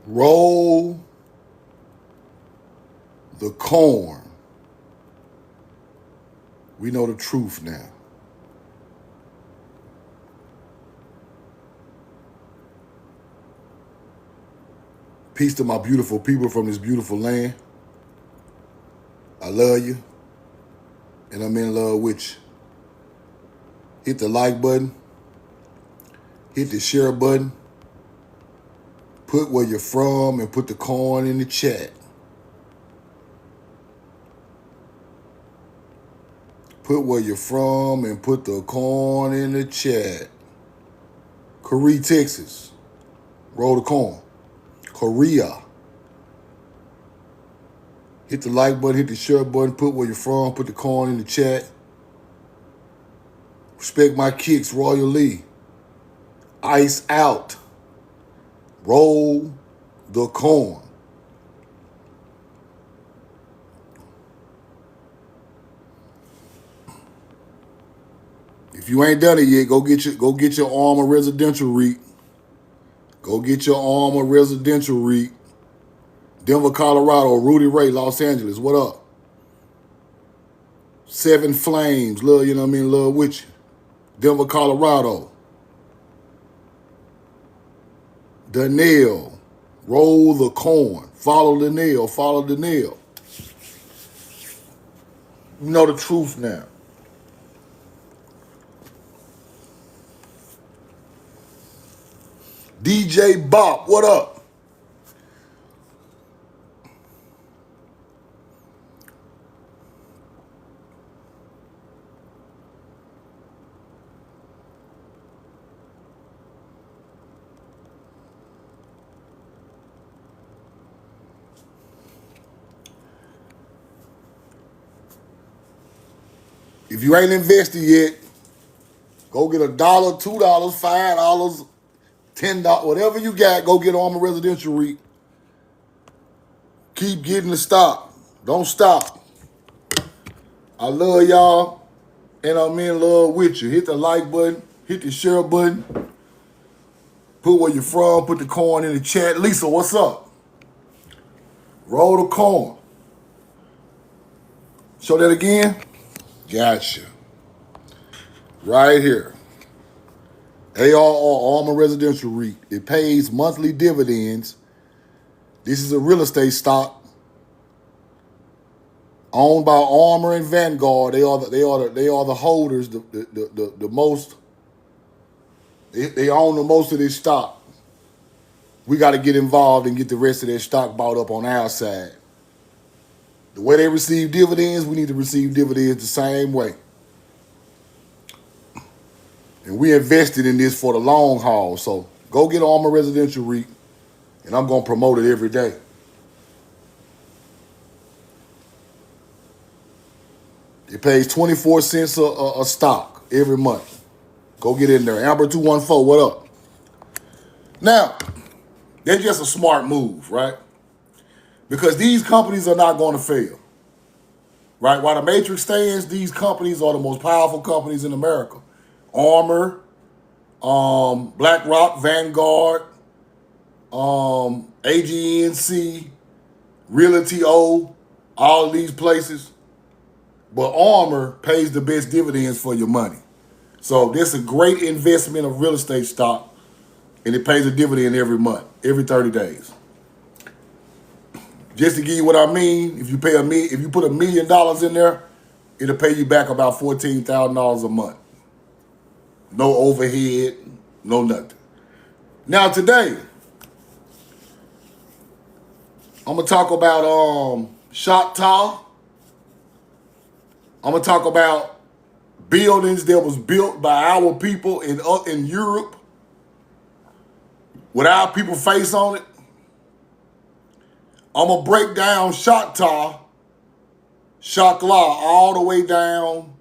Roll the corn. We know the truth now. Peace to my beautiful people from this beautiful land. I love you, and I'm in love with you. Hit the like button. Hit the share button. Put where you're from and put the corn in the chat. Put where you're from and put the corn in the chat. Korea, Texas. Roll the corn. Korea. Hit the like button, hit the share button, put where you're from, put the corn in the chat. Respect my kicks, Royal Lee. Ice out. Roll the corn. If you ain't done it yet, go get your Armor residential REIT. Go get your Armor residential REIT. Denver, Colorado, Rudy Ray, Los Angeles. What up? Seven Flames, love, you know what I mean? Love with you. Denver, Colorado. The nail. Roll the corn. Follow the nail. Follow the nail. You know the truth now. DJ Bop, what up? If you ain't invested yet, go get $1, $2, $5, $10, whatever you got, go get Armor Residential REIT. Keep getting the stock. Don't stop. I love y'all, and I'm in love with you. Hit the like button, hit the share button, put where you're from, put the corn in the chat. Lisa, what's up? Roll the corn. Show that again. Gotcha. Right here. ARR, Armor Residential REIT. It pays monthly dividends. This is a real estate stock owned by Armor and Vanguard. They are the holders. The most. They own the most of this stock. We got to get involved and get the rest of their stock bought up on our side. The way they receive dividends, we need to receive dividends the same way. And we invested in this for the long haul. So go get Armor Residential REIT, and I'm going to promote it every day. It pays 24 cents a stock every month. Go get in there. Amber 214, what up? Now, that's just a smart move, right? Because these companies are not going to fail. Right? While the Matrix stands, these companies are the most powerful companies in America. Armor, BlackRock, Vanguard, AGNC, Realty O, all of these places. But Armor pays the best dividends for your money. So this is a great investment of real estate stock, and it pays a dividend every month, every 30 days. Just to give you what I mean, if you put $1 million in there, it'll pay you back about $14,000 a month. No overhead, no nothing. Now today, I'm gonna talk about Choctaw. I'm gonna talk about buildings that was built by our people in Europe with our people face on it. I'm gonna break down Choctaw, Choctaw, all the way down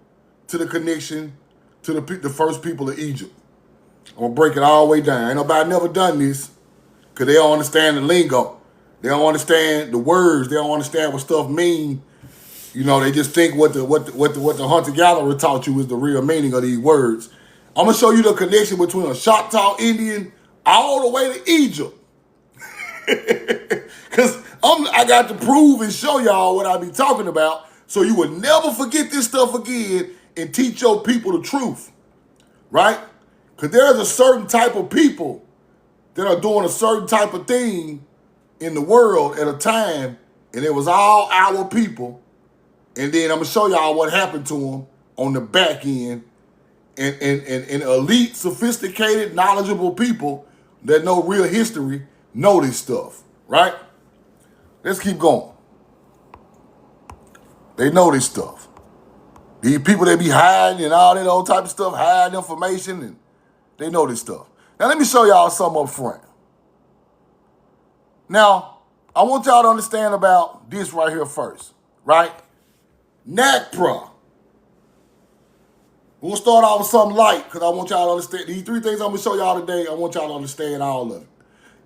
to the connection to the first people of Egypt. I'm gonna break it all the way down. Ain't nobody never done this because they don't understand the lingo. They don't understand the words. They don't understand what stuff mean. You know, they just think what the hunter-gatherer taught you is the real meaning of these words. I'm gonna show you the connection between a Choctaw Indian all the way to Egypt. Because I got to prove and show y'all what I be talking about, so you will never forget this stuff again and teach your people the truth, right? Because there's a certain type of people that are doing a certain type of thing in the world at a time, and it was all our people. And then I'm going to show y'all what happened to them on the back end. And elite, sophisticated, knowledgeable people that know real history know this stuff, right? Let's keep going. They know this stuff. These people that be hiding and all that old type of stuff, hiding information, and they know this stuff. Now, let me show y'all something up front. Now, I want y'all to understand about this right here first, right? NACPRA. We'll start off with something light because I want y'all to understand. These three things I'm going to show y'all today, I want y'all to understand all of it.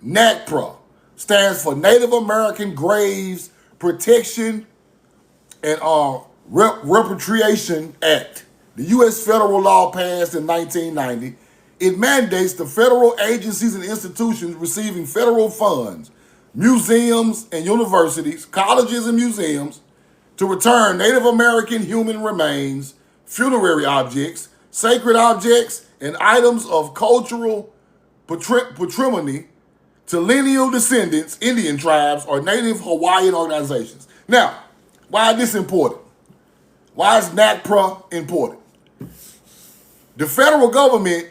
NACPRA stands for Native American Graves Protection and Repatriation Act. The U.S. federal law passed in 1990. It mandates the federal agencies and institutions receiving federal funds, museums and universities, colleges and museums, to return Native American human remains, funerary objects, sacred objects, and items of cultural patrimony to lineal descendants, Indian tribes, or Native Hawaiian organizations. Now, why is this important? Why is NACPRA important? The federal government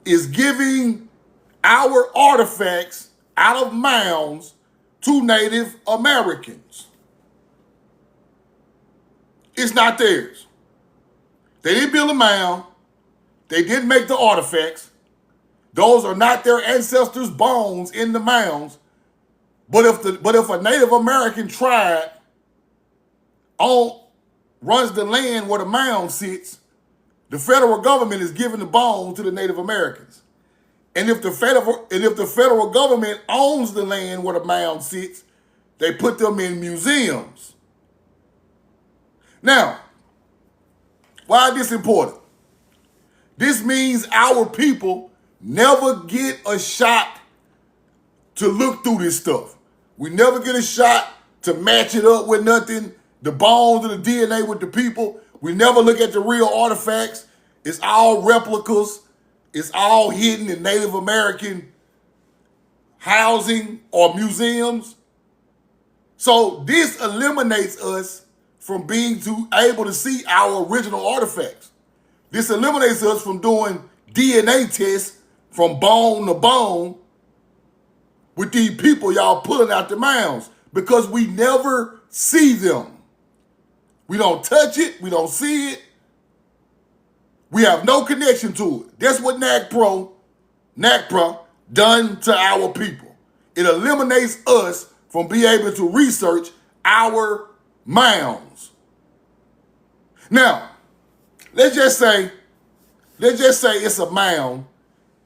is giving our artifacts out of mounds to Native Americans. It's not theirs. They didn't build a mound. They didn't make the artifacts. Those are not their ancestors' bones in the mounds. But if a Native American tribe runs the land where the mound sits, the federal government is giving the bones to the Native Americans. And if the federal government owns the land where the mound sits, they put them in museums. Now, why is this important? This means our people never get a shot to look through this stuff. We never get a shot to match it up with nothing, the bones and the DNA with the people. We never look at the real artifacts. It's all replicas. It's all hidden in Native American housing or museums. So this eliminates us from being able to see our original artifacts. This eliminates us from doing DNA tests from bone to bone with these people y'all pulling out the mounds, because we never see them. We don't touch it. We don't see it. We have no connection to it. That's what NACPRA done to our people. It eliminates us from being able to research our mounds. Now, let's just say it's a mound.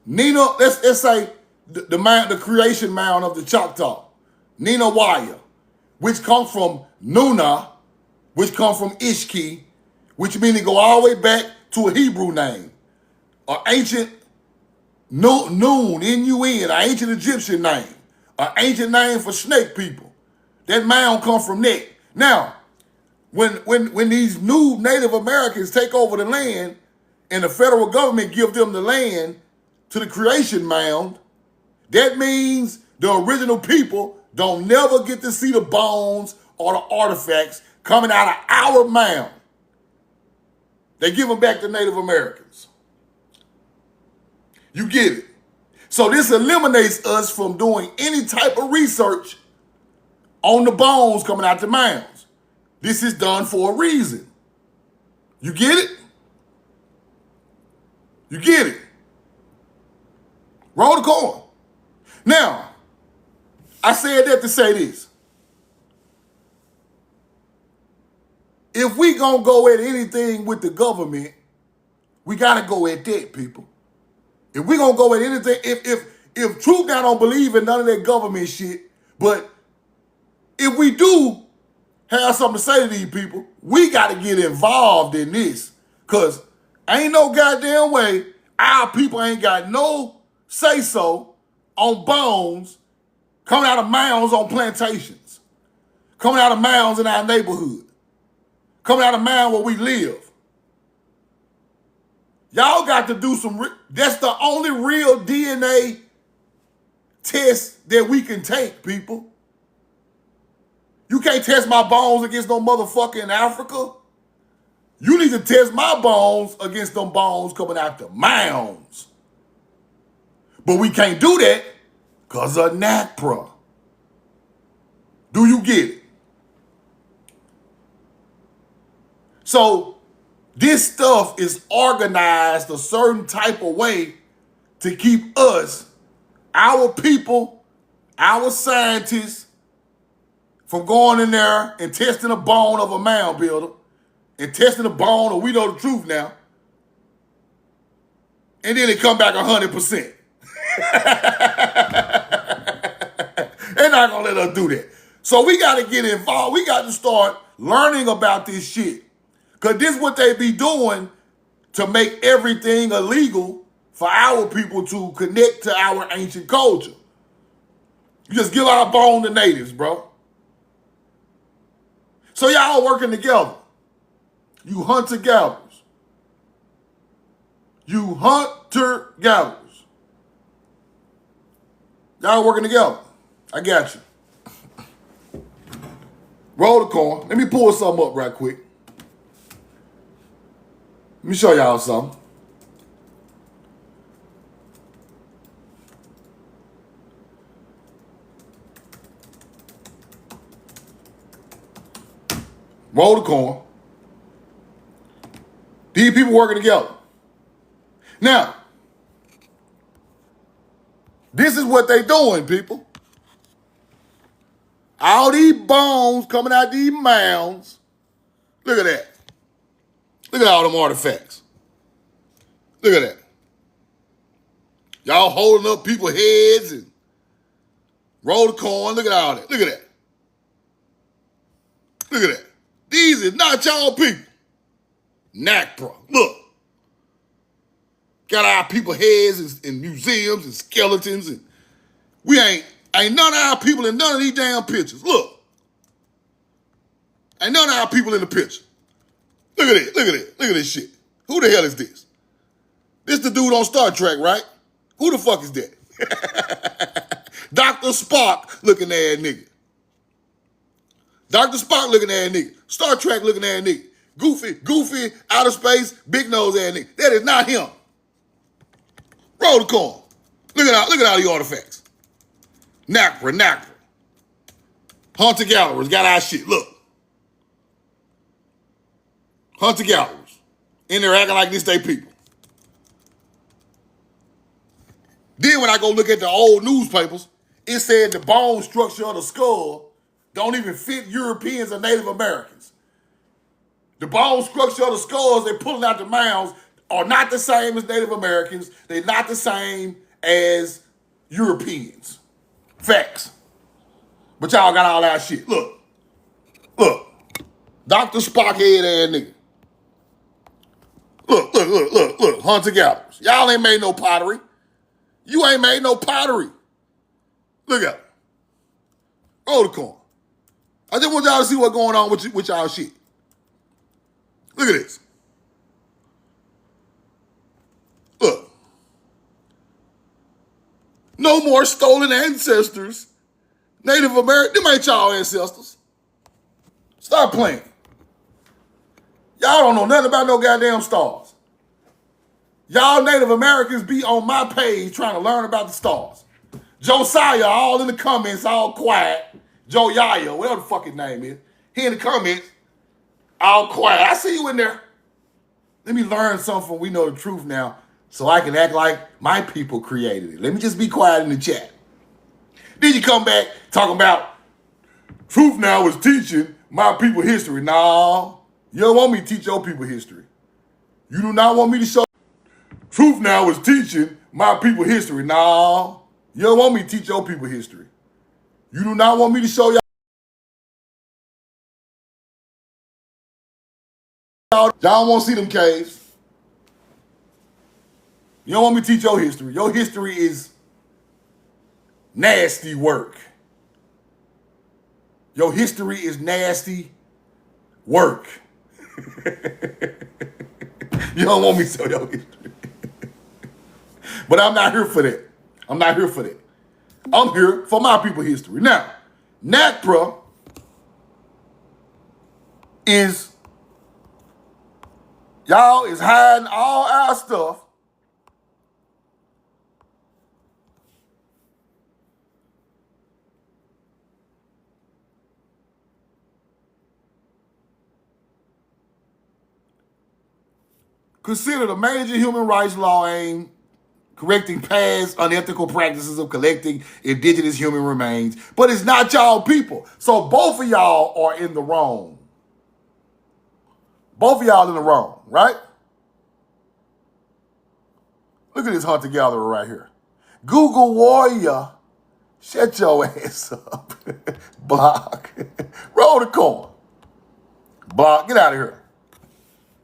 Let's say the creation mound of the Choctaw, Ninawaya, which comes from Nuna, which comes from Ishki, which means it go all the way back to a Hebrew name, an ancient Nun, N-U-N, an ancient Egyptian name, an ancient name for snake people. That mound comes from that. Now, when these new Native Americans take over the land and the federal government give them the land to the creation mound, that means the original people don't never get to see the bones or the artifacts coming out of our mound. They give them back to Native Americans. You get it? So this eliminates us from doing any type of research on the bones coming out the mounds. This is done for a reason. You get it? You get it? Roll the coin. Now, I said that to say this. If we gonna go at anything with the government, we gotta go at that, people. If we gonna go at anything, if Truth now don't believe in none of that government shit, but if we do have something to say to these people, we gotta get involved in this. Cause ain't no goddamn way our people ain't got no say-so on bones coming out of mounds on plantations, coming out of mounds in our neighborhood, coming out of mounds where we live. Y'all got to do that's the only real DNA test that we can take, people. You can't test my bones against no motherfucker in Africa. You need to test my bones against them bones coming out the mounds. But we can't do that because of NACPRA. Do you get it? So this stuff is organized a certain type of way to keep us, our people, our scientists, from going in there and testing a bone of a mound builder and testing a bone, or we know the truth now, and then it come back 100%. They're not gonna let us do that. So we gotta get involved. We got to start learning about this shit. Because this is what they be doing to make everything illegal for our people to connect to our ancient culture. You just give our bone to natives, bro. So y'all working together. You hunter-gatherers. You hunter-gatherers. Y'all working together. I got you. Roll the corn. Let me pull something up right quick. Let me show y'all something. Roll the corn. These people working together. Now, this is what they doing, people. All these bones coming out these mounds. Look at that. Look at all them artifacts. Look at that. Y'all holding up people's heads and roll the corn. Look at all that. Look at that. Look at that. These is not y'all people. NACPRA. Look. Got our people heads in museums and skeletons, and we ain't none of our people in none of these damn pictures. Look. Ain't none of our people in the picture. Look at it. Look at it. Look at this shit. Who the hell is this? This the dude on Star Trek, right? Who the fuck is that? Dr. Spock looking ass nigga. Dr. Spock looking ass nigga. Star Trek looking ass nigga. Goofy, outer space, big nose ass nigga. That is not him. Roll the corn. Look at all the artifacts. NACPRA. Hunter-gatherers got our shit. Look. Hunter-gatherers. In there acting like this they people. Then when I go look at the old newspapers, it said the bone structure of the skull don't even fit Europeans or Native Americans. The bone structure of the skulls they're pulling out the mounds are not the same as Native Americans. They're not the same as Europeans. Facts. But y'all got all that shit. Look. Dr. Spock head ass nigga. Look. Hunter-gatherers. Y'all ain't made no pottery. You ain't made no pottery. Look at it. Roll the corn. I just want y'all to see what's going on with y'all shit. Look at this. Look. No more stolen ancestors. Native American, them ain't y'all ancestors. Stop playing. Y'all don't know nothing about no goddamn stars. Y'all Native Americans be on my page trying to learn about the stars. Josiah, all in the comments, all quiet. Joe Yaya, whatever the fuck his name is. He in the comments, all quiet. I see you in there. Let me learn something from We Know the Truth now so I can act like my people created it. Let me just be quiet in the chat. Then you come back talking about Truth Now is teaching my people history. No, you don't want me to teach your people history. You do not want me to show Truth Now is teaching my people history. No, you don't want me to teach your people history. You do not want me to show y'all. Y'all don't want to see them caves. You don't want me to teach your history. Your history is nasty work. Your history is nasty work. You don't want me to tell your history. But I'm not here for that. I'm not here for that. I'm here for my people's history. Now, NACPRA is, y'all is hiding all our stuff. Considered a major human rights law aimed correcting past unethical practices of collecting indigenous human remains, but it's not y'all people. So both of y'all are in the wrong. Both of y'all in the wrong, right? Look at this hunter-gatherer right here. Google warrior, shut your ass up. Block. Roll the corn. Block, get out of here.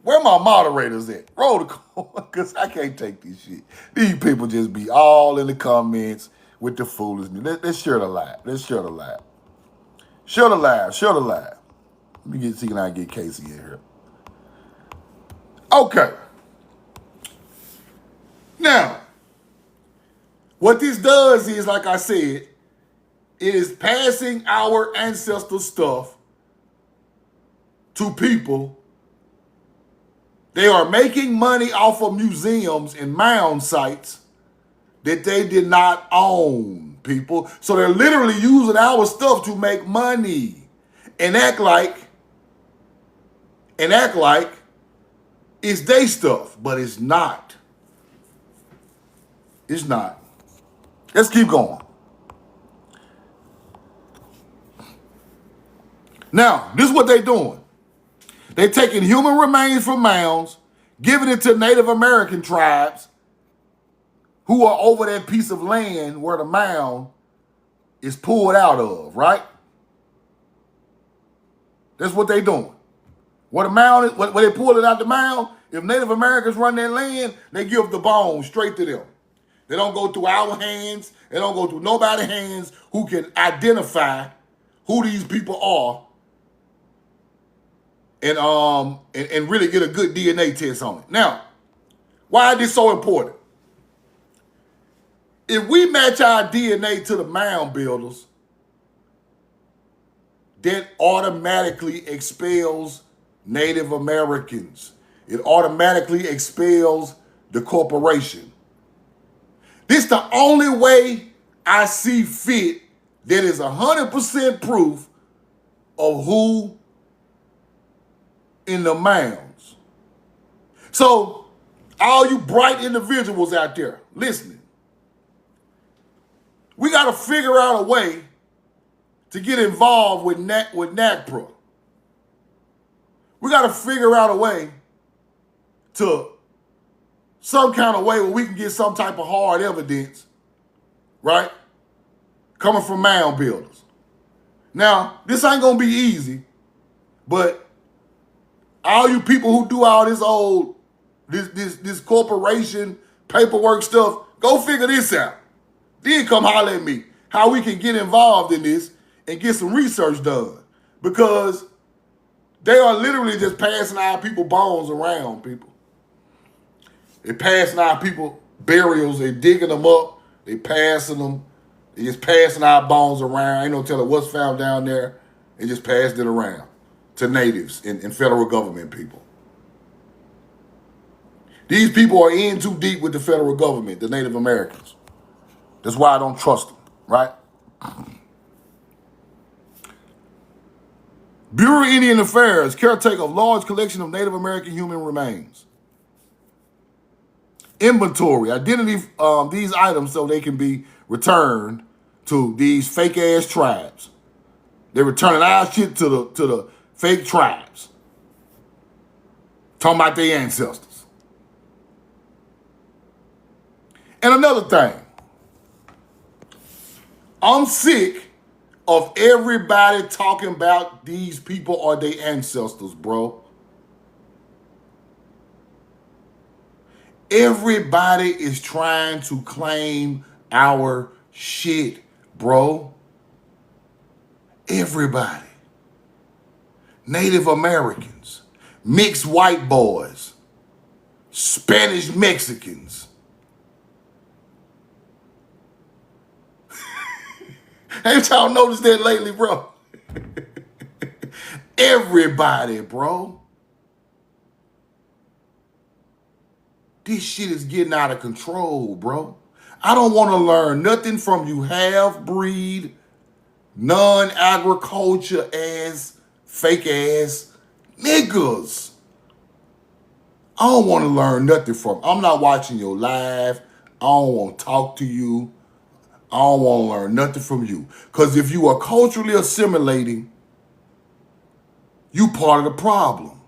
Where my moderators at? Roll the corn, because I can't take this shit. These people just be all in the comments with the foolishness. Let's share the live. Let's share the live. Share the live. Share the live. Let me see if I can get Casey in here. Okay. Now, what this does is, like I said, it is passing our ancestor stuff to people. They are making money off of museums and mound sites that they did not own, people. So they're literally using our stuff to make money and act like it's their stuff, but it's not. It's not. Let's keep going. Now, this is what they're doing. They're taking human remains from mounds, giving it to Native American tribes who are over that piece of land where the mound is pulled out of, right? That's what they're doing. Where the mound is, where they pull it out the mound, if Native Americans run their land, they give the bones straight to them. They don't go through our hands. They don't go through nobody's hands who can identify who these people are and really get a good DNA test on it. Now, why is this so important? If we match our DNA to the mound builders, that automatically expels Native Americans. It automatically expels the corporation. This is the only way I see fit that is 100% proof of who in the mounds. So, all you bright individuals out there listening, we got to figure out a way to get involved with NACPRA. We got to figure out a way to some kind of way where we can get some type of hard evidence, right? Coming from mound builders. Now, this ain't going to be easy, but all you people who do all this corporation paperwork stuff, go figure this out. Then come holler at me how we can get involved in this and get some research done. Because they are literally just passing our people bones around, people. They're passing our people burials. They're digging them up. They passing them. They just passing our bones around. Ain't no telling what's found down there. They just passed it around to natives and federal government people. These people are in too deep with the federal government, the Native Americans. That's why I don't trust them, right? Bureau of Indian Affairs, caretaker of large collection of Native American human remains. Inventory, identity these items so they can be returned to these fake ass tribes. They're returning our shit to the fake tribes. Talking about their ancestors. And another thing, I'm sick of everybody talking about these people are their ancestors, bro. Everybody is trying to claim our shit, bro. Everybody. Native Americans, mixed white boys, Spanish Mexicans. Ain't y'all noticed that lately, bro? Everybody, bro. This shit is getting out of control, bro. I don't want to learn nothing from you half-breed, non-agriculture ass, fake ass niggas. I don't want to learn nothing from. I'm not watching your live. I don't want to talk to you. I don't want to learn nothing from you. Because if you are culturally assimilating, you part of the problem.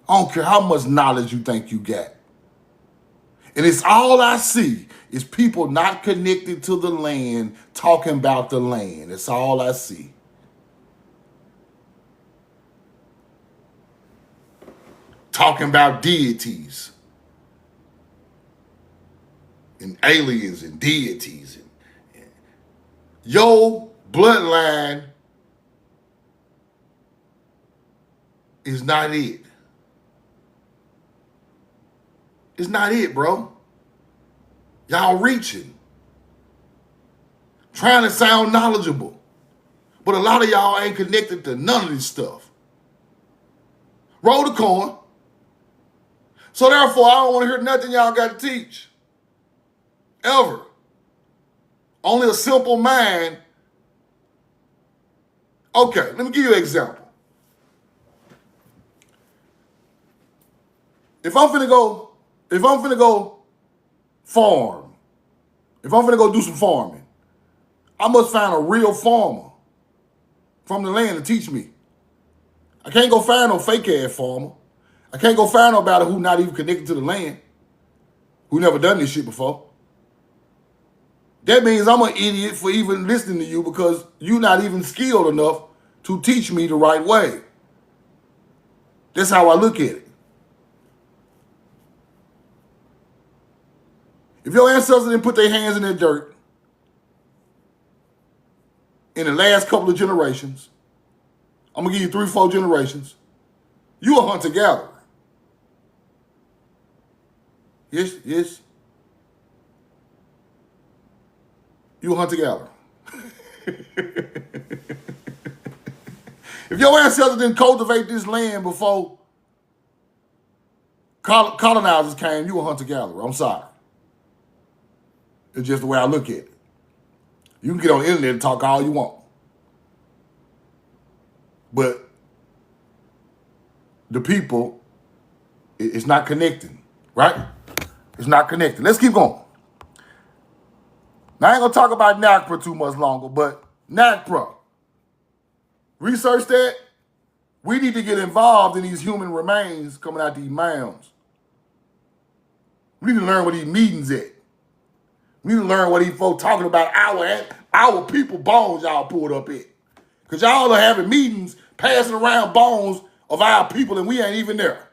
I don't care how much knowledge you think you got. And it's all I see is people not connected to the land talking about the land. That's all I see. Talking about deities and aliens and deities. Your bloodline is not it. It's not it, bro. Y'all reaching. Trying to sound knowledgeable. But a lot of y'all ain't connected to none of this stuff. Roll the coin. So therefore, I don't want to hear nothing y'all got to teach. Ever. Only a simple mind. Okay, let me give you an example. If I'm finna go farm, if I'm finna go do some farming, I must find a real farmer from the land to teach me. I can't go find no fake ass farmer. I can't go find nobody who not even connected to the land, who never done this shit before. That means I'm an idiot for even listening to you because you're not even skilled enough to teach me the right way. That's how I look at it. If your ancestors didn't put their hands in the dirt in the last couple of generations, I'm going to give you 3-4 generations, you a hunter-gatherer. Yes. You a hunter-gatherer. If your ancestors didn't cultivate this land before colonizers came, you a hunter-gatherer. I'm sorry. It's just the way I look at it. You can get on the internet and talk all you want. But the people, it's not connecting, right? It's not connecting. Let's keep going. Now, I ain't going to talk about NACPRA too much longer, but NACPRA, research that. We need to get involved in these human remains coming out these mounds. We need to learn where these meetings at. We need to learn what these folks talking about our people bones y'all pulled up at. Because y'all are having meetings, passing around bones of our people, and we ain't even there.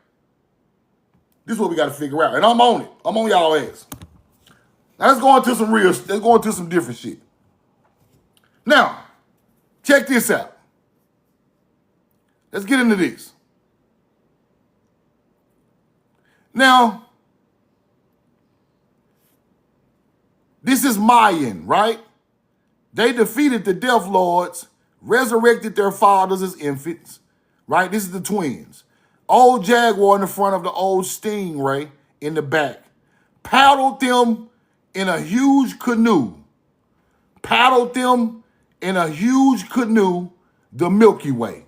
This is what we got to figure out. And I'm on it. I'm on y'all ass. Now let's go into some different shit. Now, check this out. Let's get into this. Now, this is Mayan, right? They defeated the Death Lords, resurrected their fathers as infants, right? This is the twins. Old Jaguar in the front of the old Stingray in the back. Paddled them in a huge canoe. The Milky Way,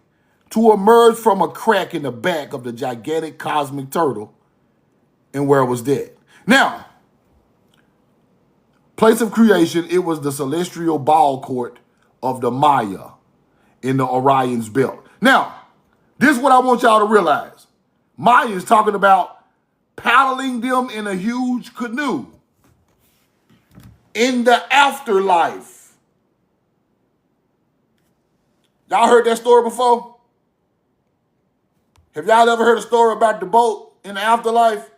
to emerge from a crack in the back of the gigantic cosmic turtle. And where was that? Now, place of creation, it was the celestial ball court of the Maya in the Orion's belt. Now, this is what I want y'all to realize. Maya is talking about paddling them in a huge canoe in the afterlife. Y'all heard that story before? Have y'all ever heard a story about the boat in the afterlife?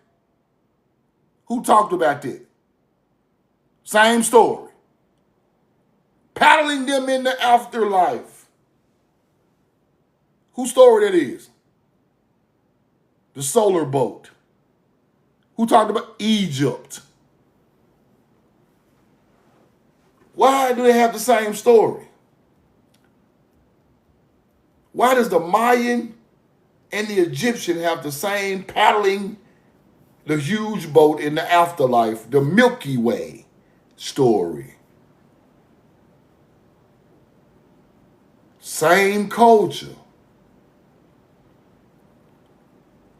Who talked about that? Same story. paddling them in the afterlife. Whose story that is? The solar boat. Who talked about Egypt? Why do they have the same story? Why does the Mayan and the Egyptian have the same paddling the huge boat in the afterlife, the Milky Way story? Same culture.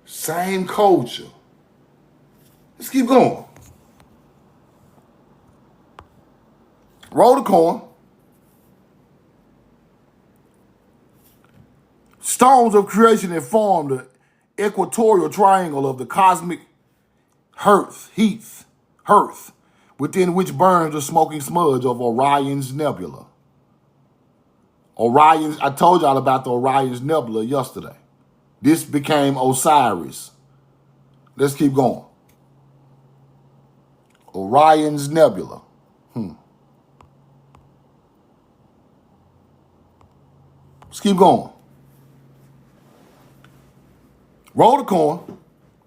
Same culture. Let's keep going. Roll the coin. Stones of creation that form the equatorial triangle of the cosmic hearth, within which burns the smoking smudge of Orion's Nebula. I told y'all about the Orion's Nebula yesterday. This became Osiris. Let's keep going. Orion's Nebula. Let's keep going. Roll the coin.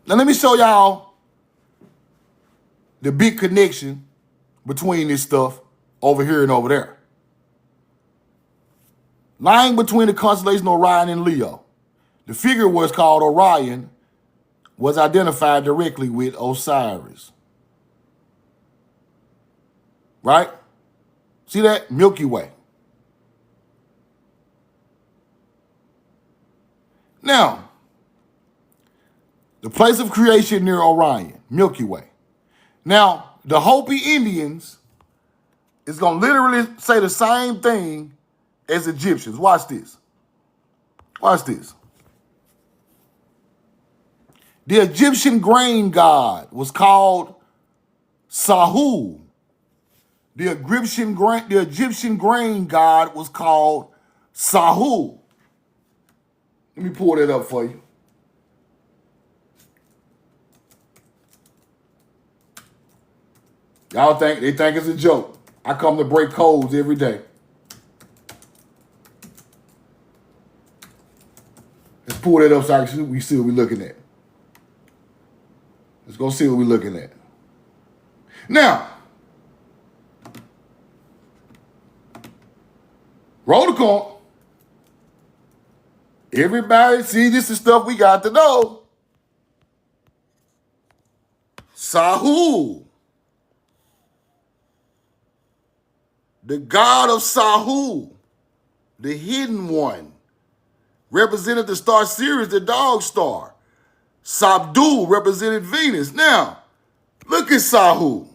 Now let me show y'all the big connection between this stuff over here and over there. Lying between the constellation Orion and Leo, the figure was called Orion, was identified directly with Osiris. Right? See that? Milky Way. Now, the place of creation near Orion, Milky Way. Now, the Hopi Indians is going to literally say the same thing as Egyptians. Watch this. Watch this. The Egyptian grain god was called Sahu. The Egyptian grain god was called Sahu. Let me pull that up for you. Y'all think it's a joke. I come to break codes every day. Let's pull that up so we see what we're looking at. Let's go see what we're looking at. Now, roll the coin. Everybody, see, this is stuff we got to know. Sahu. The god of Sahu, the hidden one, represented the star Sirius, the dog star. Sabdu represented Venus. Now, look at Sahu.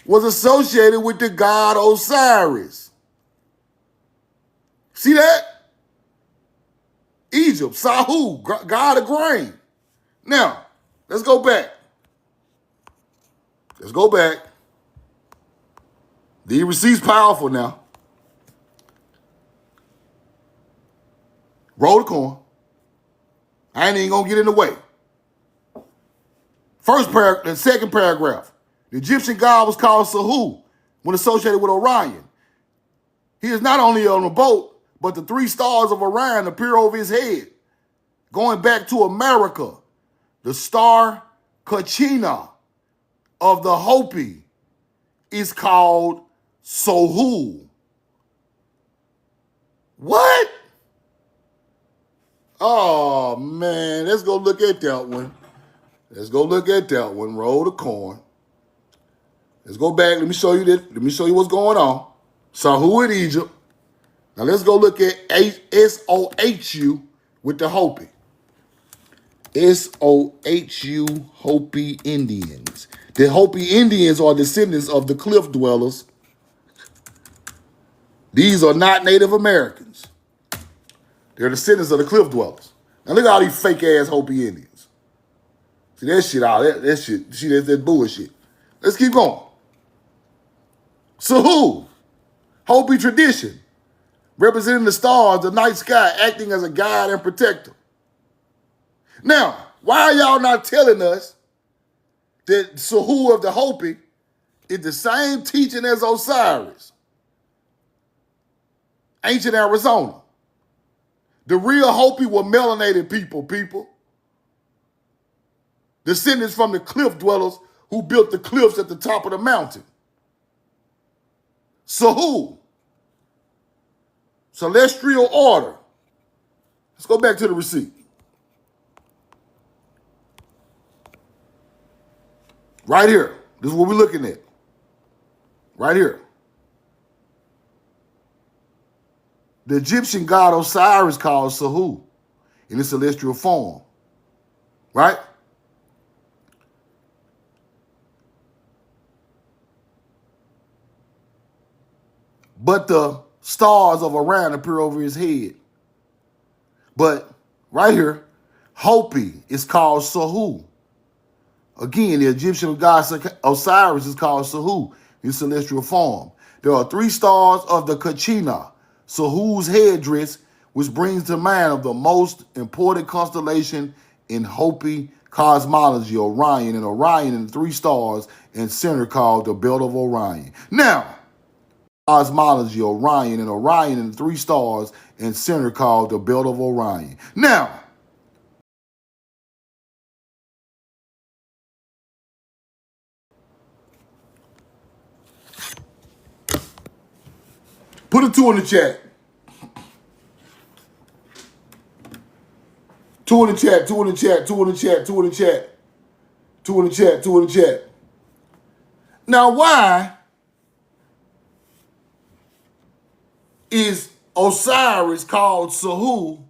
Was associated with the god Osiris. See that? Egypt, Sahu, god of grain. Now, let's go back. Let's go back. The receipt's powerful now. Roll the coin. I ain't even gonna get in the way. The second paragraph. The Egyptian god was called Sahu when associated with Orion. He is not only on a boat, but the 3 stars of Orion appear over his head. Going back to America, the star Kachina of the Hopi is called Sohu. What? Oh, man. Let's go look at that one. Roll the coin. Let's go back. Let me show you this. Let me show you what's going on. Sahu in Egypt. Now let's go look at SOHU with the Hopi. SOHU Hopi Indians. The Hopi Indians are descendants of the cliff dwellers. These are not Native Americans. They're descendants of the cliff dwellers. Now look at all these fake ass Hopi Indians. See that shit out. That shit. See that bullshit. Let's keep going. Sahu, Hopi tradition, representing the stars, the night sky, acting as a guide and protector. Now, why are y'all not telling us that Sahu of the Hopi is the same teaching as Osiris, ancient Arizona. The real Hopi were melanated people. Descendants from the cliff dwellers who built the cliffs at the top of the mountain. Sahu, celestial order. Let's go back to the receipt. Right here. This is what we're looking at. Right here. The Egyptian god Osiris called Sahu in his celestial form. Right? But the stars of Orion appear over his head. But right here, Hopi is called Sahu. Again, the Egyptian god Osiris is called Sahu in celestial form. There are 3 stars of the Kachina, Sahu's headdress, which brings to mind of the most important constellation in Hopi cosmology, Orion, and Orion and 3 stars and center called the Belt of Orion. Now, cosmology, Orion, and Orion and 3 stars and center called the Belt of Orion. Now, put a 2 in the chat. 2 in the chat, 2 in the chat, 2 in the chat, 2 in the chat. 2 in the chat, 2 in the chat. Now, why is Osiris called Sahu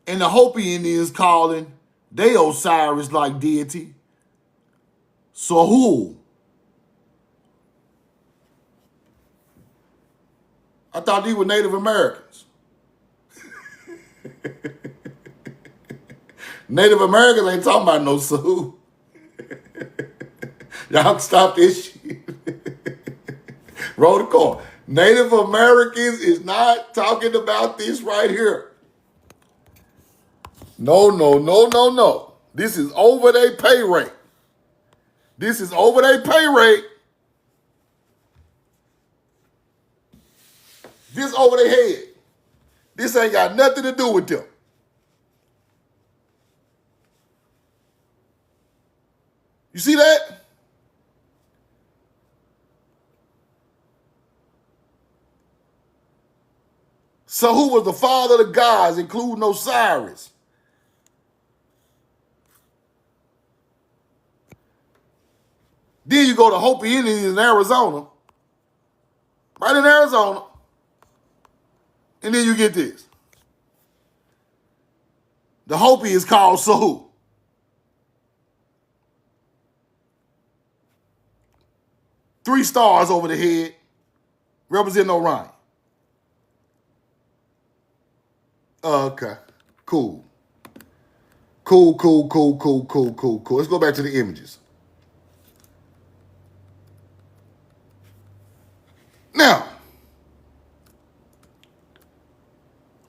and the Hopi Indians calling they Osiris like deity Sahu? I thought these were Native Americans. Native Americans ain't talking about no Sahu. Y'all stop this shit. Roll the call. Native Americans is not talking about this right here. No. This is over their pay rate. This is over their pay rate. This over their head. This ain't got nothing to do with them. You see that? So who was the father of the gods, including Osiris? Then you go to Hopi Indians in Arizona. Right in Arizona. And then you get this. The Hopi is called Sahu. Three stars over the head, representing Orion. Okay, cool. Cool. Let's go back to the images. Now,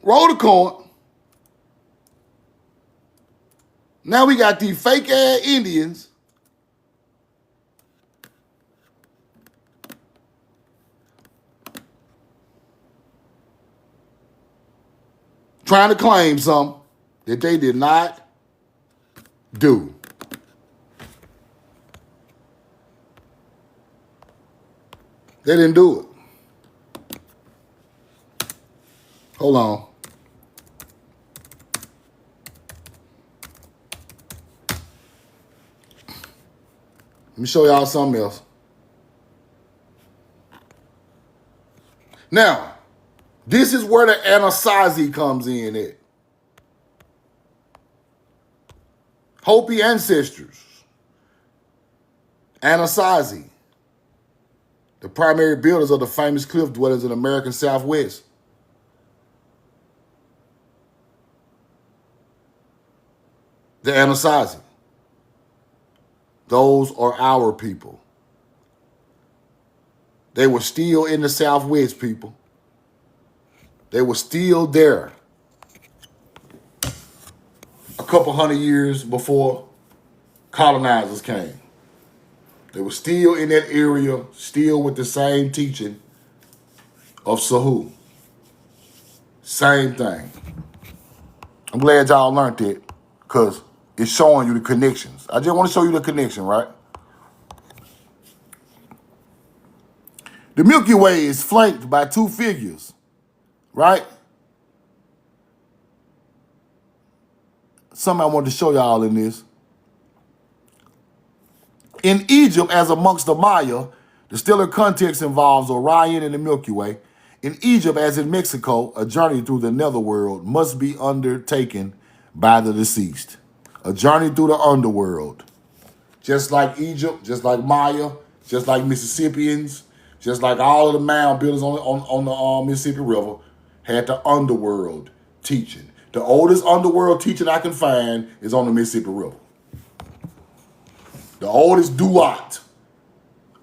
roll the coin. Now we got these fake ass Indians trying to claim something that they did not do. They didn't do it. Hold on. Let me show y'all something else. Now, this is where the Anasazi comes in at. Hopi ancestors. Anasazi. The primary builders of the famous cliff dwellers in the American Southwest. The Anasazi. Those are our people. They were still in the Southwest, people. They were still there a couple hundred years before colonizers came. They were still in that area, still with the same teaching of Sahu. Same thing. I'm glad y'all learned it because it's showing you the connections. I just want to show you the connection, right? The Milky Way is flanked by two figures, right? Something I wanted to show y'all in this. In Egypt, as amongst the Maya, the stellar context involves Orion and the Milky Way. In Egypt, as in Mexico, a journey through the netherworld must be undertaken by the deceased. A journey through the underworld. Just like Egypt, just like Maya, just like Mississippians, just like all of the mound builders on the Mississippi River had the underworld teaching. The oldest underworld teaching I can find is on the Mississippi River. The oldest duat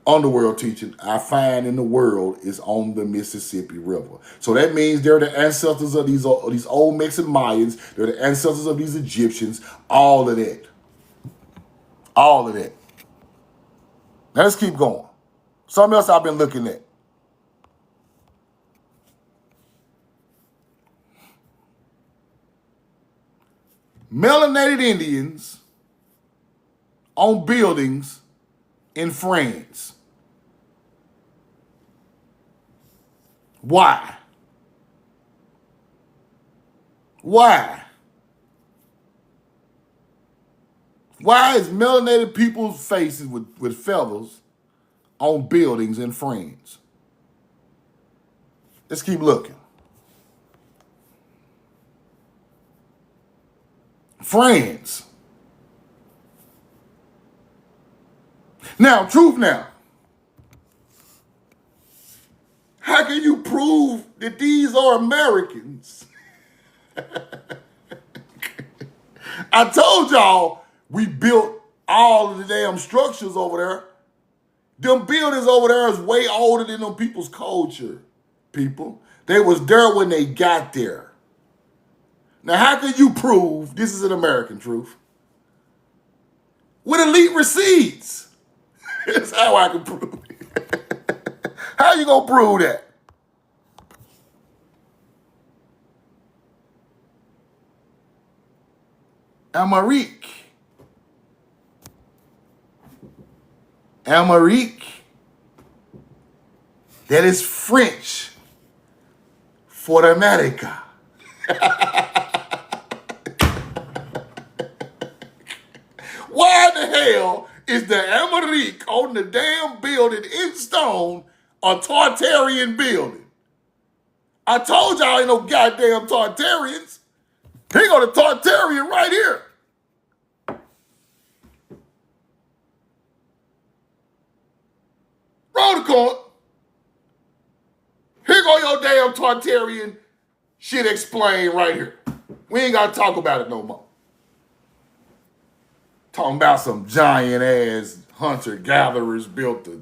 underworld teaching I find in the world is on the Mississippi River. So that means they're the ancestors of these old Mexican Mayans. They're the ancestors of these Egyptians. All of that. All of that. Now let's keep going. Something else I've been looking at. Melanated Indians on buildings in France. Why? Why? Why is melanated people's faces with feathers on buildings in France? Let's keep looking. France. Now, truth now. How can you prove that these are Americans? I told y'all we built all of the damn structures over there. Them buildings over there is way older than them people's culture, people. They was there when they got there. Now, how can you prove this is an American truth? With elite receipts. That's how I can prove it. How you gonna prove that? Amérique. Amérique. That is French for America. Why the hell is the Amérique on the damn building in stone a Tartarian building? I told y'all ain't no goddamn Tartarians. Here go the Tartarian right here. Roll the court. Here go your damn Tartarian shit explained right here. We ain't got to talk about it no more. Talking about some giant-ass hunter-gatherers built the...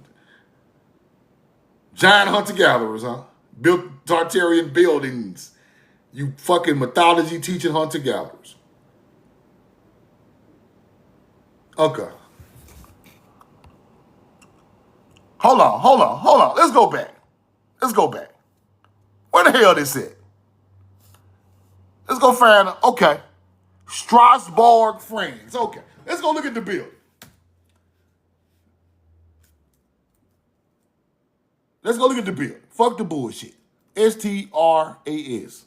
Giant hunter-gatherers, huh? Built Tartarian buildings. You fucking mythology-teaching hunter-gatherers. Okay. Hold on. Let's go back. Where the hell this at? Let's go find... Okay. Strasbourg, France. Okay. Let's go look at the building. Fuck the bullshit. S-T-R-A-S.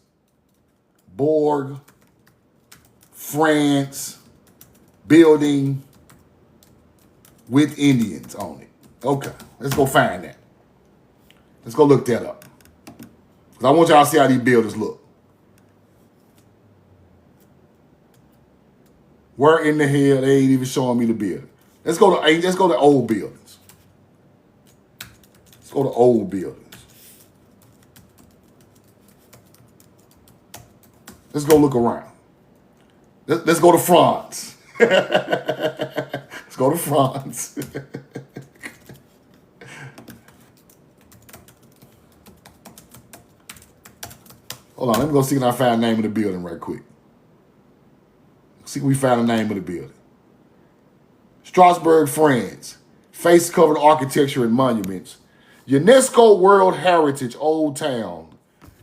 Borg, France, building with Indians on it. Okay, let's go find that. Let's go look that up. Because I want y'all to see how these buildings look. Where in the hell they ain't even showing me the building? Let's go to old buildings. Let's go to old buildings. Let's go look around. Let's go to France. Let's go to France. Hold on, let me go see if I find the name of the building right quick. See if we found the name of the building. Strasbourg, France. face-covered architecture and monuments. UNESCO World Heritage Old Town.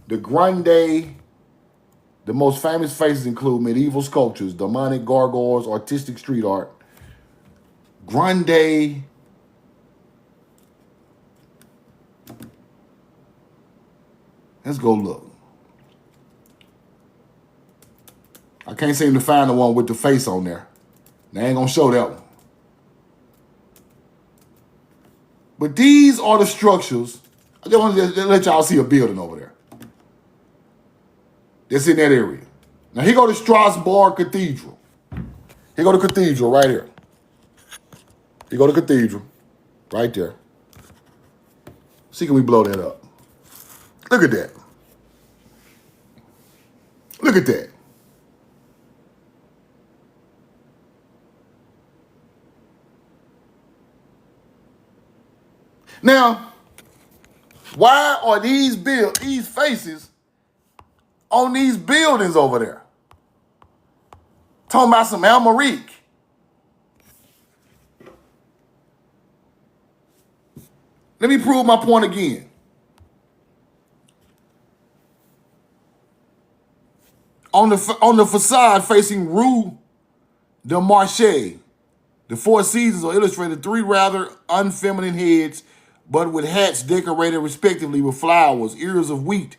The Grande. The most famous faces include medieval sculptures, demonic gargoyles, artistic street art. Grande. Let's go look. I can't seem to find the one with the face on there. They ain't gonna show that one. But these are the structures. I just want to let y'all see a building over there. That's in that area. Now here go to Strasbourg Cathedral. Here go the cathedral right here. Here go the cathedral. Right there. See, can we blow that up? Look at that. Look at that. Now, why are these faces on these buildings over there? Talking about some Almerique. Let me prove my point again. On the facade facing Rue de Marché, the Four Seasons are illustrated three rather unfeminine heads, but with hats decorated respectively with flowers, ears of wheat,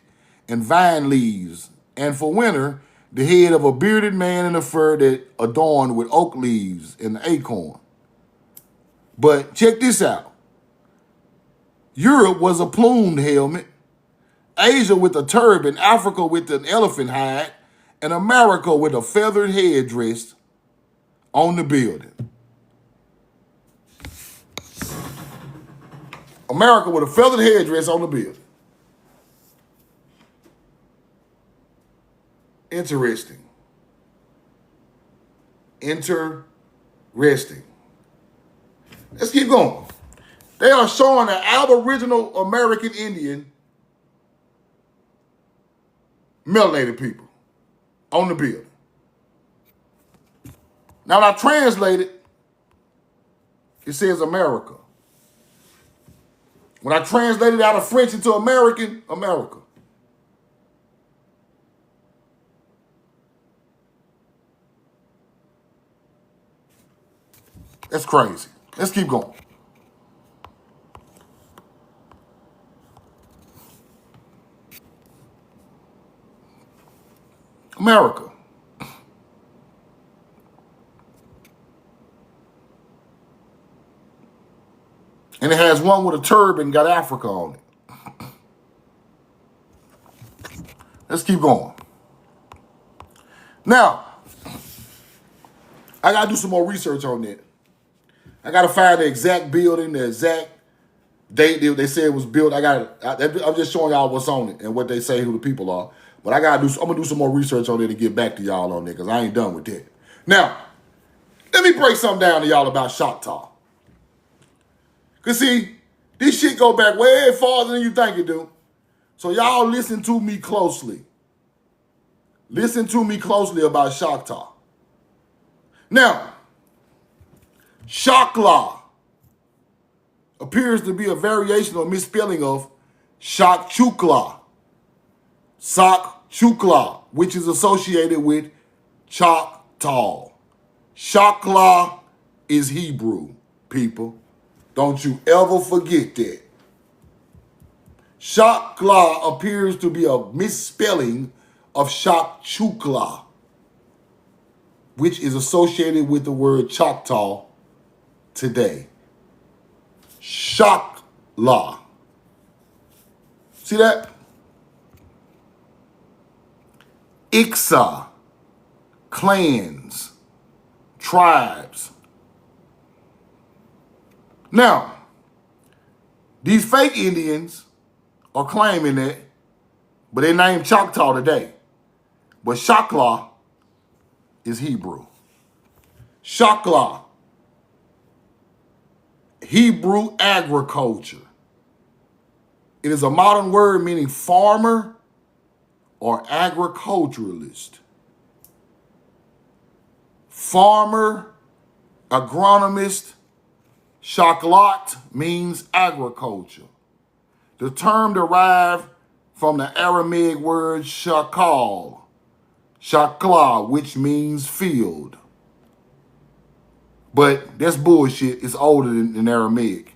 and vine leaves. And for winter, the head of a bearded man in a fur that adorned with oak leaves and the acorn. But check this out. Europe was a plumed helmet, Asia with a turban, Africa with an elephant hide, and America with a feathered headdress on the building. America with a feathered headdress on the building. Interesting. Interesting. Let's keep going. They are showing an Aboriginal American Indian melanated people on the building. Now, when I translate it, it says America. When I translate it out of French into American, America. That's crazy. Let's keep going. America. And it has one with a turban, got Africa on it. Let's keep going. Now, I got to do some more research on that. I got to find the exact building, the exact date they said it was built. I'm just showing y'all what's on it and what they say who the people are. But I'm going to do some more research on it and get back to y'all on it because I ain't done with that. Now, let me break something down to y'all about Choctaw. Because, see, this shit go back way farther than you think it do. So y'all listen to me closely. Listen to me closely about Choctaw. Now, Choclaw appears to be a variation or misspelling of Chocchukla. Chocchukla, which is associated with Choctaw. Choclaw is Hebrew, people. Don't you ever forget that. Choclaw appears to be a misspelling of Chocchukla, which is associated with the word Choctaw today. Choclaw. See that? Iksa, clans, tribes. Now, these fake Indians are claiming that, but they named Choctaw today. But Choclaw is Hebrew. Choclaw, Hebrew agriculture. It is a modern word meaning farmer or agriculturalist. Farmer, agronomist, Shaklat means agriculture. The term derived from the Aramaic word shakal, shakla, which means field. But that's bullshit. It's older than Aramaic.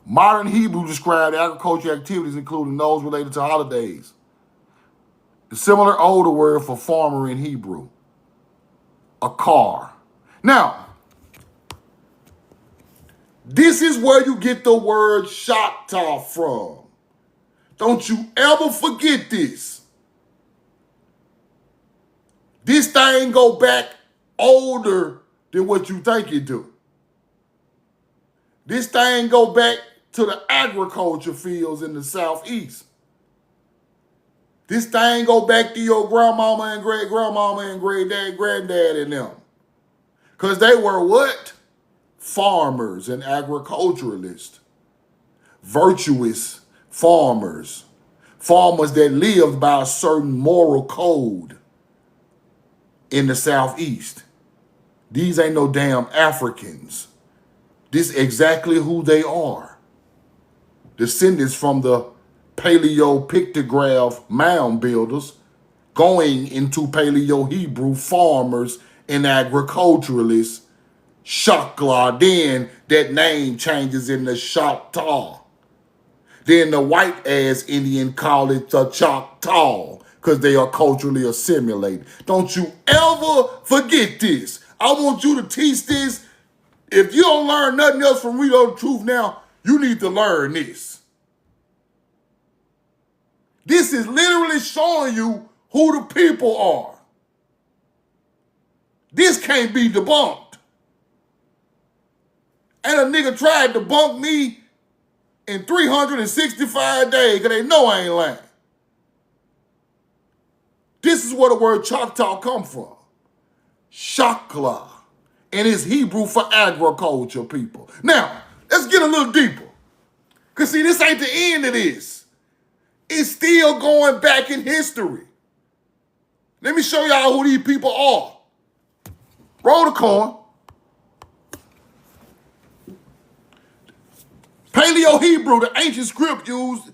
Modern Hebrew described agricultural activities, including those related to holidays. The similar older word for farmer in Hebrew, a car. Now, this is where you get the word Choctaw from. Don't you ever forget this. This thing go back older than what you think it do. This thing go back to the agriculture fields in the southeast. This thing go back to your grandmama and great-grandmama and great-dad, granddad and them. Because they were what? Farmers and agriculturalists. Virtuous farmers. Farmers that lived by a certain moral code in the southeast. These ain't no damn Africans. This is exactly who they are. Descendants from the Paleo-pictograph mound builders going into Paleo-Hebrew farmers and agriculturalists. Shakla, then that name changes into Choctaw. Then the white-ass Indian call it the Choctaw because they are culturally assimilated. Don't you ever forget this. I want you to teach this. If you don't learn nothing else from Read Over the Truth now, you need to learn this. This is literally showing you who the people are. This can't be debunked. And a nigga tried to debunk me in 365 days because they know I ain't lying. This is where the word Choctaw come from. Shakla. And it's Hebrew for agriculture people. Now, let's get a little deeper. Because see, this ain't the end of this. It's still going back in history. Let me show y'all who these people are. Roll the coin. Paleo-Hebrew, the ancient script used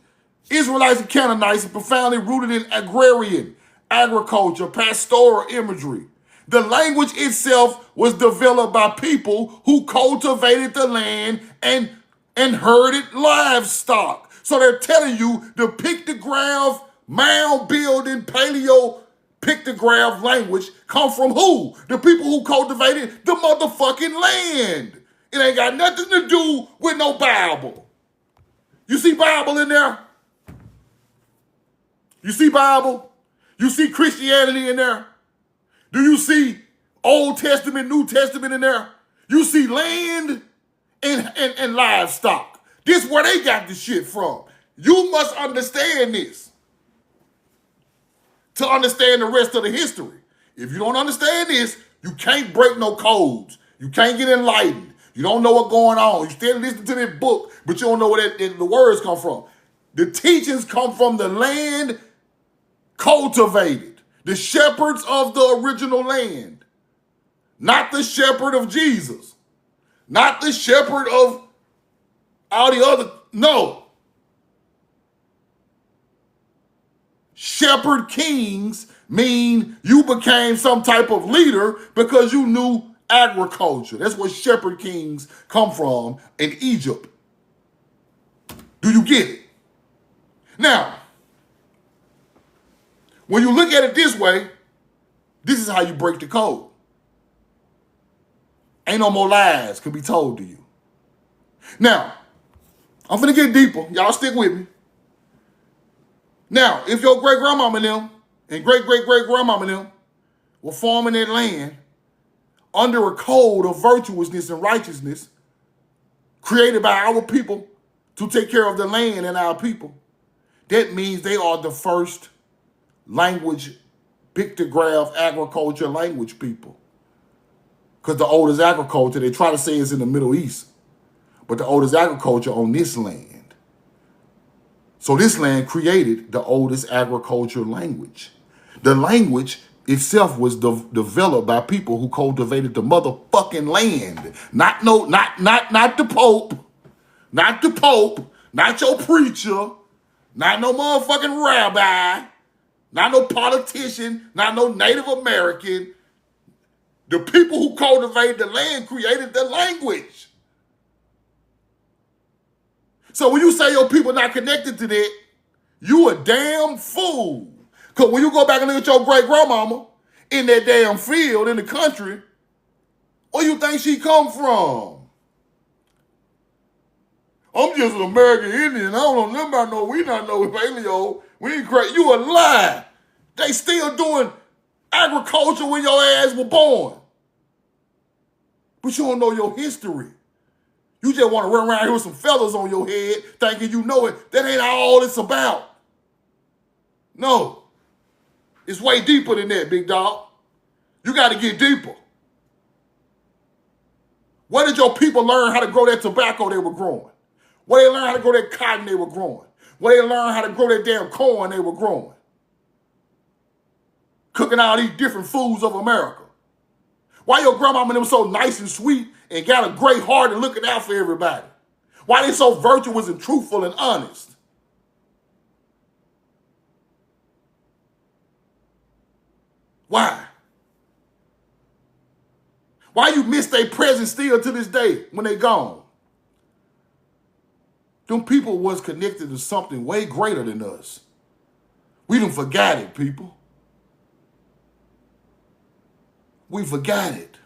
Israelites and Canaanites, is profoundly rooted in agrarian, agriculture, pastoral imagery. The language itself was developed by people who cultivated the land and herded livestock. So they're telling you the pictograph, mound building, paleo-pictograph language come from who? The people who cultivated the motherfucking land. It ain't got nothing to do with no Bible. You see Bible in there? You see Bible? You see Christianity in there? Do you see Old Testament, New Testament in there? You see land and livestock. This is where they got this shit from. You must understand this to understand the rest of the history. If you don't understand this, you can't break no codes. You can't get enlightened. You don't know what's going on. You still listen to this book, but you don't know where the words come from. The teachings come from the land cultivated. The shepherds of the original land. Not the shepherd of Jesus. Not the shepherd of all the other. No. Shepherd kings mean you became some type of leader because you knew agriculture. That's where shepherd kings come from in Egypt. Do you get it? Now, when you look at it this way, this is how you break the code. Ain't no more lies can be told to you. Now, I'm finna get deeper. Y'all stick with me. Now, if your great-grandmama and them and great-great-great-grandmama and them were farming that land under a code of virtuousness and righteousness created by our people to take care of the land and our people, that means they are the first language, pictograph, agriculture language people. Because the oldest agriculture, they try to say is in the Middle East, but the oldest agriculture on this land. So this land created the oldest agriculture language. The language itself was developed by people who cultivated the motherfucking land. Not the Pope, not the Pope, not your preacher, not no motherfucking rabbi, not no politician, not no Native American. The people who cultivated the land created the language. So when you say your people not connected to that, you a damn fool. Because when you go back and look at your great-grandmama in that damn field in the country, where you think she come from? I'm just an American Indian. I don't know nothing about no, we not know paleo. We ain't crazy. You a lie. They still doing agriculture when your ass was born. But you don't know your history. You just want to run around here with some feathers on your head thinking you know it. That ain't all it's about. No. It's way deeper than that, big dog. You got to get deeper. Where did your people learn how to grow that tobacco they were growing? Where they learn how to grow that cotton they were growing? Where they learn how to grow that damn corn they were growing? Cooking all these different foods of America. Why your grandmama and them so nice and sweet and got a great heart and looking out for everybody? Why they so virtuous and truthful and honest? Why? Why you miss their presence still to this day when they gone? Them people was connected to something way greater than us. We done forgot it, people. We forgot it.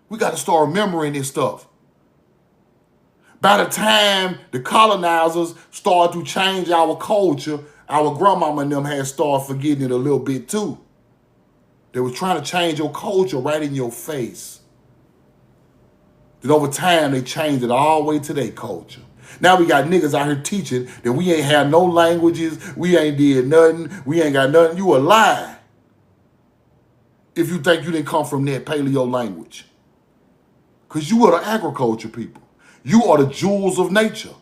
We got to start remembering this stuff. By the time the colonizers started to change our culture, our grandmama and them had started forgetting it a little bit too. They were trying to change your culture right in your face. Then over time, they changed it all the way to their culture. Now we got niggas out here teaching that we ain't had no languages, we ain't did nothing, we ain't got nothing. You a lie if you think you didn't come from that paleo language. Because you are the agriculture people. You are the jewels of nature,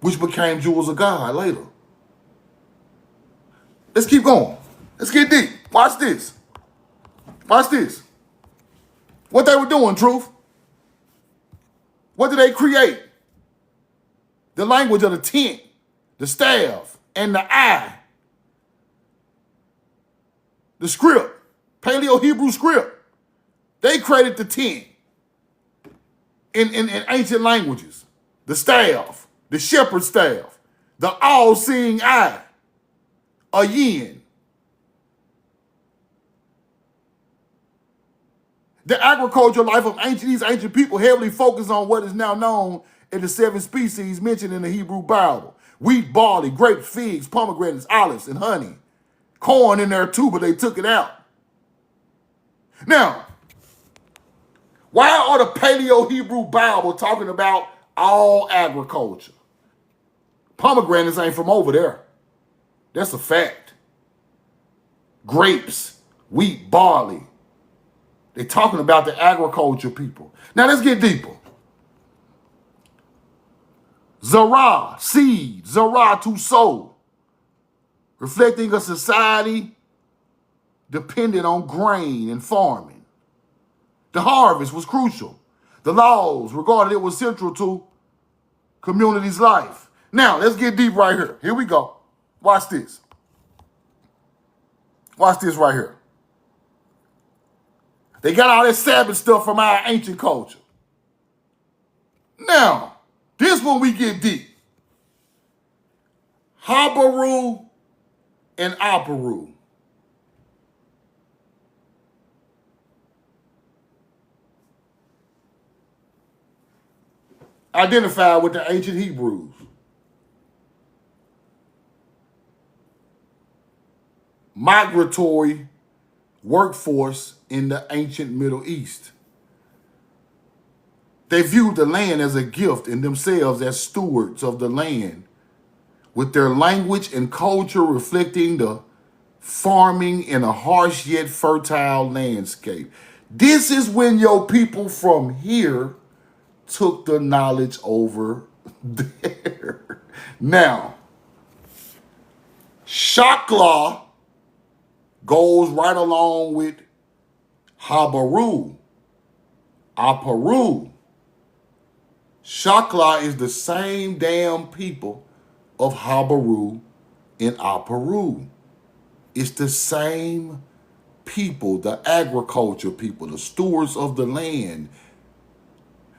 which became jewels of God later. Let's keep going. Let's get deep. Watch this. Watch this. What they were doing, Truth. What did they create? The language of the tent, the staff, and the eye. The script, Paleo Hebrew script. They created the tent in ancient languages. The staff, the shepherd's staff, the all-seeing eye, a yin. The agricultural life of these ancient people heavily focused on what is now known as the 7 species mentioned in the Hebrew Bible. Wheat, barley, grapes, figs, pomegranates, olives, and honey. Corn in there too, but they took it out. Now, why are the Paleo Hebrew Bible talking about all agriculture? Pomegranates ain't from over there. That's a fact. Grapes, wheat, barley. They're talking about the agriculture people. Now let's get deeper. Zara, seed, Zara to sow. Reflecting a society dependent on grain and farming. The harvest was crucial. The laws regarded it was central to community's life. Now, let's get deep right here. Here we go. Watch this. Watch this right here. They got all that Sabbath stuff from our ancient culture. Now, this one we get deep. Habaru and Aparu. Identified with the ancient Hebrews. Migratory workforce in the ancient Middle East. They viewed the land as a gift and themselves as stewards of the land, with their language and culture reflecting the farming in a harsh yet fertile landscape. This is when your people from here took the knowledge over there. Now, Shakla goes right along with Habaru, Aparu. Shakla is the same damn people of Habaru and Aparu. It's the same people, the agriculture people, the stewards of the land.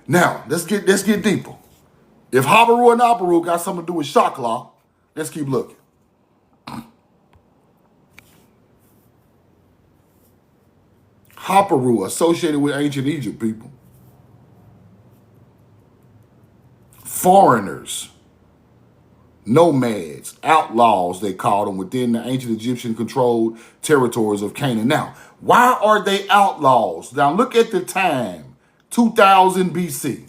Now, let's get deeper. If Habaru and Aparu got something to do with Shakla, let's keep looking. Haparu associated with ancient Egypt people. Foreigners, nomads, outlaws, they called them within the ancient Egyptian controlled territories of Canaan. Now, why are they outlaws? Now, look at the time, 2000 BC.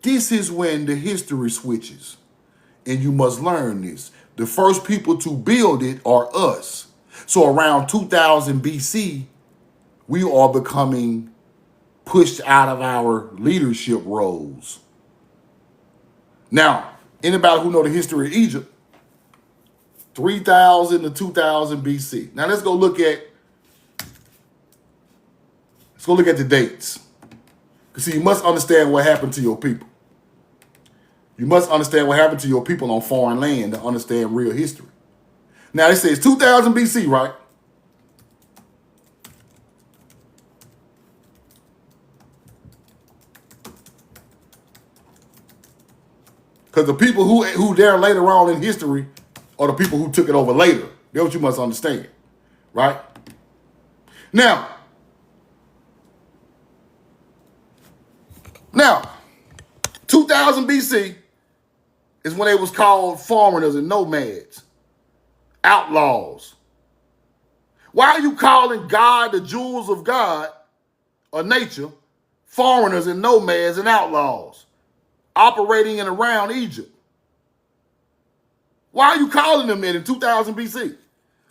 This is when the history switches. And you must learn this. The first people to build it are us. So around 2000 BC, we are becoming pushed out of our leadership roles. Now, anybody who know the history of Egypt, 3000 to 2000 BC. Now let's go look at the dates. Because see, you must understand what happened to your people. You must understand what happened to your people on foreign land to understand real history. Now it says 2000 BC, right? Because the people who there later on in history are the people who took it over later. That's what you must understand, right? Now, 2000 BC is when they was called foreigners and nomads, outlaws. Why are you calling God, the jewels of God, or nature, foreigners and nomads and outlaws operating in around Egypt? Why are you calling them that in 2000 BC?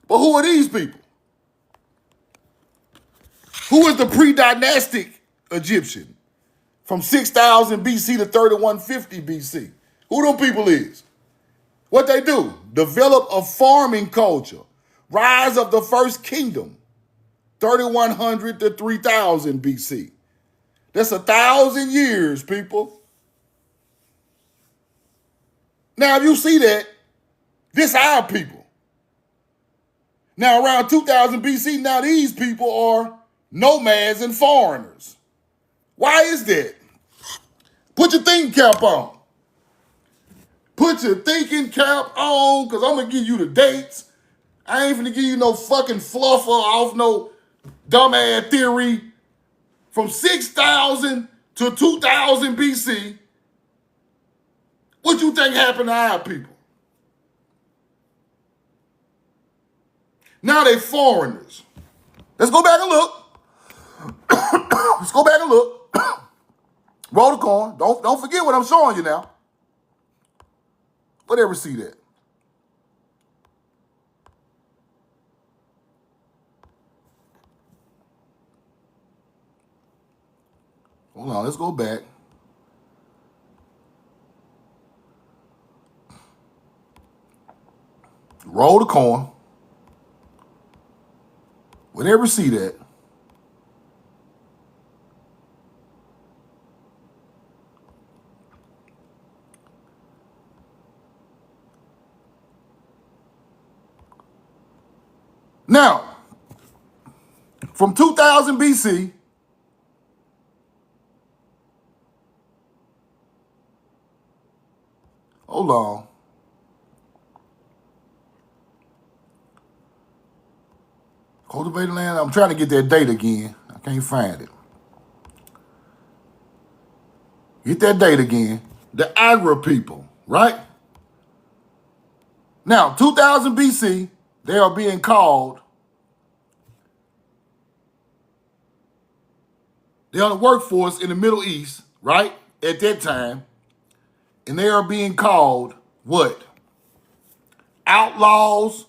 But who are these people? Who is the pre-dynastic Egyptian from 6000 BC to 3150 BC? Who them people is? What they do? Develop a farming culture. Rise of the first kingdom, 3100 to 3000 BC. That's 1,000 years, people. Now, if you see that, this our people. Now, around 2000 BC, now these people are nomads and foreigners. Why is that? Put your thinking cap on. Put your thinking cap on, because I'm going to give you the dates. I ain't finna give you no fucking fluffer off no dumbass theory. From 6000 to 2000 BC, what you think happened to our people? Now they foreigners. Let's go back and look. Let's go back and look. Roll the coin. Don't forget what I'm showing you now. Whatever see that. Hold on, let's go back. Roll the coin. Whatever see that. Now, from 2000 BC, hold on. Cultivated land, I'm trying to get that date again. I can't find it. Get that date again. The Agra people, right? Now, 2000 BC, they are being called, they're on the workforce in the Middle East, right? At that time. And they are being called what? Outlaws.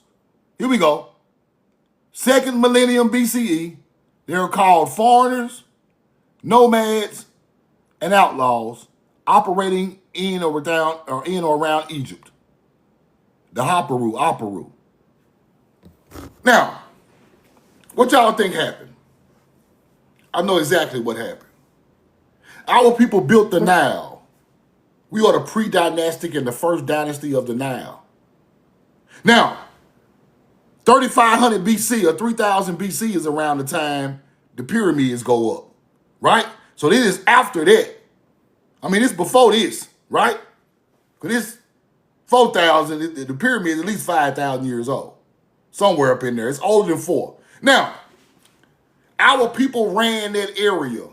Here we go. Second millennium BCE. They are called foreigners, nomads, and outlaws operating in or around Egypt. The Aparu. Now, what y'all think happened? I know exactly what happened. Our people built the Nile. We are the pre-dynastic and the first dynasty of the Nile. Now, 3500 BC or 3000 BC is around the time the pyramids go up, right? So this is after that. I mean, it's before this, right? Because this 4,000, the pyramid is at least 5,000 years old. Somewhere up in there. It's older than 4. Now, our people ran that area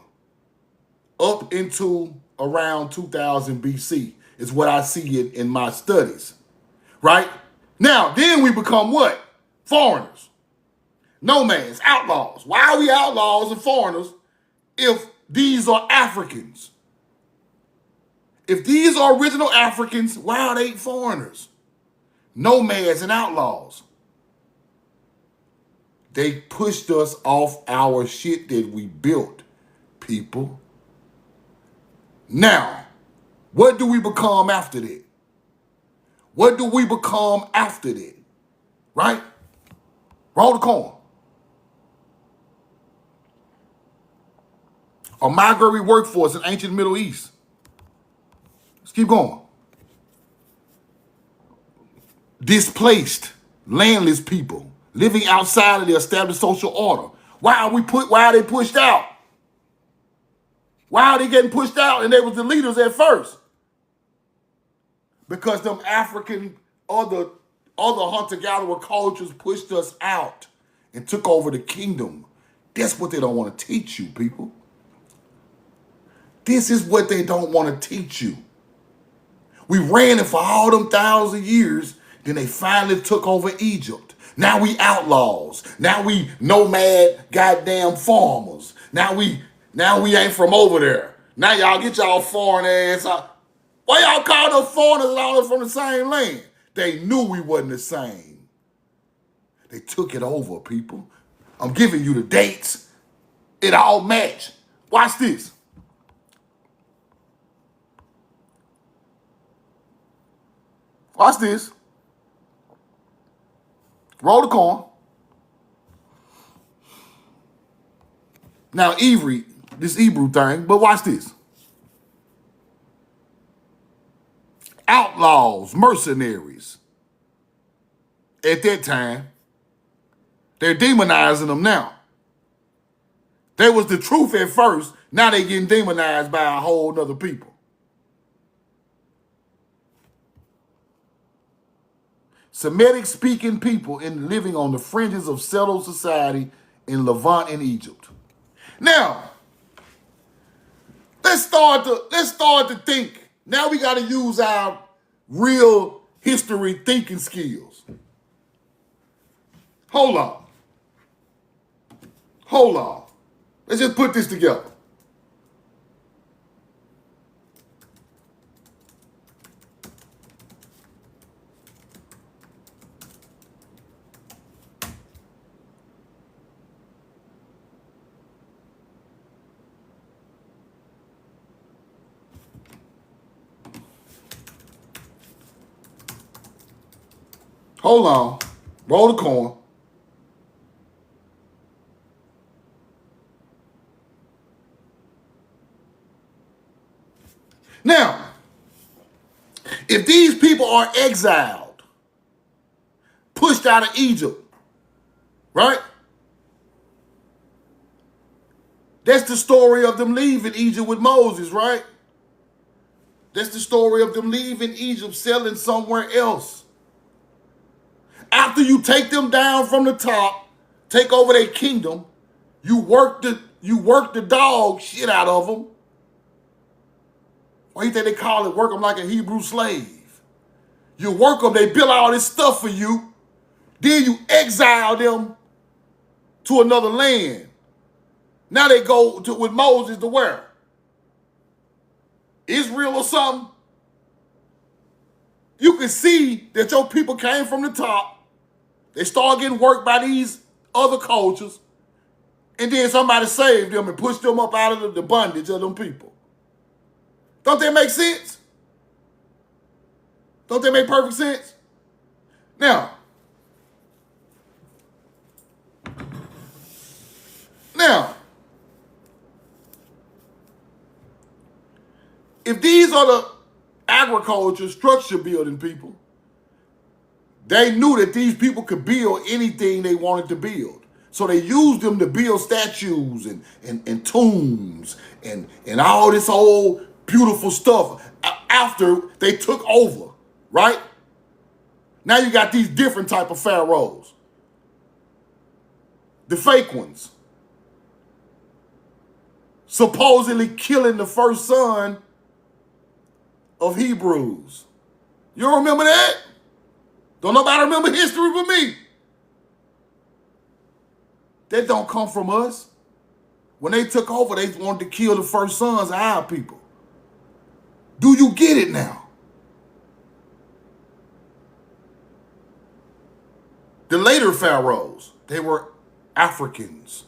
up into around 2000 BC is what I see it in my studies, right? Now, then we become what? Foreigners, nomads, outlaws. Why are we outlaws and foreigners if these are Africans? If these are original Africans, why are they foreigners? Nomads and outlaws. They pushed us off our shit that we built, people. Now, what do we become after that? What do we become after that? Right? Roll the coin. A migratory workforce in ancient Middle East. Let's keep going. Displaced, landless people living outside of the established social order. Why are they pushed out? Why are they getting pushed out and they was the leaders at first? Because them African other hunter-gatherer cultures pushed us out and took over the kingdom. That's what they don't want to teach you, people. This is what they don't want to teach you. We ran it for all them 1,000 years, then they finally took over Egypt. Now we outlaws. Now we nomad goddamn farmers. Now we ain't from over there. Now y'all get y'all foreign ass out. Why y'all call them foreigners and all from the same land? They knew we wasn't the same. They took it over, people. I'm giving you the dates. It all match. Watch this. Watch this. Roll the coin. Now, this Hebrew thing, but watch this. Outlaws, mercenaries. At that time, they're demonizing them now. There was the truth at first. Now they getting demonized by a whole nother people. Semitic-speaking people living on the fringes of settled society in Levant and Egypt. Now, let's start to think. Now we got to use our real history thinking skills. Hold on. Let's just put this together. Hold on. Roll the coin. Now, if these people are exiled, pushed out of Egypt, right? That's the story of them leaving Egypt with Moses, right? That's the story of them leaving Egypt, selling somewhere else. After you take them down from the top, take over their kingdom, you work the dog shit out of them. What do you think they call it? Work them like a Hebrew slave. You work them, they build all this stuff for you. Then you exile them to another land. Now they go with Moses to where? Israel or something? You can see that your people came from the top. They start getting worked by these other cultures. And then somebody saved them and pushed them up out of the bondage of them people. Don't that make sense? Don't that make perfect sense? Now, if these are the agriculture structure building people, they knew that these people could build anything they wanted to build. So they used them to build statues and tombs and all this old beautiful stuff after they took over, right? Now you got these different type of pharaohs. The fake ones. Supposedly killing the first son of Hebrews. You don't remember that? Don't nobody remember history but me. That don't come from us. When they took over, they wanted to kill the first sons of our people. Do you get it now? The later pharaohs, they were Africans.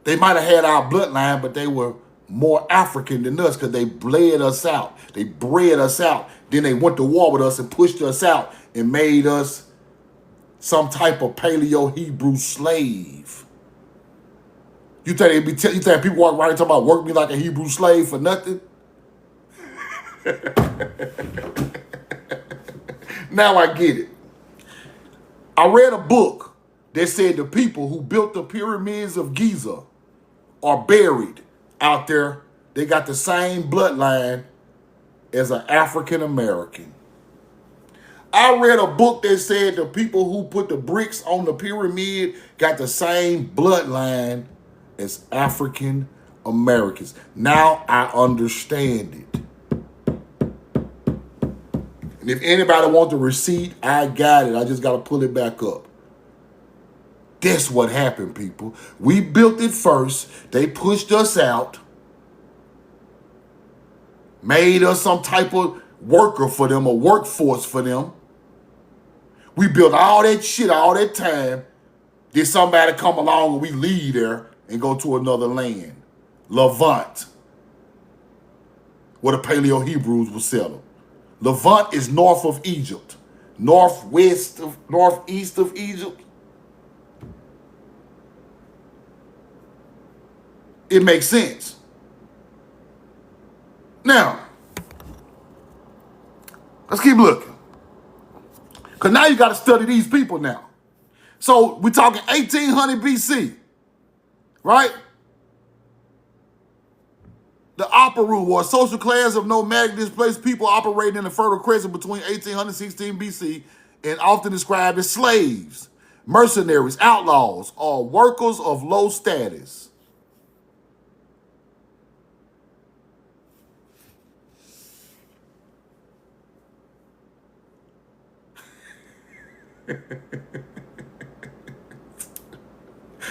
They might have had our bloodline, but they were more African than us because they bled us out. They bred us out. Then they went to war with us and pushed us out and made us some type of Paleo-Hebrew slave. You think you think people walk around and talk about work me like a Hebrew slave for nothing? Now I get it. I read a book that said the people who built the pyramids of Giza are buried out there. They got the same bloodline as an African American. I read a book that said the people who put the bricks on the pyramid got the same bloodline as African Americans. Now I understand it. And if anybody wants the receipt, I got it. I just got to pull it back up. That's what happened, people. We built it first. They pushed us out. Made us some type of worker for them, a workforce for them. We built all that shit all that time. Then somebody come along and we leave there and go to another land. Levant. Where the Paleo-Hebrews were settled. Levant is north of Egypt. Northeast of Egypt. It makes sense. Now, let's keep looking. Because now you got to study these people now. So we're talking 1800 BC, right? The Aparu, or a social class of nomadic displaced people operating in the Fertile Crescent between 1800 and 16 BC, and often described as slaves, mercenaries, outlaws, or workers of low status.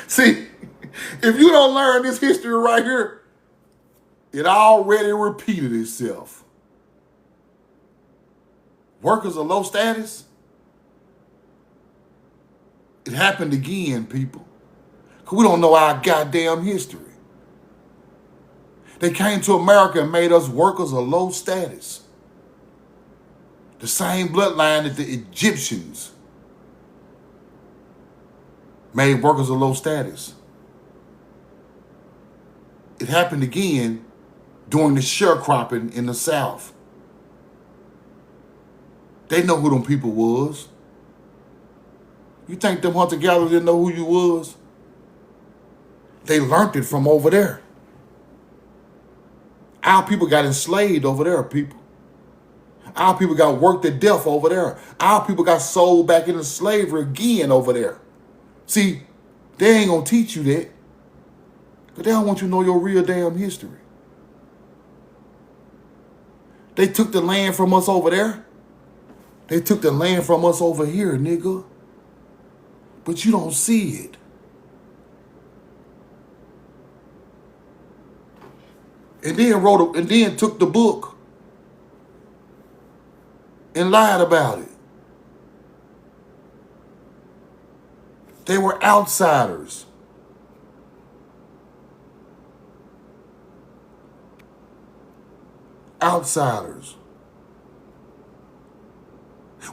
See, if you don't learn this history right here, it already repeated itself. Workers of low status. It happened again, people. Because we don't know our goddamn history. They came to America and made us workers of low status. The same bloodline that the Egyptians made workers of low status. It happened again during the sharecropping in the South. They know who them people was. You think them hunter-gatherers didn't know who you was? They learned it from over there. Our people got enslaved over there, people. Our people got worked to death over there. Our people got sold back into slavery again over there. See, they ain't gonna teach you that. Because they don't want you to know your real damn history. They took the land from us over there. They took the land from us over here, nigga. But you don't see it. And then took the book and lied about it. They were outsiders. Outsiders.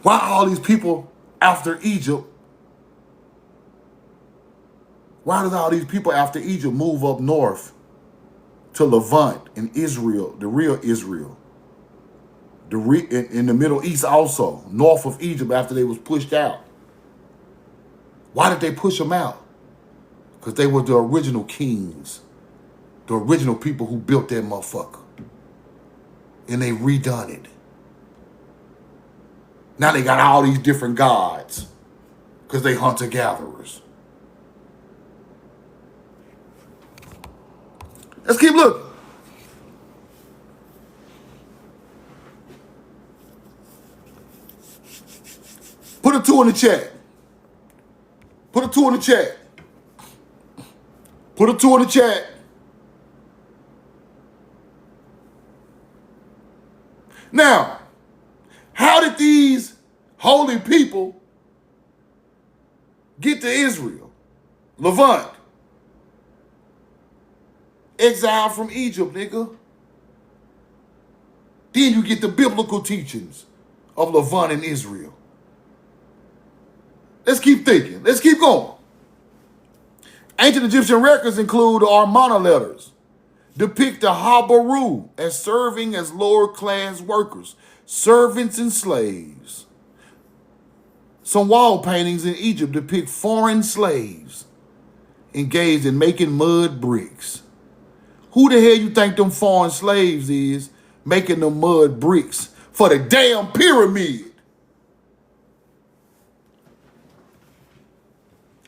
Why all these people after Egypt? Why does all these people after Egypt move up north to Levant and Israel, the real Israel? In the Middle East also, north of Egypt after they was pushed out. Why did they push them out? Because they were the original kings, the original people who built that motherfucker. And they redone it. Now they got all these different gods because they hunter-gatherers. Let's keep looking. Put a 2 in the chat. Put a 2 in the chat. Put a 2 in the chat. Now, how did these holy people get to Israel? Levant. Exiled from Egypt, nigga. Then you get the biblical teachings of Levant and Israel. Let's keep thinking. Let's keep going. Ancient Egyptian records include the Amarna letters, depict the Habaru as serving as lower class workers, servants and slaves. Some wall paintings in Egypt depict foreign slaves engaged in making mud bricks. Who the hell you think them foreign slaves is making them mud bricks for the damn pyramid?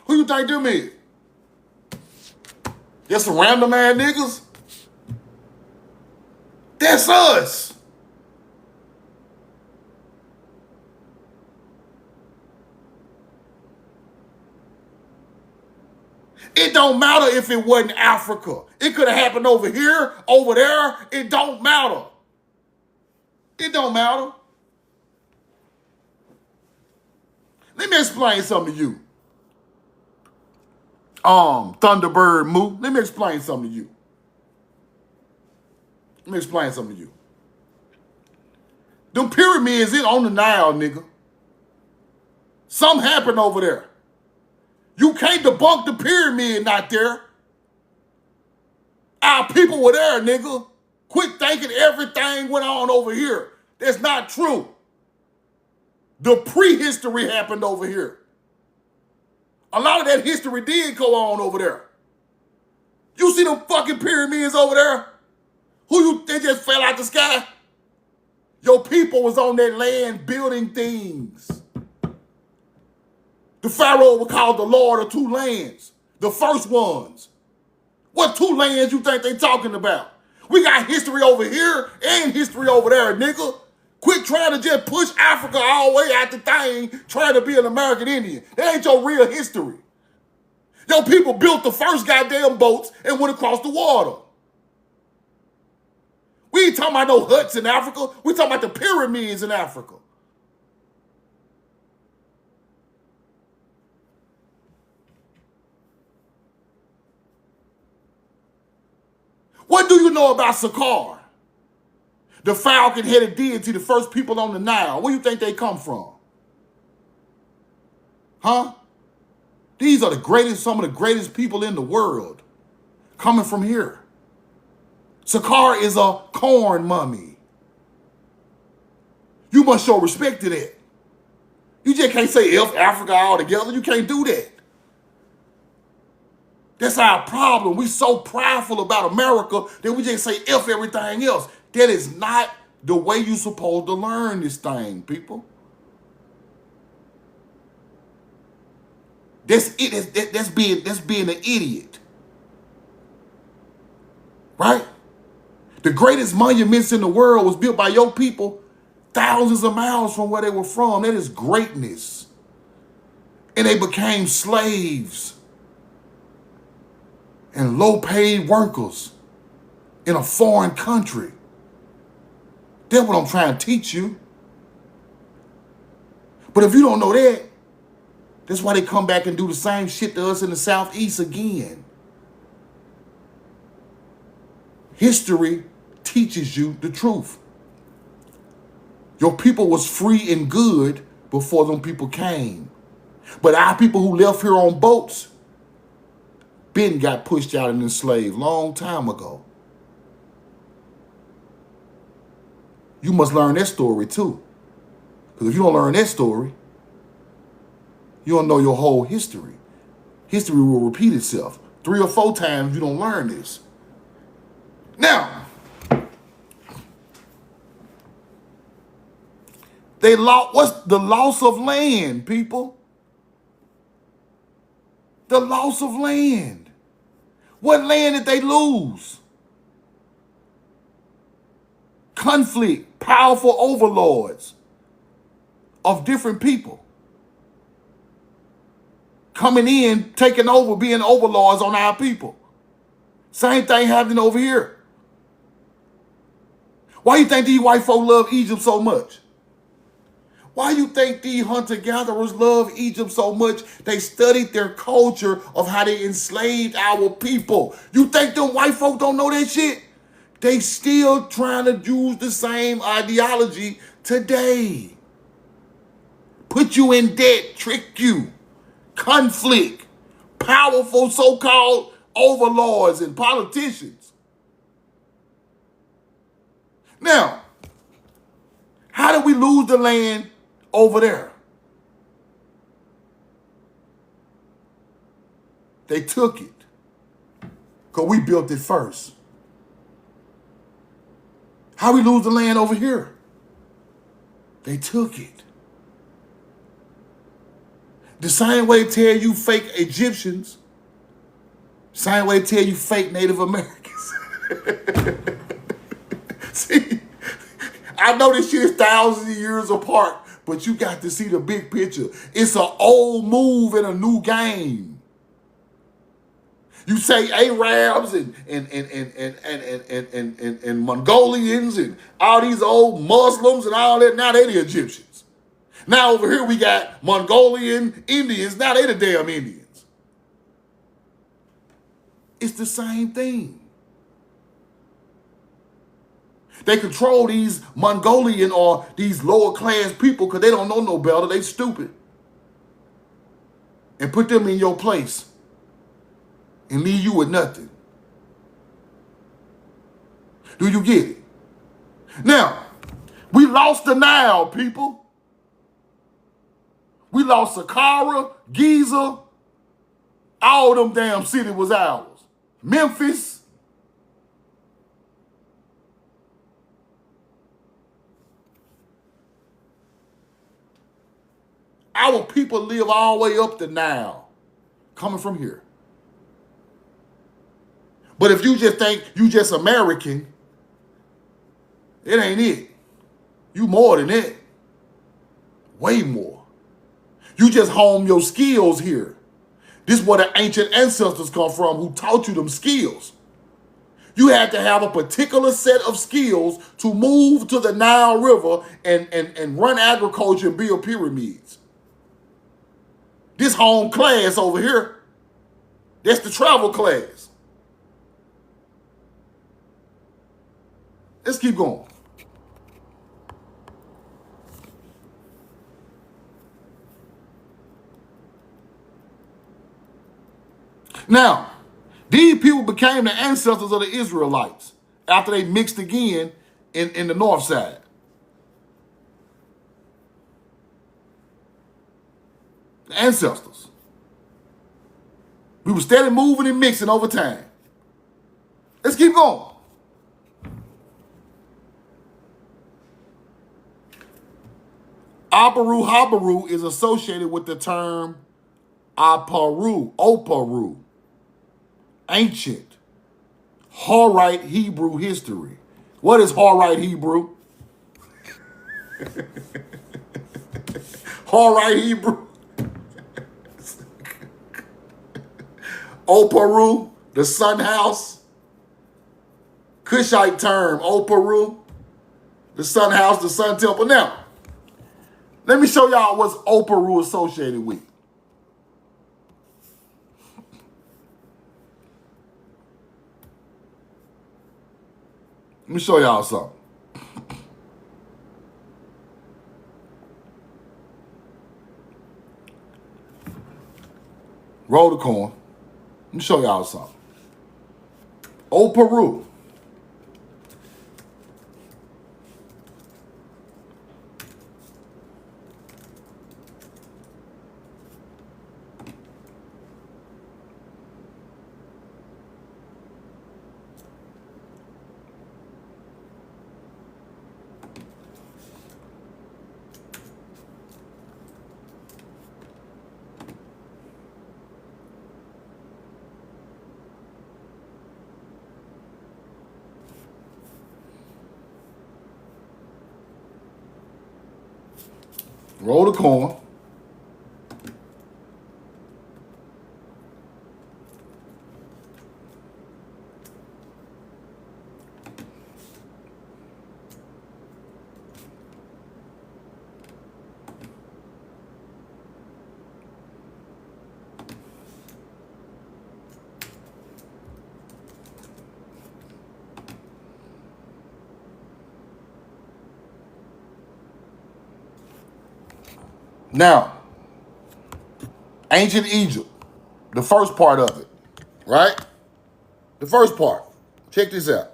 Who you think them is? Just some random ass niggas? That's us. It don't matter if it wasn't Africa. It could have happened over here, over there. It don't matter. It don't matter. Let me explain something to you. Thunderbird Moo. Let me explain something to you. Let me explain something to you. Them pyramids is on the Nile, nigga. Something happened over there. You can't debunk the pyramid not there. Our people were there, nigga. Quit thinking everything went on over here. That's not true. The prehistory happened over here. A lot of that history did go on over there. You see them fucking pyramids over there? They just fell out the sky? Your people was on that land building things. The Pharaoh was called the Lord of Two Lands. The first ones. What two lands you think they talking about? We got history over here and history over there, nigga. Quit trying to just push Africa all the way out the thing, trying to be an American Indian. That ain't your real history. Your people built the first goddamn boats and went across the water. We ain't talking about no huts in Africa. We talking about the pyramids in Africa. What do you know about Sakar? The falcon-headed deity, the first people on the Nile. Where do you think they come from? Huh? These are some of the greatest people in the world coming from here. Sakar is a corn mummy. You must show respect to that. You just can't say F Africa altogether. You can't do that. That's our problem. We so prideful about America that we just say F everything else. That is not the way you're supposed to learn this thing, people. That's it. That's being an idiot. Right? The greatest monuments in the world was built by your people thousands of miles from where they were from. That is greatness. And they became slaves and low-paid workers in a foreign country. That's what I'm trying to teach you. But if you don't know that, that's why they come back and do the same shit to us in the Southeast again. History teaches you the truth. Your people was free and good before them people came. But our people who left here on boats been got pushed out and enslaved long time ago. You must learn that story too. Because if you don't learn that story, you don't know your whole history. History will repeat itself. 3 or 4 times you don't learn this. Now, they lost. What's the loss of land, people? The loss of land. What land did they lose? Conflict, powerful overlords of different people coming in, taking over, being overlords on our people. Same thing happening over here. Why you think these white folk love Egypt so much? Why you think these hunter-gatherers love Egypt so much? They studied their culture of how they enslaved our people. You think them white folk don't know that shit? They still trying to use the same ideology today. Put you in debt, trick you, conflict, powerful so-called overlords and politicians. Now, how did we lose the land over there? They took it because we built it first. How we lose the land over here? They took it. The same way they tell you fake Egyptians, same way they tell you fake Native Americans. See, I know this shit is thousands of years apart, but you got to see the big picture. It's an old move in a new game. You say Arabs and Mongolians and all these old Muslims and all that, now they the Egyptians. Now over here we got Mongolian Indians, now they the damn Indians. It's the same thing. They control these Mongolian or these lower class people because they don't know no better, they stupid. And put them in your place and leave you with nothing. Do you get it? Now, we lost the Nile, people. We lost Saqqara, Giza. All them damn cities was ours. Memphis. Our people live all the way up the Nile, coming from here. But if you just think you just American, it ain't it. You more than that. Way more. You just hone your skills here. This is where the ancient ancestors come from who taught you them skills. You had to have a particular set of skills to move to the Nile River and run agriculture and build pyramids. This home class over here, that's the travel class. Let's keep going. Now, these people became the ancestors of the Israelites after they mixed again in the north side. The ancestors. We were steady moving and mixing over time. Let's keep going. Aparu Habaru is associated with the term Oparu, ancient, Horite Hebrew history. What is Horite Hebrew? Horite Hebrew. Oparu, the sun house. Cushite term, Oparu, the sun house, the sun temple. Now, let me show y'all what's Oparu associated with. Let me show y'all something. Roll the corn. Let me show y'all something. Old Peru. Roll the corn. Now, ancient Egypt, the first part of it, right? The first part. Check this out.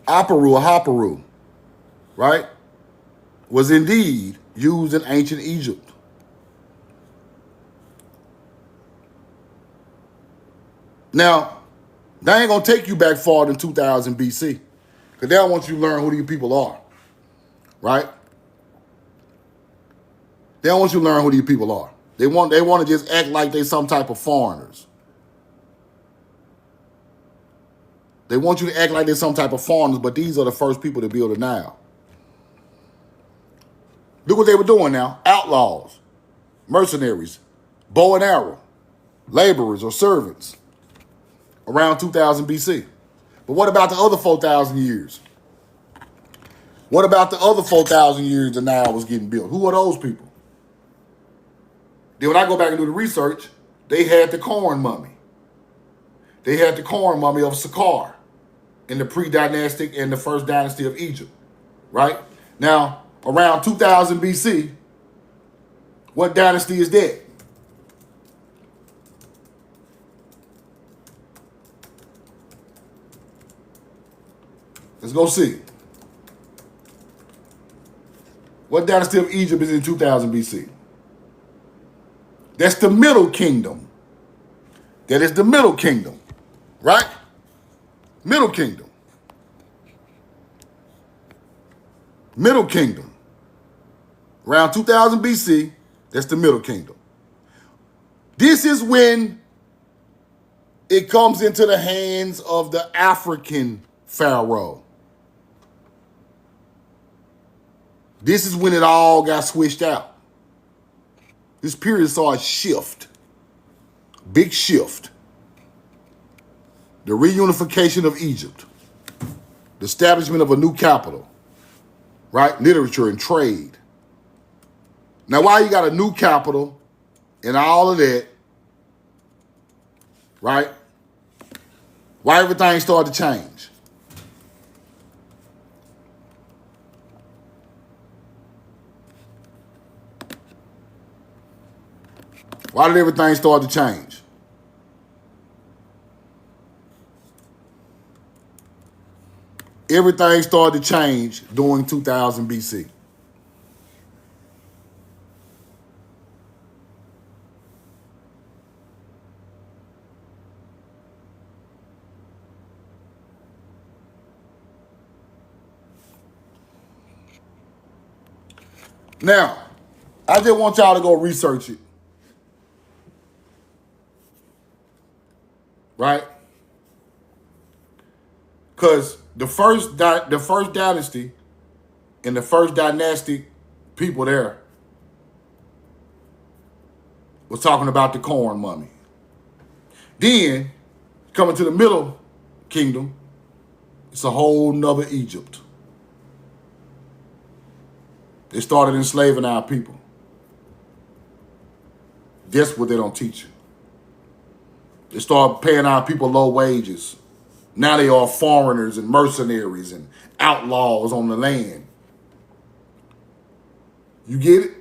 Aparu or Haparu, right, was indeed used in ancient Egypt. Now, they ain't gonna take you back far than 2000 BC, because they don't want you to learn who these people are, right? They don't want you to learn who these people are. They want to just act like they some type of foreigners. They want you to act like they're some type of foreigners, but these are the first people to build it now. Look what they were doing now. Outlaws, mercenaries, bow and arrow, laborers or servants around 2000 BC. But what about the other 4,000 years? What about the other 4,000 years the Nile was getting built? Who are those people? Then when I go back and do the research, they had the corn mummy. They had the corn mummy of Saqqara in the pre-dynastic and the first dynasty of Egypt, right? Now, around 2000 BC, what dynasty is that? Let's go see. What dynasty of Egypt is in 2000 BC? That's the Middle Kingdom. That is the Middle Kingdom, right? Middle Kingdom. Middle Kingdom. Around 2000 BC, that's the Middle Kingdom. This is when it comes into the hands of the African pharaoh. This is when it all got switched out. This period saw a shift. Big shift. The reunification of Egypt. The establishment of a new capital. Right? Literature and trade. Now, why you got a new capital and all of that, right? Why everything started to change? Why did everything start to change? Everything started to change during 2000 BC. Now, I just want y'all to go research it. Right? Because the first dynasty and the first dynastic people there was talking about the corn mummy. Then, coming to the Middle Kingdom, it's a whole nother Egypt. They started enslaving our people. That's what they don't teach you. They started paying our people low wages. Now they are foreigners and mercenaries and outlaws on the land. You get it?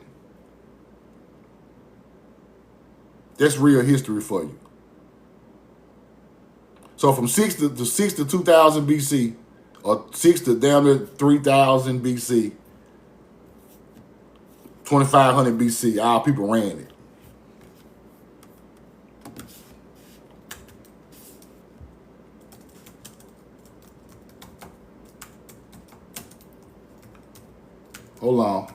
That's real history for you. So from 6 to 2000 BC, or 6 to down to 3000 BC, 2500 BC, our people ran it. Hold on.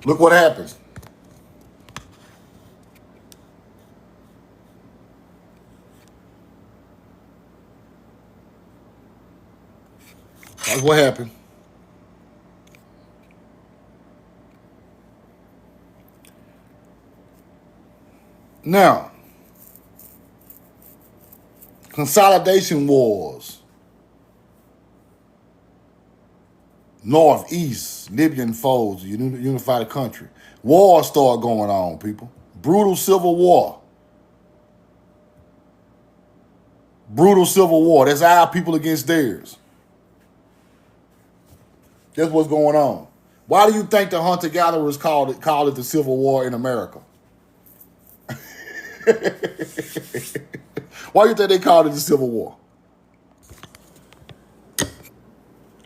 Look what happens. That's what happened. Now, consolidation wars. North, East, Libyan foes, unify the country. Wars start going on, people. Brutal civil war. Brutal civil war. That's our people against theirs. That's what's going on. Why do you think the hunter-gatherers called it the Civil War in America? Why do you think they called it the Civil War?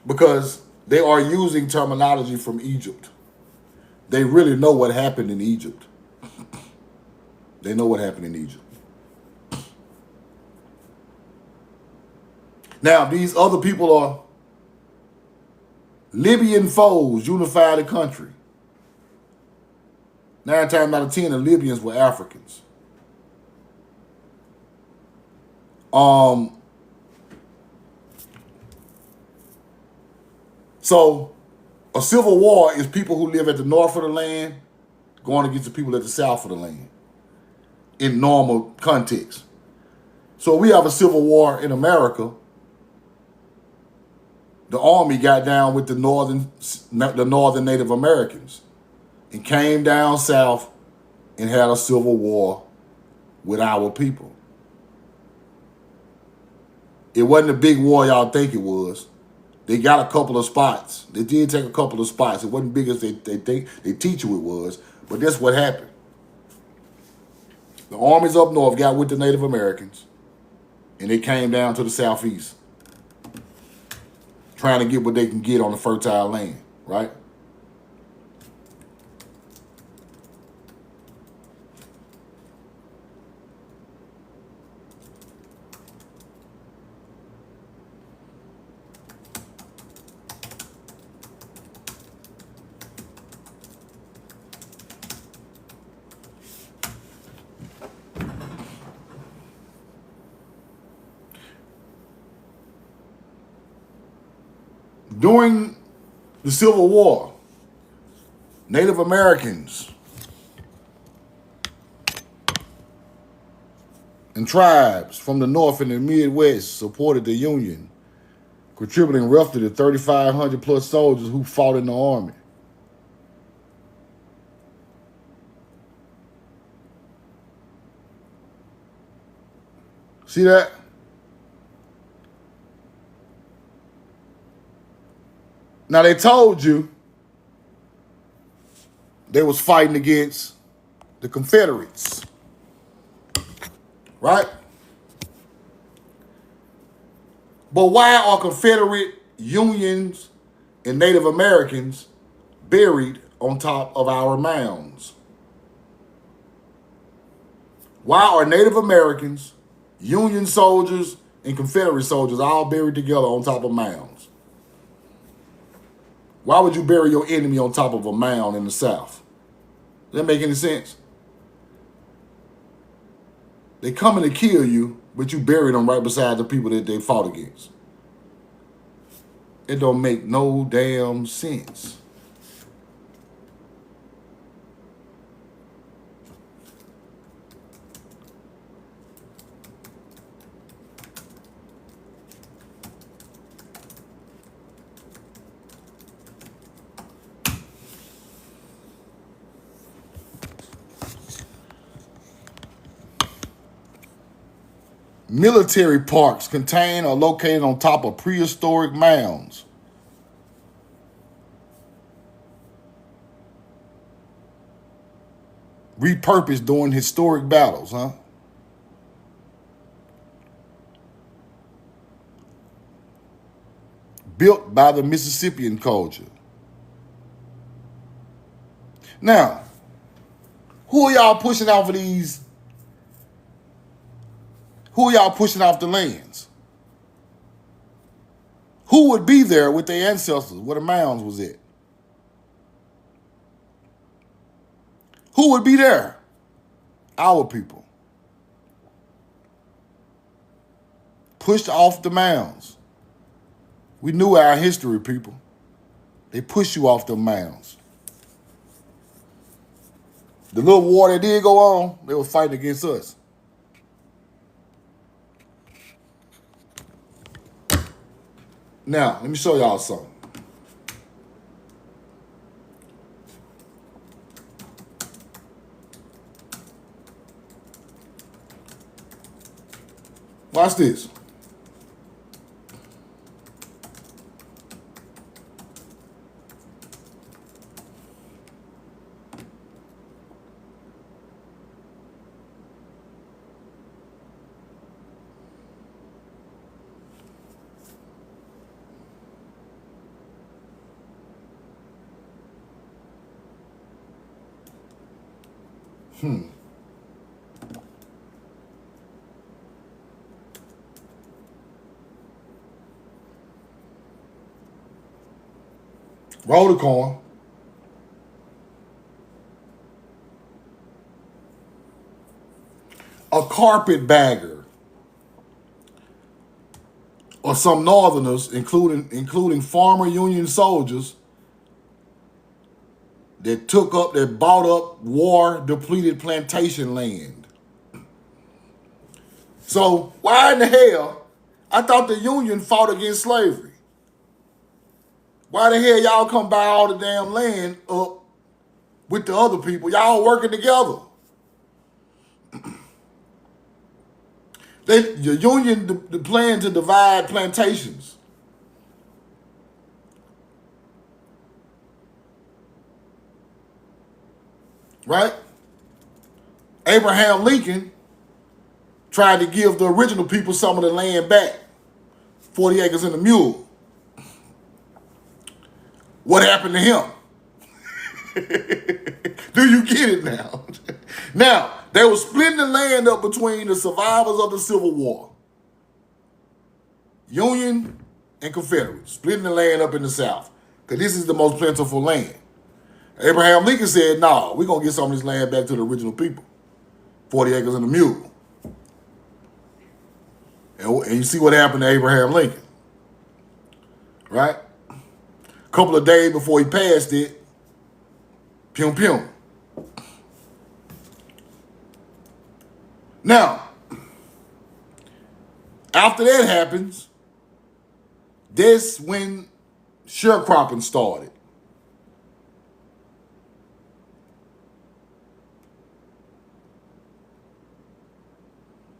Because they are using terminology from Egypt. They really know what happened in Egypt. They know what happened in Egypt. Now, these other people are Libyan foes, unify the country. 9 times out of 10, the Libyans were Africans. So a civil war is people who live at the north of the land going against the people at the south of the land in normal context. So we have a civil war in America. The army got down with the northern Native Americans and came down south and had a civil war with our people. It wasn't a big war y'all think it was. They got a couple of spots. They did take a couple of spots. It wasn't big as they think they teach you it was, but that's what happened. The armies up north got with the Native Americans, and they came down to the southeast, trying to get what they can get on the fertile land, right? During the Civil War, Native Americans and tribes from the North and the Midwest supported the Union, contributing roughly to 3,500 plus soldiers who fought in the army. See that? Now they told you they was fighting against the Confederates, right? But why are Confederate Unions and Native Americans buried on top of our mounds? Why are Native Americans, Union soldiers, and Confederate soldiers all buried together on top of mounds? Why would you bury your enemy on top of a mound in the South? Does that make any sense? They coming to kill you, but you buried them right beside the people that they fought against. It don't make no damn sense. military parks contain or located on top of prehistoric mounds. Repurposed during historic battles, huh? Built by the Mississippian culture. Now, who are y'all pushing off of these? Who are y'all pushing off the lands? Who would be there with their ancestors where the mounds was at? Who would be there? Our people. Pushed off the mounds. We knew our history, people. They push you off the mounds. The little war that did go on, they were fighting against us. Now, let me show y'all something. Watch this. Roll the coin. A carpetbagger, or some Northerners, including former Union soldiers, that bought up war-depleted plantation land. So why in the hell? I thought the Union fought against slavery. Why the hell y'all come buy all the damn land up with the other people? Y'all working together. The Union plan to divide plantations. Right? Abraham Lincoln tried to give the original people some of the land back. 40 acres and a mule. What happened to him? Do you get it now? Now, they were splitting the land up between the survivors of the Civil War. Union and Confederate, splitting the land up in the South. Because this is the most plentiful land. Abraham Lincoln said, no, we're going to get some of this land back to the original people. 40 acres and a mule. And you see what happened to Abraham Lincoln. Right? A couple of days before he passed it, pium pium. Now, after that happens, that's when sharecropping started.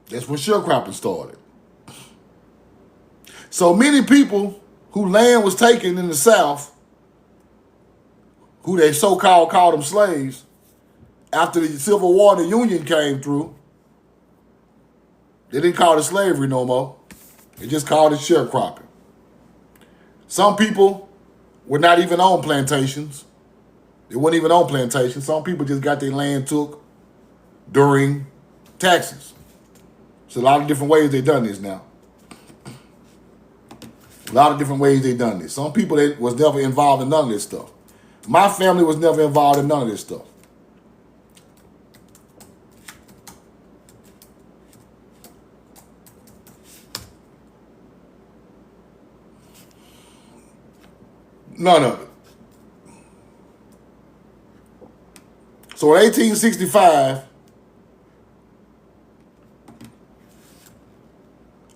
That's when sharecropping started. So many people whose land was taken in the South, who they so-called called them slaves, after the Civil War, the Union came through, they didn't call it slavery no more. They just called it sharecropping. Some people were not even on plantations. They weren't even on plantations. Some people just got their land took during taxes. There's a lot of different ways they've done this now. A lot of different ways they've done this. Some people that was never involved in none of this stuff. My family was never involved in none of this stuff. None of it. So in 1865,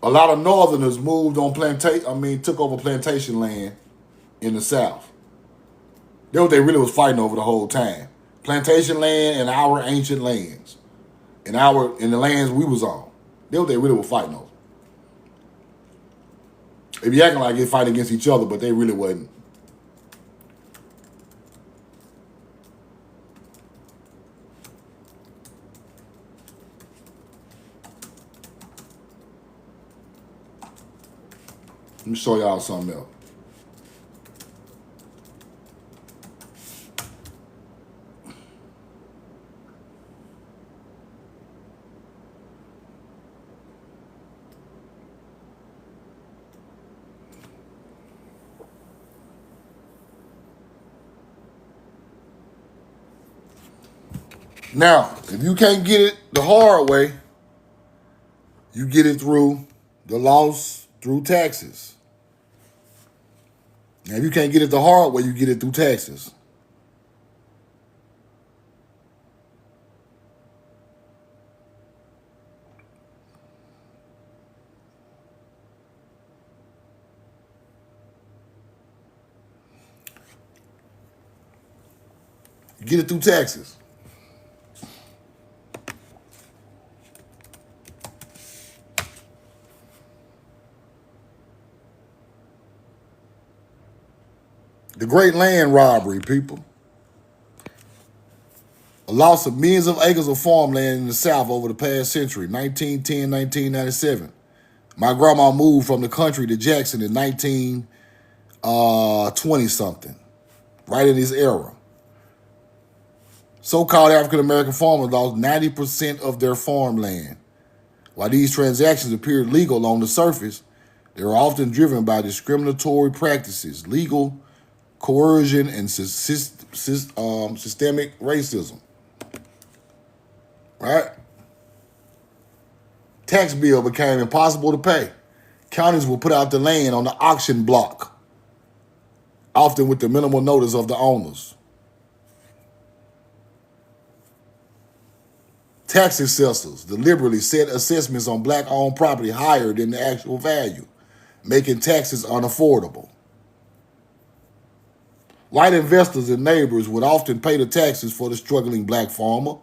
a lot of Northerners moved on took over plantation land in the South. That's what they really was fighting over the whole time. Plantation land and our ancient lands. And the lands we was on. That's what they really were fighting over. They be acting like they fight against each other, but they really wasn't. Let me show y'all something else. Now, if you can't get it the hard way, you get it through the loss through taxes. Now, if you can't get it the hard way, you get it through taxes. You get it through taxes. The great land robbery, people. A loss of millions of acres of farmland in the South over the past century, 1910, 1997. My grandma moved from the country to Jackson in 1920-something, right in this era. So-called African-American farmers lost 90% of their farmland. While these transactions appeared legal on the surface, they were often driven by discriminatory practices, legal coercion, and systemic racism. Right? Tax bill became impossible to pay. Counties would put out the land on the auction block, often with the minimal notice of the owners. Tax assessors deliberately set assessments on black-owned property higher than the actual value, making taxes unaffordable. White investors and neighbors would often pay the taxes for the struggling black farmer,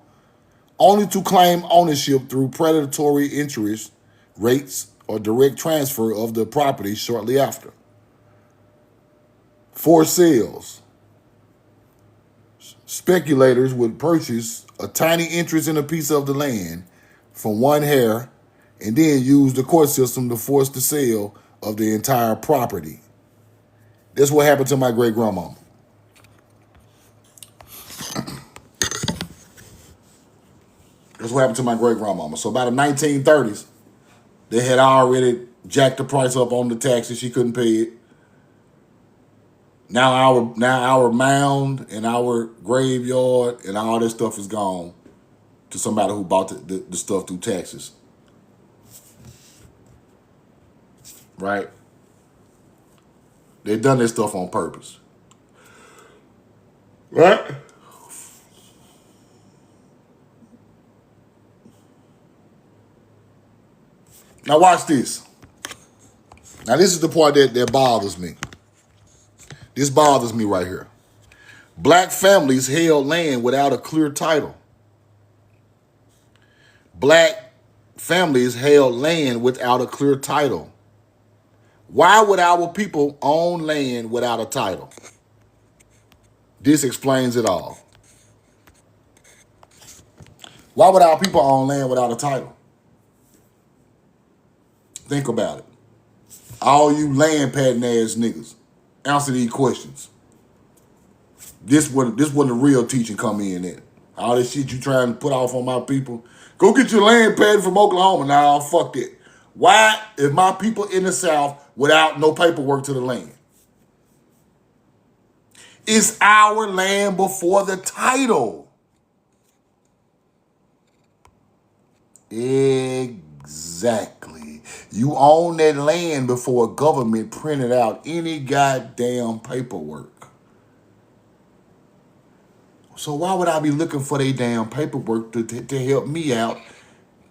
only to claim ownership through predatory interest rates or direct transfer of the property shortly after. For sales, speculators would purchase a tiny interest in a piece of the land from one heir and then use the court system to force the sale of the entire property. That's what happened to my great-grandmama. That's what happened to my great-grandmama. So by the 1930s, they had already jacked the price up on the taxes. She couldn't pay it. Now our mound and our graveyard and all that stuff is gone to somebody who bought the stuff through taxes. Right? They've done this stuff on purpose. Right? Now watch this. Now this is the part that bothers me. This bothers me right here. Black families held land without a clear title. Black families held land without a clear title. Why would our people own land without a title? This explains it all. Why would our people own land without a title? Think about it. All you land patting ass niggas, answer these questions. This when the real teaching come in at. All this shit you trying to put off on my people. Go get your land patent from Oklahoma. Nah, fuck that. Why is my people in the South without no paperwork to the land? It's our land before the title. Exactly. You own that land before a government printed out any goddamn paperwork. So why would I be looking for their damn paperwork to help me out?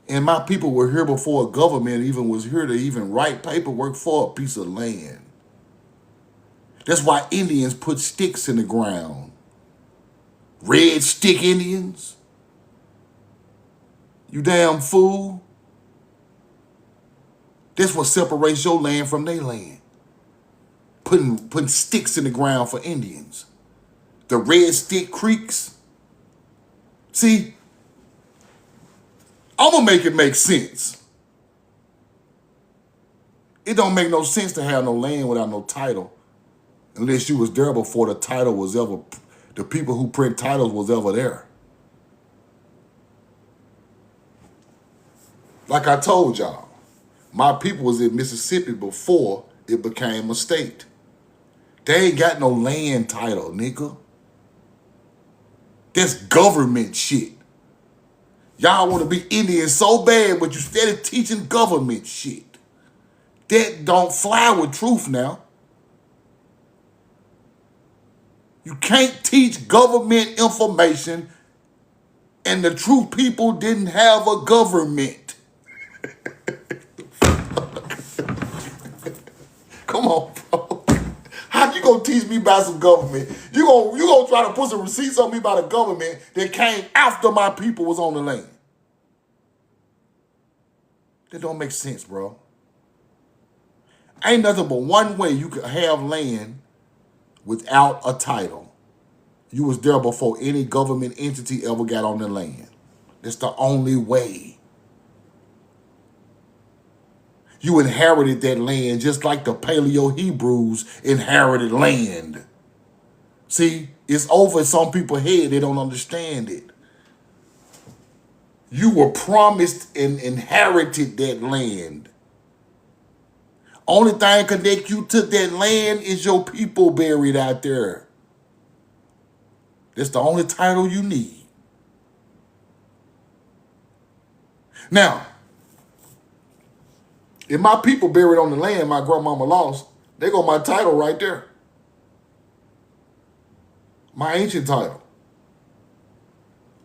And my people were here before a government even was here to even write paperwork for a piece of land. That's why Indians put sticks in the ground. Red stick Indians. You damn fool. That's what separates your land from their land. putting sticks in the ground for Indians. The Red Stick Creeks. See, I'm gonna make it make sense. It don't make no sense to have no land without no title, unless you was there before the title was ever, the people who print titles was ever there. Like I told y'all, my people was in Mississippi before it became a state. They ain't got no land title, nigga. That's government shit. Y'all want to be Indian so bad, but you steady teaching government shit. That don't fly with truth now. You can't teach government information and the true people didn't have a government. Come on, bro. How you gonna teach me about some government? You gonna try to put some receipts on me about a government that came after my people was on the land. That don't make sense, bro. Ain't nothing but one way you could have land without a title. You was there before any government entity ever got on the land. That's the only way. You inherited that land just like the Paleo Hebrews inherited land. See, it's over some people's head. They don't understand it. You were promised and inherited that land. Only thing connect you to that land is your people buried out there. That's the only title you need. Now, if my people buried on the land my grandmama lost, they got my title right there. My ancient title.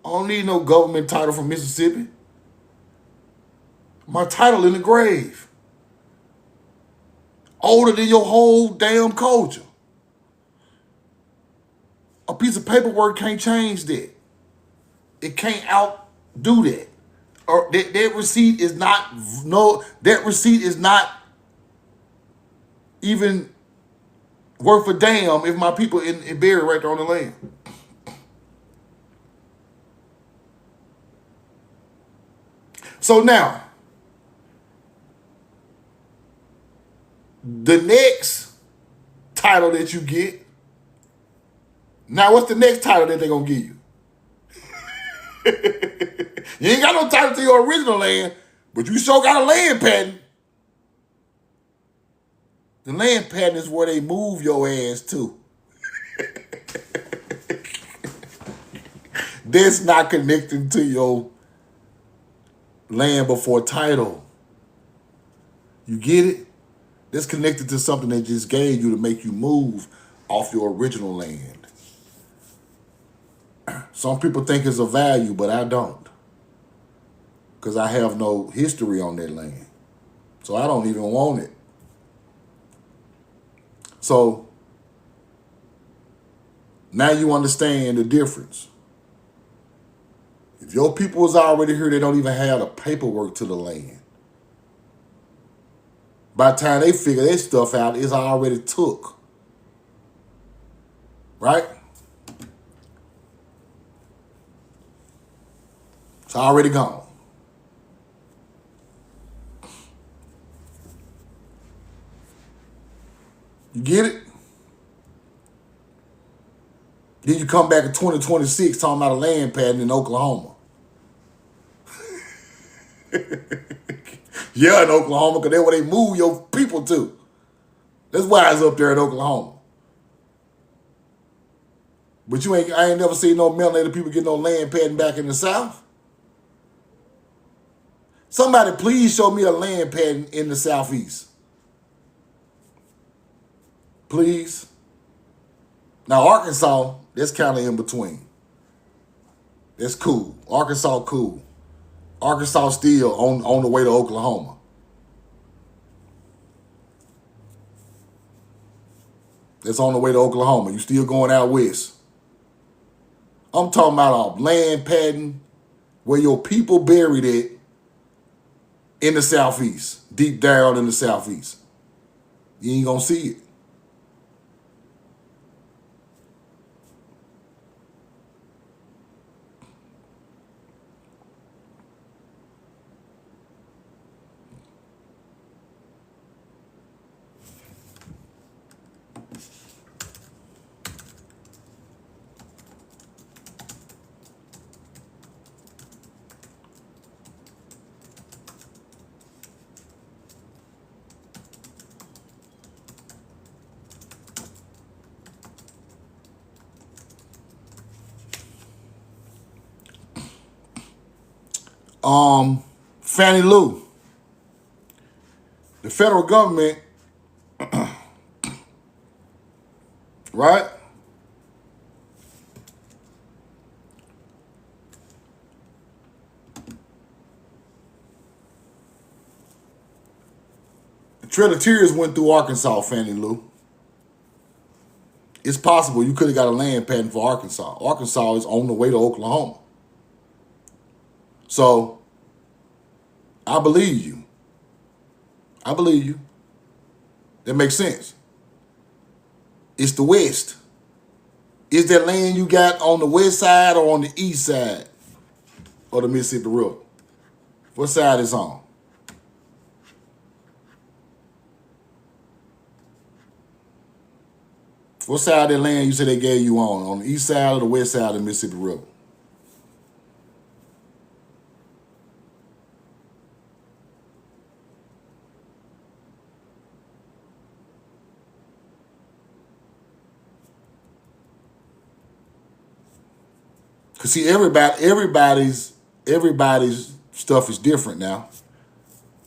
I don't need no government title from Mississippi. My title in the grave. Older than your whole damn culture. A piece of paperwork can't change that. It can't outdo that. Or that receipt is not, no, that receipt is not even worth a damn if my people in buried right there on the land. So now, the next title that you get, now what's the next title that they're going to give you? You ain't got no title to your original land, but you sure got a land patent. The land patent is where they move your ass to. That's not connecting to your land before title. You get it? That's connected to something they just gave you to make you move off your original land. Some people think it's a value, but I don't. Because I have no history on that land. So I don't even want it. So now you understand the difference. If your people was already here, they don't even have the paperwork to the land. By the time they figure their stuff out, it's already took. Right? It's already gone. You get it? Then you come back in 2026 talking about a land patent in Oklahoma. Yeah, in Oklahoma, because that's where they move your people to. That's why it's up there in Oklahoma. But I ain't never seen no melanated people get no land patent back in the South. Somebody please show me a land patent in the Southeast. Please. Now, Arkansas, that's kind of in between. That's cool. Arkansas, cool. Arkansas still on the way to Oklahoma. That's on the way to Oklahoma. You still going out west. I'm talking about a land patent where your people buried it in the Southeast, deep down in the Southeast. You ain't gonna see it. Fannie Lou. The federal government, right? The Trail of Tears went through Arkansas, Fannie Lou. It's possible you could have got a land patent for Arkansas. Arkansas is on the way to Oklahoma. So, I believe you. I believe you. That makes sense. It's the West. Is that land you got on the west side or on the east side of the Mississippi River? What side is on? What side of that land you said they gave you on? On the east side or the west side of the Mississippi River? Cause see, everybody's stuff is different now.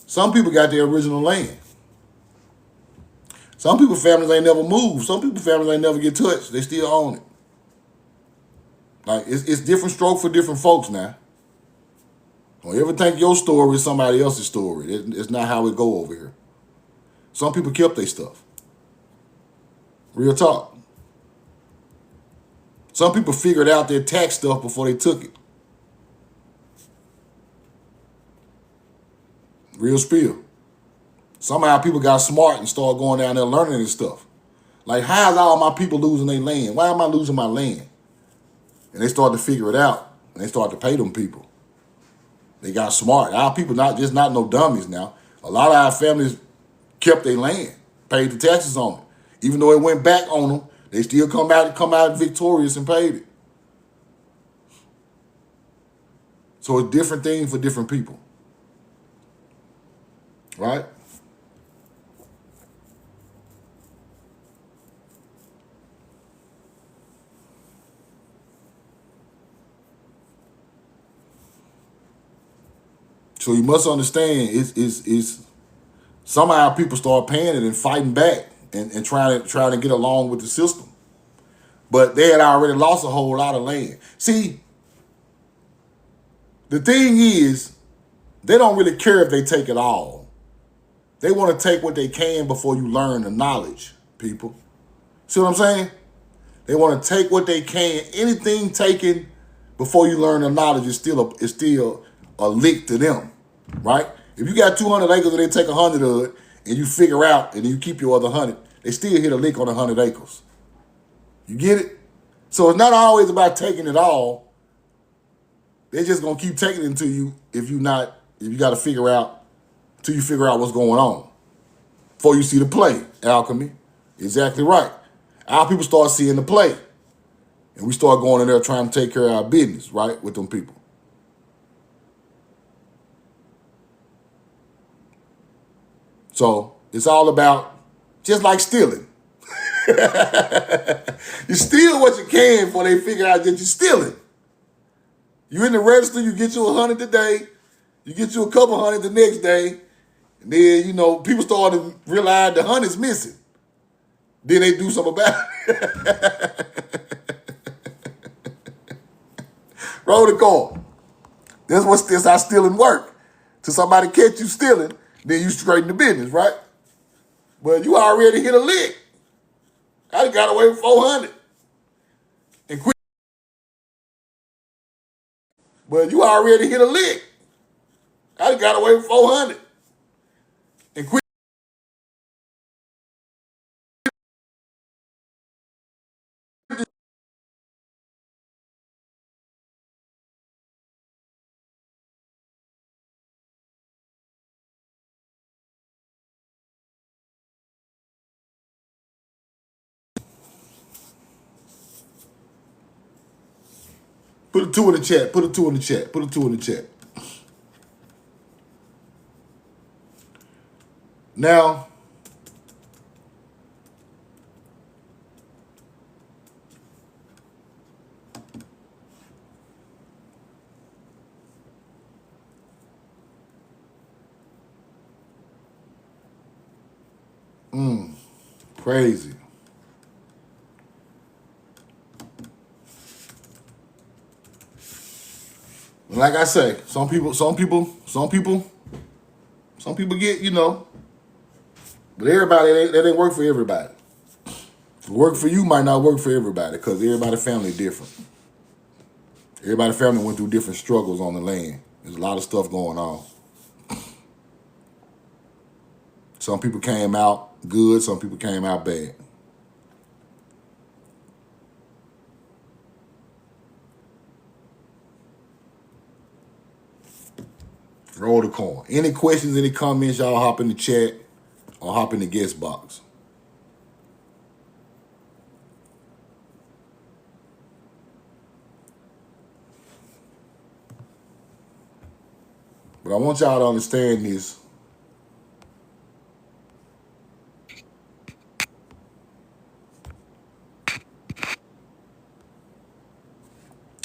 Some people got their original land. Some people families ain't never moved. Some people families ain't never get touched. They still own it. Like it's different stroke for different folks now. Don't ever think your story is somebody else's story. It's not how it go over here. Some people kept their stuff. Real talk. Some people figured out their tax stuff before they took it. Real spill. Somehow people got smart and started going down there learning this stuff. Like, how is all my people losing their land? Why am I losing my land? And they started to figure it out. And they started to pay them people. They got smart. Our people not no dummies now. A lot of our families kept their land, paid the taxes on it. Even though it went back on them, they still come out victorious and paid it. So it's different things for different people. Right? So you must understand it's somehow people start paying it and fighting back and trying to get along with the system. But they had already lost a whole lot of land. See, the thing is, they don't really care if they take it all. They want to take what they can before you learn the knowledge, people. See what I'm saying? They want to take what they can. Anything taken before you learn the knowledge is still a lick to them, right? If you got 200 acres and they take 100 of it, and you figure out and you keep your other 100, they still hit a lick on 100 acres. You get it? So it's not always about taking it all. They're just gonna keep taking it until you got to figure out till you figure out what's going on. Before you see the play, alchemy. Exactly right. Our people start seeing the play. And we start going in there trying to take care of our business, right, with them people. So it's all about just like stealing. You steal what you can before they figure out that you're stealing. You in the register, you get you 100 today, you get you a couple hundred the next day, and then, people start to realize the 100's missing. Then they do something about it. Roll the call. That's how stealing work. Till somebody catch you stealing, then you straighten the business, right? But you already hit a lick. I got away with 400 and quit. But you already hit a lick. I got away with 400 and quit. Put a 2 in the chat. Put a 2 in the chat. Put a 2 in the chat. Now, Crazy. And like I say, some people get, but everybody that ain't work for everybody. Work for you might not work for everybody because everybody's family different. Everybody's family went through different struggles on the land. There's a lot of stuff going on. Some people came out good, some people came out bad. Roll the coin. Any questions, any comments, y'all hop in the chat or hop in the guest box. But I want y'all to understand this.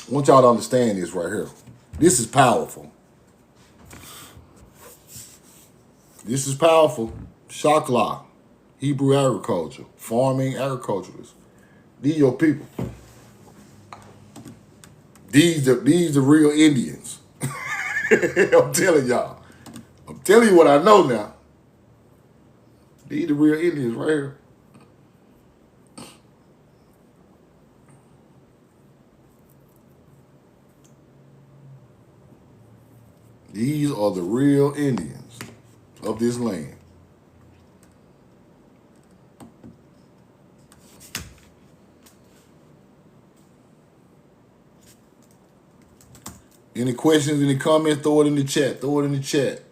I want y'all to understand this right here. This is powerful. This is powerful. Shakla, Hebrew agriculture, farming agriculturists. These your people. These the real Indians. I'm telling y'all. I'm telling you what I know now. These the real Indians right here. These are the real Indians of this land. Any questions, any comments, throw it in the chat. Throw it in the chat.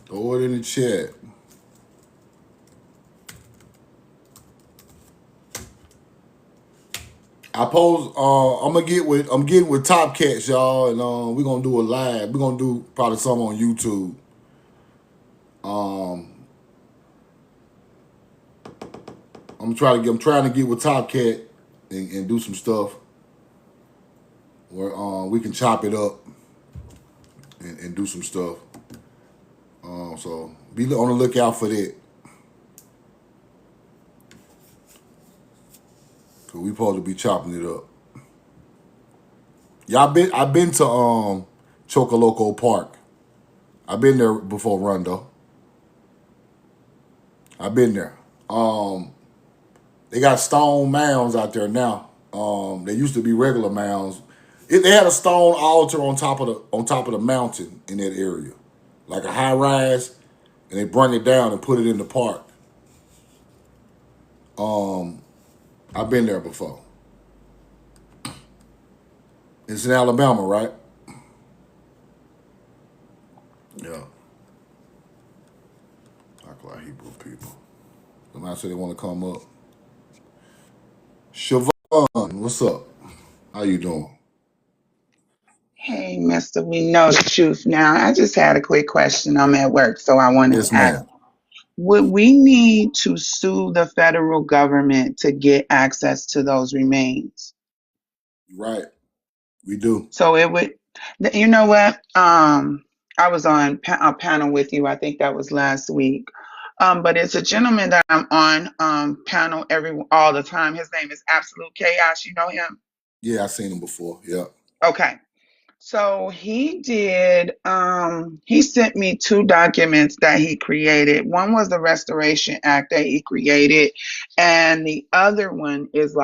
Throw it in the chat. I pose. I'm getting with Top Cats, y'all, and we're gonna do a live. We're gonna do probably some on YouTube. I'm trying to get with Top Cat and do some stuff where we can chop it up and do some stuff. So be on the lookout for that. Cause we supposed to be chopping it up. I've been to Chocoloco Park. I've been there before, Rondo. I've been there. They got stone mounds out there now. They used to be regular mounds. They had a stone altar on top of the mountain in that area, like a high rise, and they brought it down and put it in the park. I've been there before. It's in Alabama, right? Yeah. Talk like Hebrew people. Somebody said they want to come up. Siobhan, what's up? How you doing? Hey, Mister, we know the truth now. I just had a quick question. I'm at work, so I wanted Yes, to ask. ma'am. Would we need to sue the federal government to get access to those remains? You're right. We do. So it would, you know what? I was on a panel with you. I think that was last week. But it's a gentleman that I'm on panel all the time. His name is Absolute Chaos. You know him? Yeah, I seen him before. Yeah. Okay. So he sent me two documents that he created. One was the Restoration Act that he created, and the other one is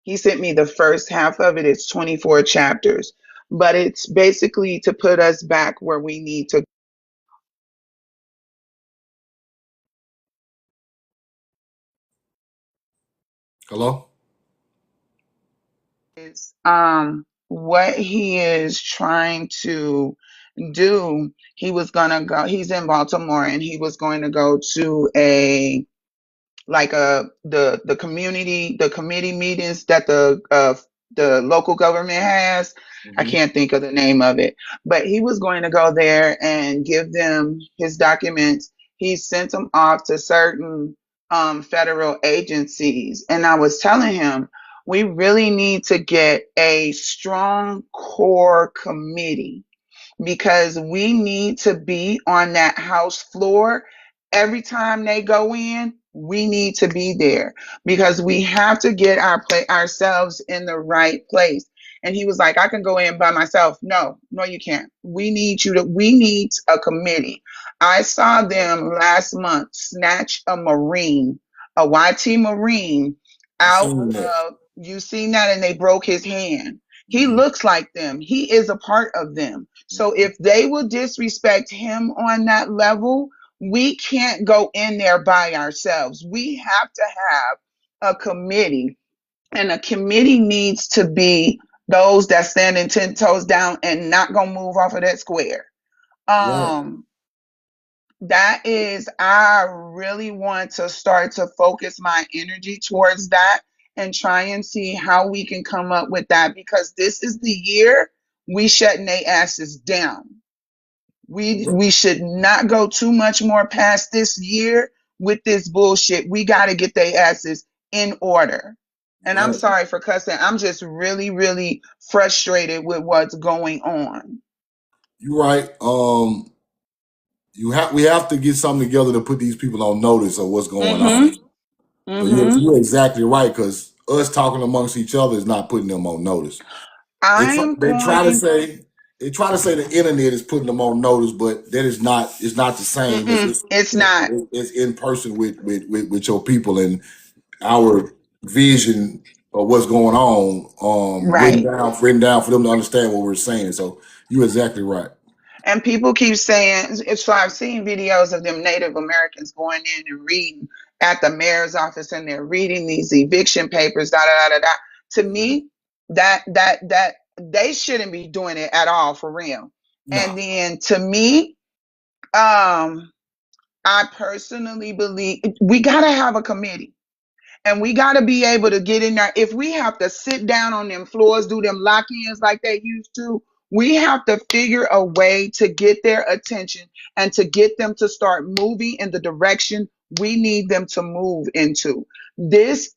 he sent me the first half of it. It's 24 chapters, but it's basically to put us back where we need to. Hello? Is what he is trying to do. He was gonna go. He's in Baltimore, and he was going to go to the committee meetings that the local government has. I Mm-hmm. can't think of the name of it, but he was going to go there and give them his documents he sent them off to certain federal agencies. And I was telling him, we really need to get a strong core committee because we need to be on that house floor every time they go in. We need to be there because we have to get ourselves in the right place. And he was like, I can go in by myself. No, no, you can't. We need a committee. I saw them last month snatch a Marine, a YT Marine I out seen that. of, you seen that, and they broke his hand. He Mhm. looks like them. He is a part of them. So if they will disrespect him on that level, we can't go in there by ourselves. We have to have a committee, and a committee needs to be those that standing 10 toes down and not gonna move off of that square. Right. Um, that is, I really want to start to focus my energy towards that and try and see how we can come up with that because this is the year we shutting their asses down. We should not go too much more past this year with this bullshit. We got to get their asses in order. And I'm Right. sorry for cussing. I'm just really, really frustrated with what's going on. You're right. We have to get something together to put these people on notice of what's going on. Mm-hmm. So you're, Mm-hmm. you're exactly right because us talking amongst each other is not putting them on notice. They I try, am they try to going. say they try to say the internet is putting them on notice, but that is not. It's not the same as Mm-mm, it's not. it's in person with your people and our vision of what's going on. Right. Written down for them to understand what we're saying. So you're exactly right. And people keep saying, so I've seen videos of them Native Americans going in and reading at the mayor's office and they're reading these eviction papers, da da da da da. To me, that they shouldn't be doing it at all for real. And No. then to me, I personally believe we gotta have a committee. And we got to be able to get in there. If we have to sit down on them floors, do them lock ins like they used to, we have to figure a way to get their attention and to get them to start moving in the direction we need them to move into. This,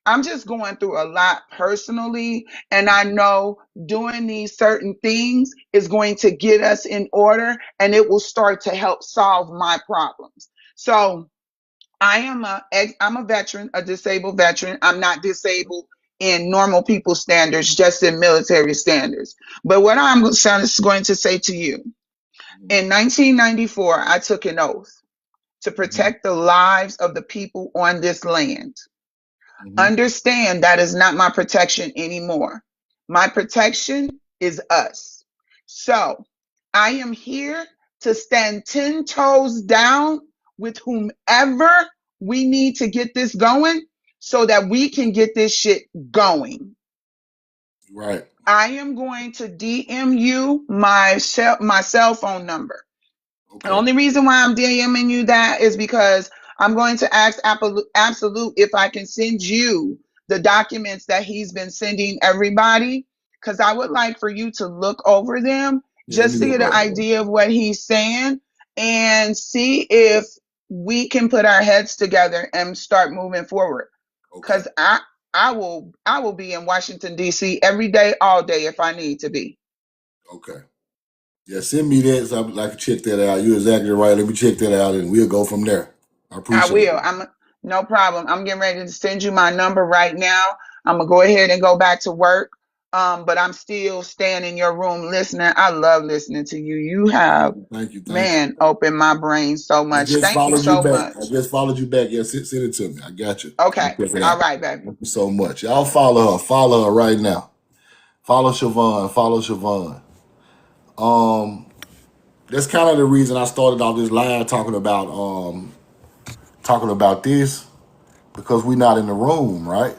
I'm just going through a lot personally, and I know doing these certain things is going to get us in order and it will start to help solve my problems. So, I'm a veteran, a disabled veteran. I'm not disabled in normal people standards, just in military standards. But what I'm going to say to you, in 1994, I took an oath to Mm-hmm. protect the lives of the people on this land. Mm-hmm. Understand that is not my protection anymore. My protection is us. So I am here to stand 10 toes down with whomever we need to get this going so that we can get this shit going. Right. I am going to DM you my cell phone number. The Okay. only reason why I'm DMing you that is because I'm going to ask Absolute if I can send you the documents that he's been sending everybody, because I would like for you to look over them Yeah. Let me just to look get an over. idea of what he's saying and see if we can put our heads together and start moving forward. Okay. Because I will be in Washington D.C. every day, all day if I need to be. Okay. Yeah. Send me that so I can check that out. You're exactly right. Let me check that out and we'll go from there. I I appreciate will. it. I'm no problem. I'm getting ready to send you my number right now. I'm gonna go ahead and go back to work. But I'm still staying in your room listening. I love listening to you. You Thank have, you. Thank you. Thank you. man, opened my brain so I much. just Thank you followed you so back. I much. just followed you back. Yeah, send it to me. I got you. I'm Okay. check it All out. right, baby. Thank you so much. Y'all follow her. Follow her right now. Follow Siobhan. Follow Siobhan. That's kind of the reason I started off this live talking about this because we're not in the room, right?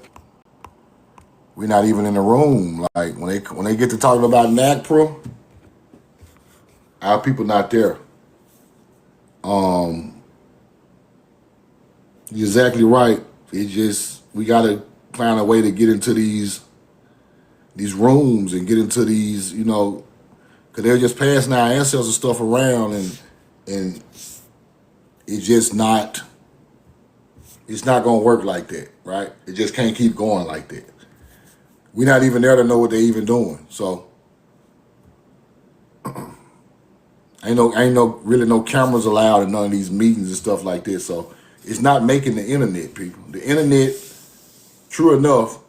We're not even in the room. Like when they get to talking about NACPRA, our people not there. You're exactly right. It just we gotta find a way to get into these rooms and get into these, because they're just passing our ancestors stuff around and it's just not. It's not gonna work like that, right? It just can't keep going like that. We're not even there to know what they're even doing. So ain't no really no cameras allowed in none of these meetings and stuff like this. So it's not making the internet, people. The internet, true enough,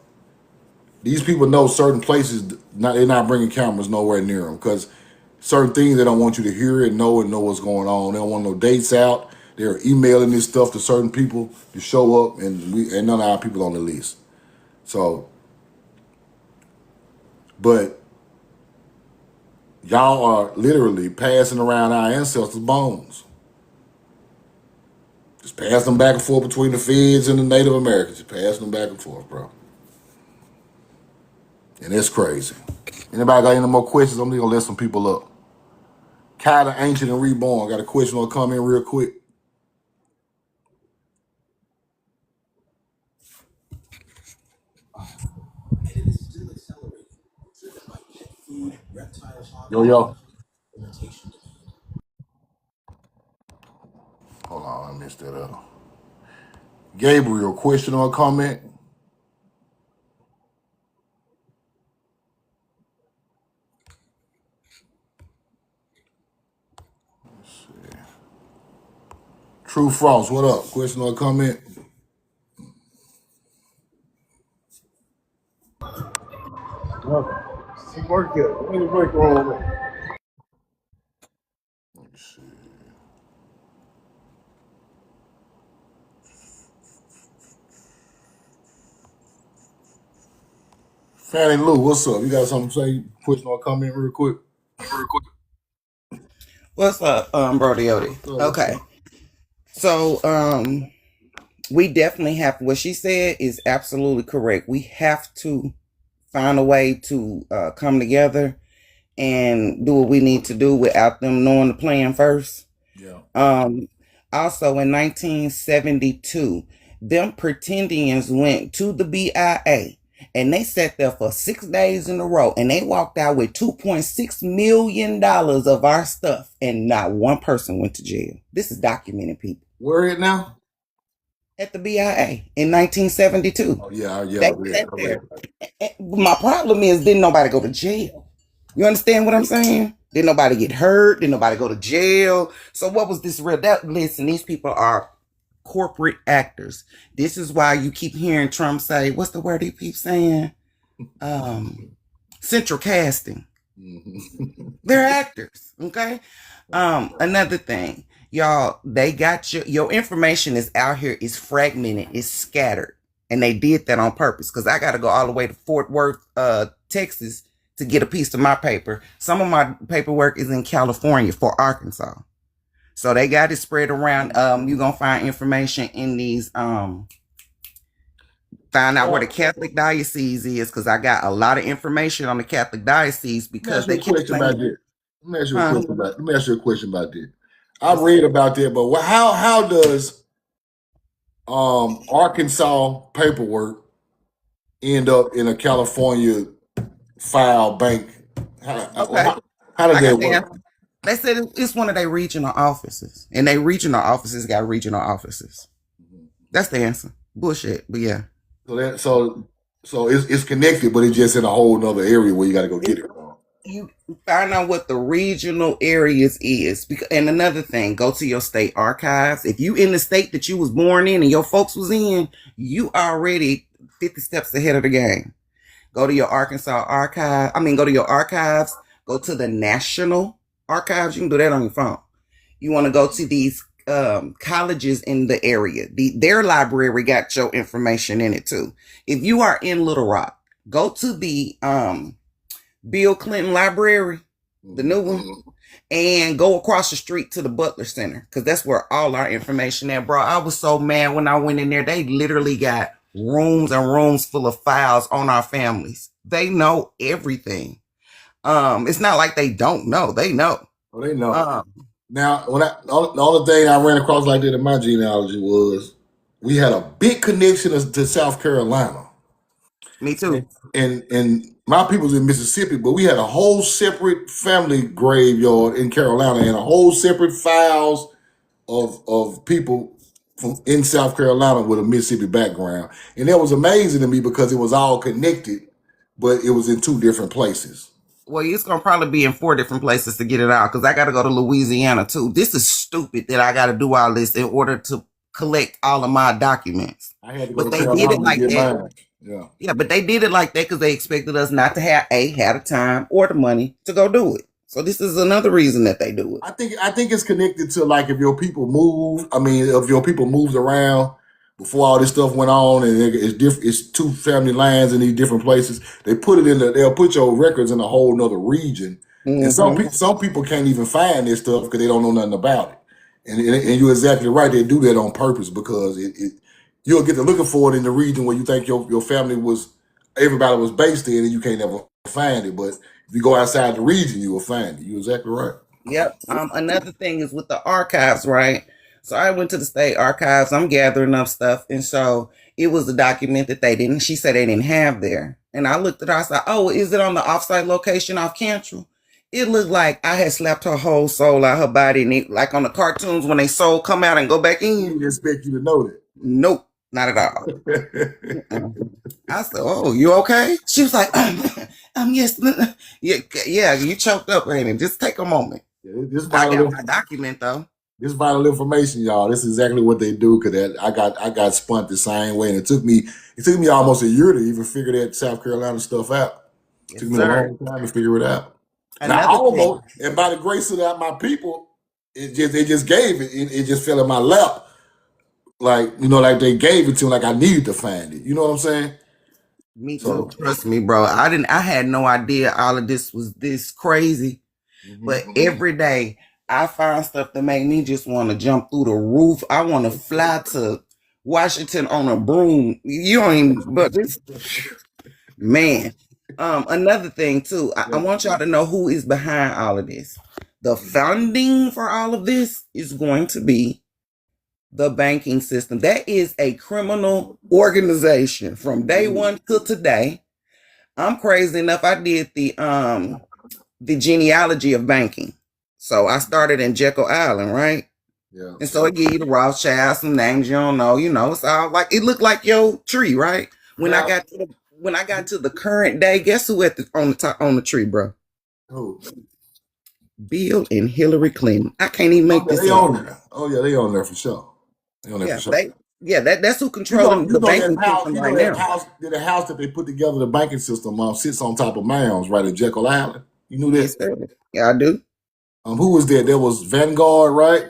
these people know certain places. They're not bringing cameras nowhere near them because certain things they don't want you to hear and know what's going on. They don't want no dates out. They're emailing this stuff to certain people to show up, and none of our people on the list. So, but y'all are literally passing around our ancestors' bones. Just pass them back and forth between the feds and the Native Americans. Just pass them back and forth, bro. And it's crazy. Anybody got any more questions? I'm gonna let some people up. Kyler, Ancient, and Reborn. Got a question or come in real quick? Yo, yo. Hold on, I missed that up. Gabriel, question or comment? Let's see. True Frost, what up? Question or comment? He worked it. What did he break wrong? Let me see. Fanny Lou, what's up? You got something to say? Question or comment real quick? What's up, Brody Odie? What's up? What's Okay. up? So, we definitely have what she said is absolutely correct. We have to find a way to come together and do what we need to do without them knowing the plan first. Yeah. Um, Also in 1972, them pretendians went to the BIA and they sat there for 6 days in a row and they walked out with $2.6 million of our stuff and not one person went to jail. This is documented, people. Where it now? At the BIA in 1972. Oh yeah, yeah, They sat I read there. about it. My problem is, didn't nobody go to jail? You understand what I'm saying? Didn't nobody get hurt? Didn't nobody go to jail? So what was this real? Listen, these people are corporate actors. This is why you keep hearing Trump say, what's the word he keeps saying? Central casting. They're actors, okay? Another thing, y'all, they got your information is out here, is fragmented, is scattered. And they did that on purpose because I got to go all the way to Fort Worth, Texas to get a piece of my paper. Some of my paperwork is in California for Arkansas. So they got it spread around. You're going to find information in these, find out where the Catholic diocese is because I got a lot of information on the Catholic diocese because they keep saying, Let me ask you a question about. Let me ask you a question about that. I read about that, but how does Arkansas paperwork end up in a California file bank? okay, How does I that got the work? answer. They said it's one of their regional offices, and they regional offices got regional offices. That's the answer. Bullshit, but yeah. So it's connected, but it's just in a whole nother area where you got to go get it from. You find out what the regional areas is. And another thing, go to your state archives. If you in the state that you was born in and your folks was in, you already 50 steps ahead of the game. Go to your Arkansas archive. Go to your archives. Go to the national archives. You can do that on your phone. You want to go to these colleges in the area. Their library got your information in it too. If you are in Little Rock, go to the Bill Clinton Library, the new one, and go across the street to the Butler Center because that's where all our information at, bro. I was so mad when I went in there. They literally got rooms and rooms full of files on our families. They know everything. It's not like they don't know. They know. Oh, they know. Now, the only thing I ran across like that in my genealogy was we had a big connection to South Carolina. Me too. And my people's in Mississippi, but we had a whole separate family graveyard in Carolina and a whole separate files of people from in South Carolina with a Mississippi background, and that was amazing to me because it was all connected, but it was in two different places. Well, it's gonna probably be in 4 different places to get it out because I got to go to Louisiana too. This is stupid that I got to do all this in order to collect all of my documents. I had to go But to they did it Carolina to like get that. mine. Yeah. Yeah, but they did it like that because they expected us not to have had the time or the money to go do it. So this is another reason that they do it. I think it's connected to like if your people move. I mean, if your people moved around before all this stuff went on, and it's different. It's two family lines in these different places. They put it in the. They'll put your records in a whole nother region, and Mm-hmm. some people can't even find this stuff because they don't know nothing about it. And you're exactly right. They do that on purpose because you'll get to looking for it in the region where you think your family was everybody was based in, and you can't ever find it. But if you go outside the region, you will find it. You're exactly right. Yep. Another thing is with the archives, right? So I went to the state archives. I'm gathering up stuff, and so it was a document that they didn't. She said they didn't have there, and I looked at her. I said, "Oh, is it on the offsite location off Cantrell?" It looked like I had slapped her whole soul out her body, and like on the cartoons when they soul come out and go back I in. didn't expect you to know Nope, not at all. that. I said, "Oh, you okay?" She was like, yes, yeah, yeah. You choked up, ain't it? Just take a moment." This I got vital, my document though. this vital information, y'all. This is exactly what they do. Cause I got spun the same way, and it took me almost a year to even figure that South Carolina stuff out. It Yes, took me a sir. long time to figure it out. And I Another thing, almost, and by the grace of that, my people, they just gave it. It just fell in my lap, like like they gave it to me, like I needed to find it. You know what I'm saying? me So, too. Trust me, bro. I had no idea all of this was this crazy. But mhm. every day I find stuff that make me just want to jump through the roof. I want to fly to Washington on a broom. You don't even, but this man. Another thing too, I Yeah. want y'all to know who is behind all of this. The funding for all of this is going to be the banking system. That is a criminal organization from day one to today. I'm crazy enough. I did the genealogy of banking. So I started in Jekyll Island, right? Yeah. And so it give you the Rothschild, some names you don't know, it's all like it looked like your tree, right? When I Now, got to when I got to the current day, guess who at the on the top on the tree, bro? who? Bill and Hillary Clinton. I can't even Oh make yeah, this they up. on there. Oh yeah, they on there for sure. They on there for Yeah, sure. that's who controlling the That banking house, system right now. the house that they put together, the banking system, sits on top of mounds right at Jekyll Island. You knew Yes, that? sir. Yeah, I do. Who was there? There was Vanguard, right?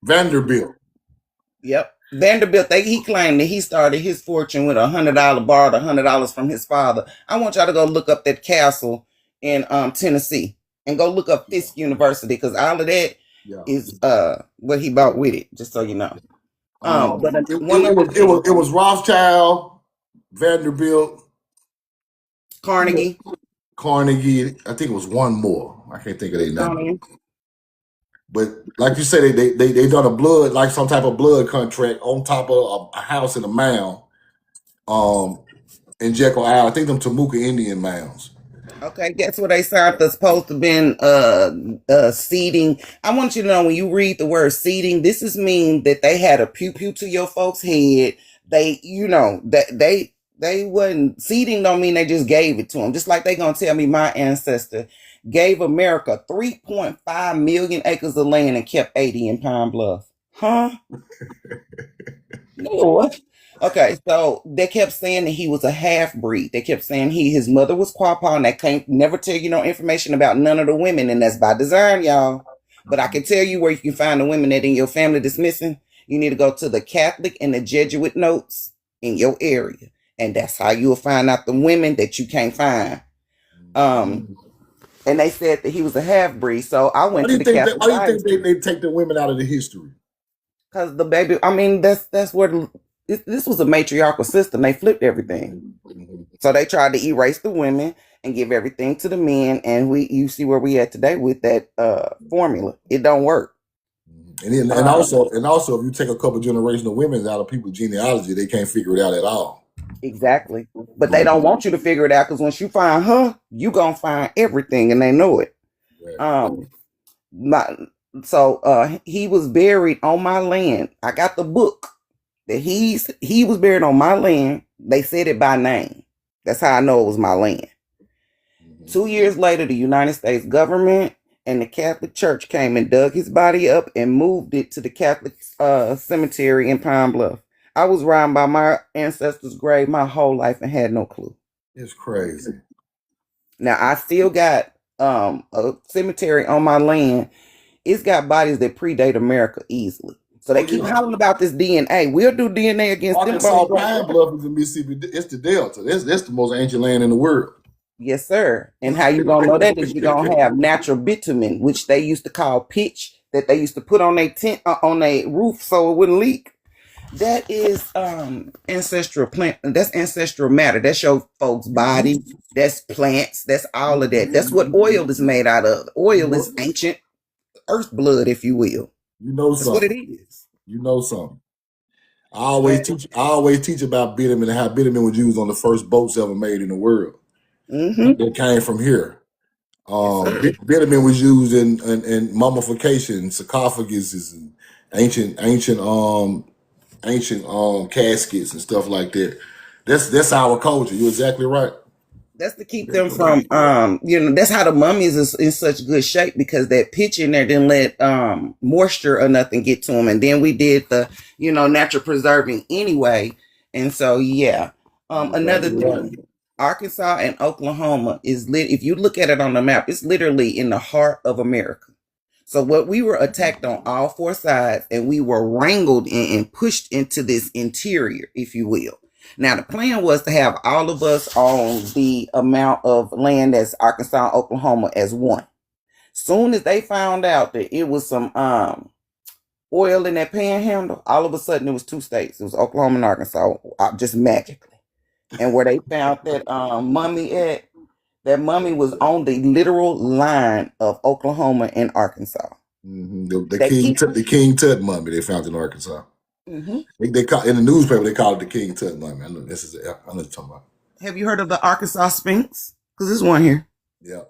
Vanderbilt. Yep. Vanderbilt, he claimed that he started his fortune with $100 borrowed $100 from his father. I want y'all to go look up that castle in Tennessee and go look up Fisk University because all of that Yeah. is what he bought with it. Just so you know. But one It other thing, was Rothschild, Vanderbilt, Carnegie, Carnegie. I think it was one more. I can't think of their name. Smithsonian. But like you said, they done a blood, like some type of blood contract on top of a house in a mound. In Jekyll Island. I think them Tamuka Indian mounds. Okay, guess what they signed that's supposed to been seeding. I want you to know when you read the word seeding, this is mean that they had a pew pew to your folks' head. They, that they wasn't seeding don't mean they just gave it to them. Just like they gonna tell me my ancestor gave America 3.5 million acres of land and kept 80 in Pine Bluff. Huh? No. Okay, so they kept saying that he was a half breed. They kept saying his mother was Quapaw, and they can't never tell you no information about none of the women, and that's by design, y'all. But I can tell you where you can find the women that in your family that's missing. You need to go to the Catholic and the Jesuit notes in your area, and that's how you'll find out the women that you can't find. And they said that he was a half breed, so I Why went do to you the think that? Catholic Why do you think Bible. they take the women out of the history? Because the baby, I mean, that's where this was a matriarchal system. They flipped everything, so they tried to erase the women and give everything to the men. And you see where we at today with that formula. It don't work. And also, if you take a couple generations of women out of people's genealogy, they can't figure it out at all. Exactly, but they don't want you to figure it out because once you find her, you gonna find everything, and they know it. Right. Um, my So he was buried on my land. I got the book that he was buried on my land. They said it by name. That's how I know it was my land. 2 years later, the United States government and the Catholic Church came and dug his body up and moved it to the Catholic cemetery in Pine Bluff. I was riding by my ancestors' grave my whole life and had no clue. It's crazy. Now I still got a cemetery on my land. It's got bodies that predate America easily. So they keep hollering about this DNA. We'll do DNA against them. Arkansas Pine Bluff is in Mississippi. It's the Delta. That's the most ancient land in the world. Yes, sir. And how you gonna know that is you gonna have natural bitumen, which they used to call pitch, that they used to put on their tent on their roof so it wouldn't leak. That is ancestral plant. That's ancestral matter. That's your folks' body. That's plants. That's all of that. That's what oil is made out of. Oil is ancient earth blood, if you will. You know That's something. what it is. You know something. I always teach about bitumen and how bitumen was used on the first boats ever made in the world. That came from here. Bitumen was used in mummification, sarcophaguses, and ancient caskets and stuff like that. That's our culture. You're exactly right. That's to keep them from, that's how the mummies is in such good shape, because that pitch in there didn't let moisture or nothing get to them. And then we did the, natural preserving anyway. And so, yeah. Another thing, Arkansas and Oklahoma is if you look at it on the map, it's literally in the heart of America. So what we were attacked on all four sides, and we were wrangled and pushed into this interior, if you will. Now, the plan was to have all of us on the amount of land that's Arkansas and Oklahoma as one. Soon as they found out that it was some oil in that panhandle, all of a sudden it was two states. It was Oklahoma and Arkansas, just magically. And where they found that mummy at, that mummy was on the literal line of Oklahoma and Arkansas. The King Tut mummy they found in Arkansas. They call in the newspaper. They call it the King Tut mummy. I know what you're talking about. Have you heard of the Arkansas Sphinx? Because there's one here. Yeah.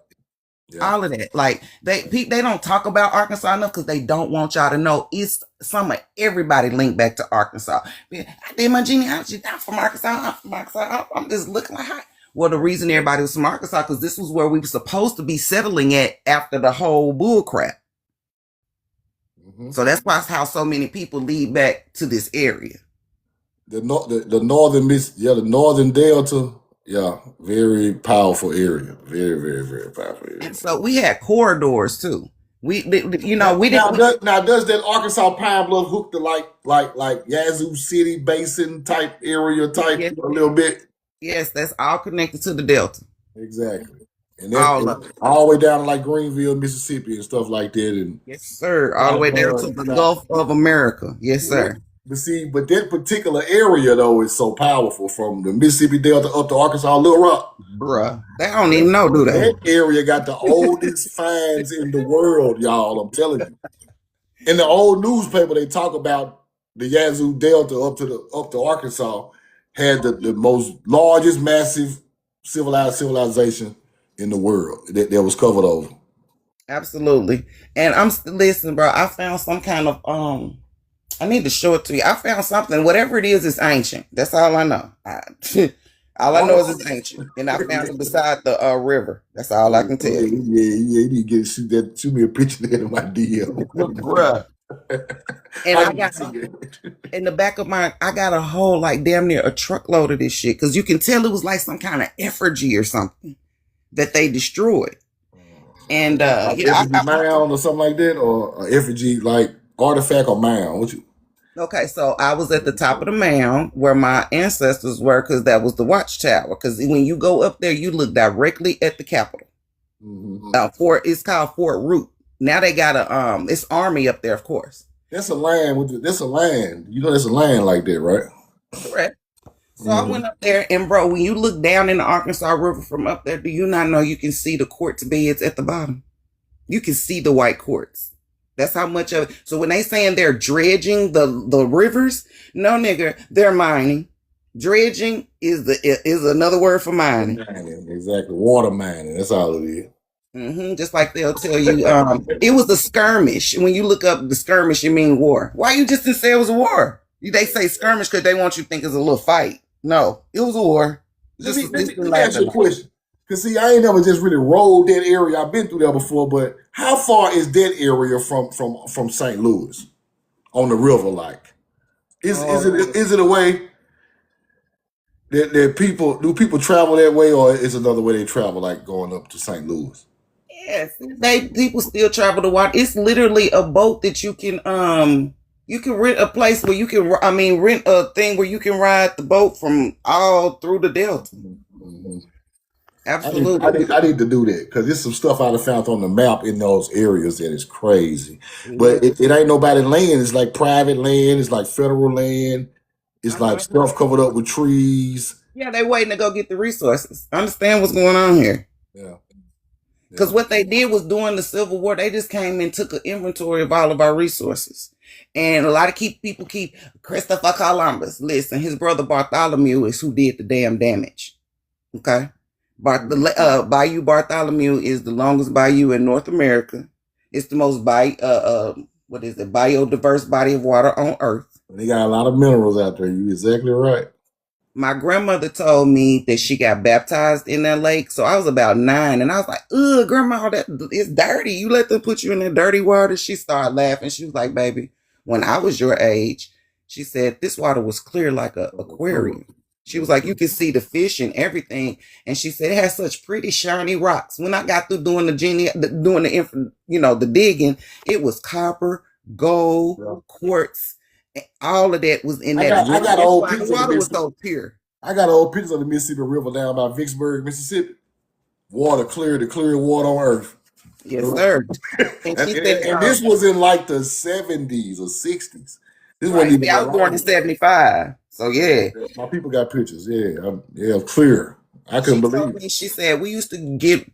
All of that. Like they don't talk about Arkansas enough because they don't want y'all to know. It's some of everybody linked back to Arkansas. I did my genealogy. I'm from Arkansas. I'm just looking like hot. Well, the reason everybody was from Arkansas because this was where we were supposed to be settling at after the whole bull crap. So that's why how so many people lead back to this area. The northern Delta, very powerful area. Very, very, very powerful area. And so we had corridors too. We didn't. Now does that Arkansas Pine Bluff hook to like Yazoo City Basin type area a little bit? Yes, that's all connected to the Delta. Exactly. And all the way down to like Greenville, Mississippi and stuff like that. And yes, sir. All the way down to the Gulf of America. Yes, sir. But that particular area though is so powerful, from the Mississippi Delta up to Arkansas, Little Rock. Bruh. They don't even know, do they? That area got the oldest finds in the world, y'all. I'm telling you. In the old newspaper, they talk about the Yazoo Delta up to Arkansas had the most largest massive civilization in the world that was covered over. Absolutely. And listen, bro, I found some kind of I need to show it to you. I found something, whatever it is, it's ancient. That's all I know. All I know is it's ancient. And I found it beside the river. That's all I can tell you. Yeah, you need to shoot me a picture of that in my DM. Bruh. And I got in the back of I got a whole like damn near a truckload of this shit, because you can tell it was like some kind of effigy or something that they destroyed. And effigy mound or something like that, or effigy like artifact or mound. Okay, so I was at the top of the mound where my ancestors were, because that was the watchtower. Because when you go up there, you look directly at the Capitol. It's called Fort Root. Now they got it's army up there, of course. That's a land. That's a land. You know, that's a land like that, right? Correct. So I went up there, and bro, when you look down in the Arkansas River from up there, do you not know you can see the quartz beds at the bottom? You can see the white quartz. That's how much of it. So when they saying they're dredging the rivers, no nigga, they're mining. Dredging is another word for mining. Exactly, water mining. That's all it is. Just like they'll tell you, it was a skirmish. When you look up the skirmish, you mean war. Why you just didn't say it was a war? They say skirmish because they want you to think it's a little fight. No, it was a war. Let Just me a let me distant let me ask you laughing. a question. Cause see, I ain't never just really rolled that area. I've been through there before, but how far is that area from St. Louis on the river? Like, is it a way that people do people travel that way, or is another way they travel, like going up to St. Louis? Yes, they people still travel to water. It's literally a boat that you can rent a place where you can rent a thing where you can ride the boat from all through the delta. Mm-hmm. Absolutely. I need to do that because there's some stuff I found on the map in those areas that is crazy. Yeah. But it ain't nobody land. It's like private land. It's like federal land. It's like Uh-huh. stuff covered up with trees. Yeah, they waiting to go get the resources. Understand what's going on here. Yeah, Because yeah. what they did was during the Civil War, they just came and took an inventory of all of our resources. And a lot of people keep Christopher Columbus. Listen, his brother Bartholomew is who did the damn damage. Okay. Bayou Bartholomew is the longest bayou in North America. It's the most biodiverse body of water on Earth. They got a lot of minerals out there. You're exactly right. My grandmother told me that she got baptized in that lake. So I was about 9 and I was like, ugh, grandma, that it's dirty. You let them put you in that dirty water. She started laughing. She was like, baby, when I was your age, she said this water was clear like a aquarium. She was like, you could see the fish and everything. And she said it has such pretty shiny rocks. When I got through doing the digging, it was copper, gold, quartz, all of that was in that I water. got That's old why the pictures of the water was Mississippi. so pure. I got old pictures of the Mississippi River down by Vicksburg, Mississippi. Water clear, the clear water on earth. Yes, sir. And and, she said, and this was in like the 70s or 60s. This wasn't right. even See, I that was born in long. 75. So yeah. My people got pictures. Yeah, yeah, clear. I couldn't She believe told it. me, she said,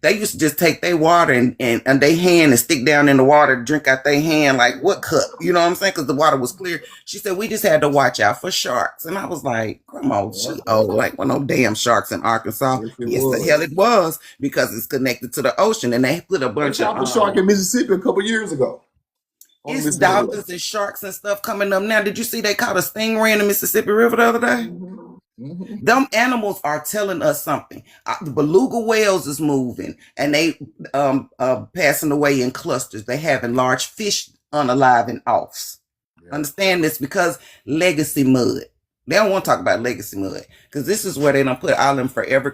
they used to just take their water and their hand and stick down in the water, drink out their hand, like what cup? You know what I'm saying? Because the water was clear. She said, we just had to watch out for sharks. And I was like, come on, she old, like, well, no damn sharks in Arkansas. Yes, it Yes, the hell was. it was, because it's connected to the ocean. And they put a They bunch of, found the shark in Mississippi a couple years ago on the it's Mississippi River. dolphins and sharks and stuff coming up now. Did you see they caught a stingray in the Mississippi River the other day? Mm-hmm. Them animals are telling us something. The beluga whales is moving, and they passing away in clusters. They having large fish unalive and offs. Yeah. Understand this because legacy mud. They don't want to talk about legacy mud because this is where they don't put all them forever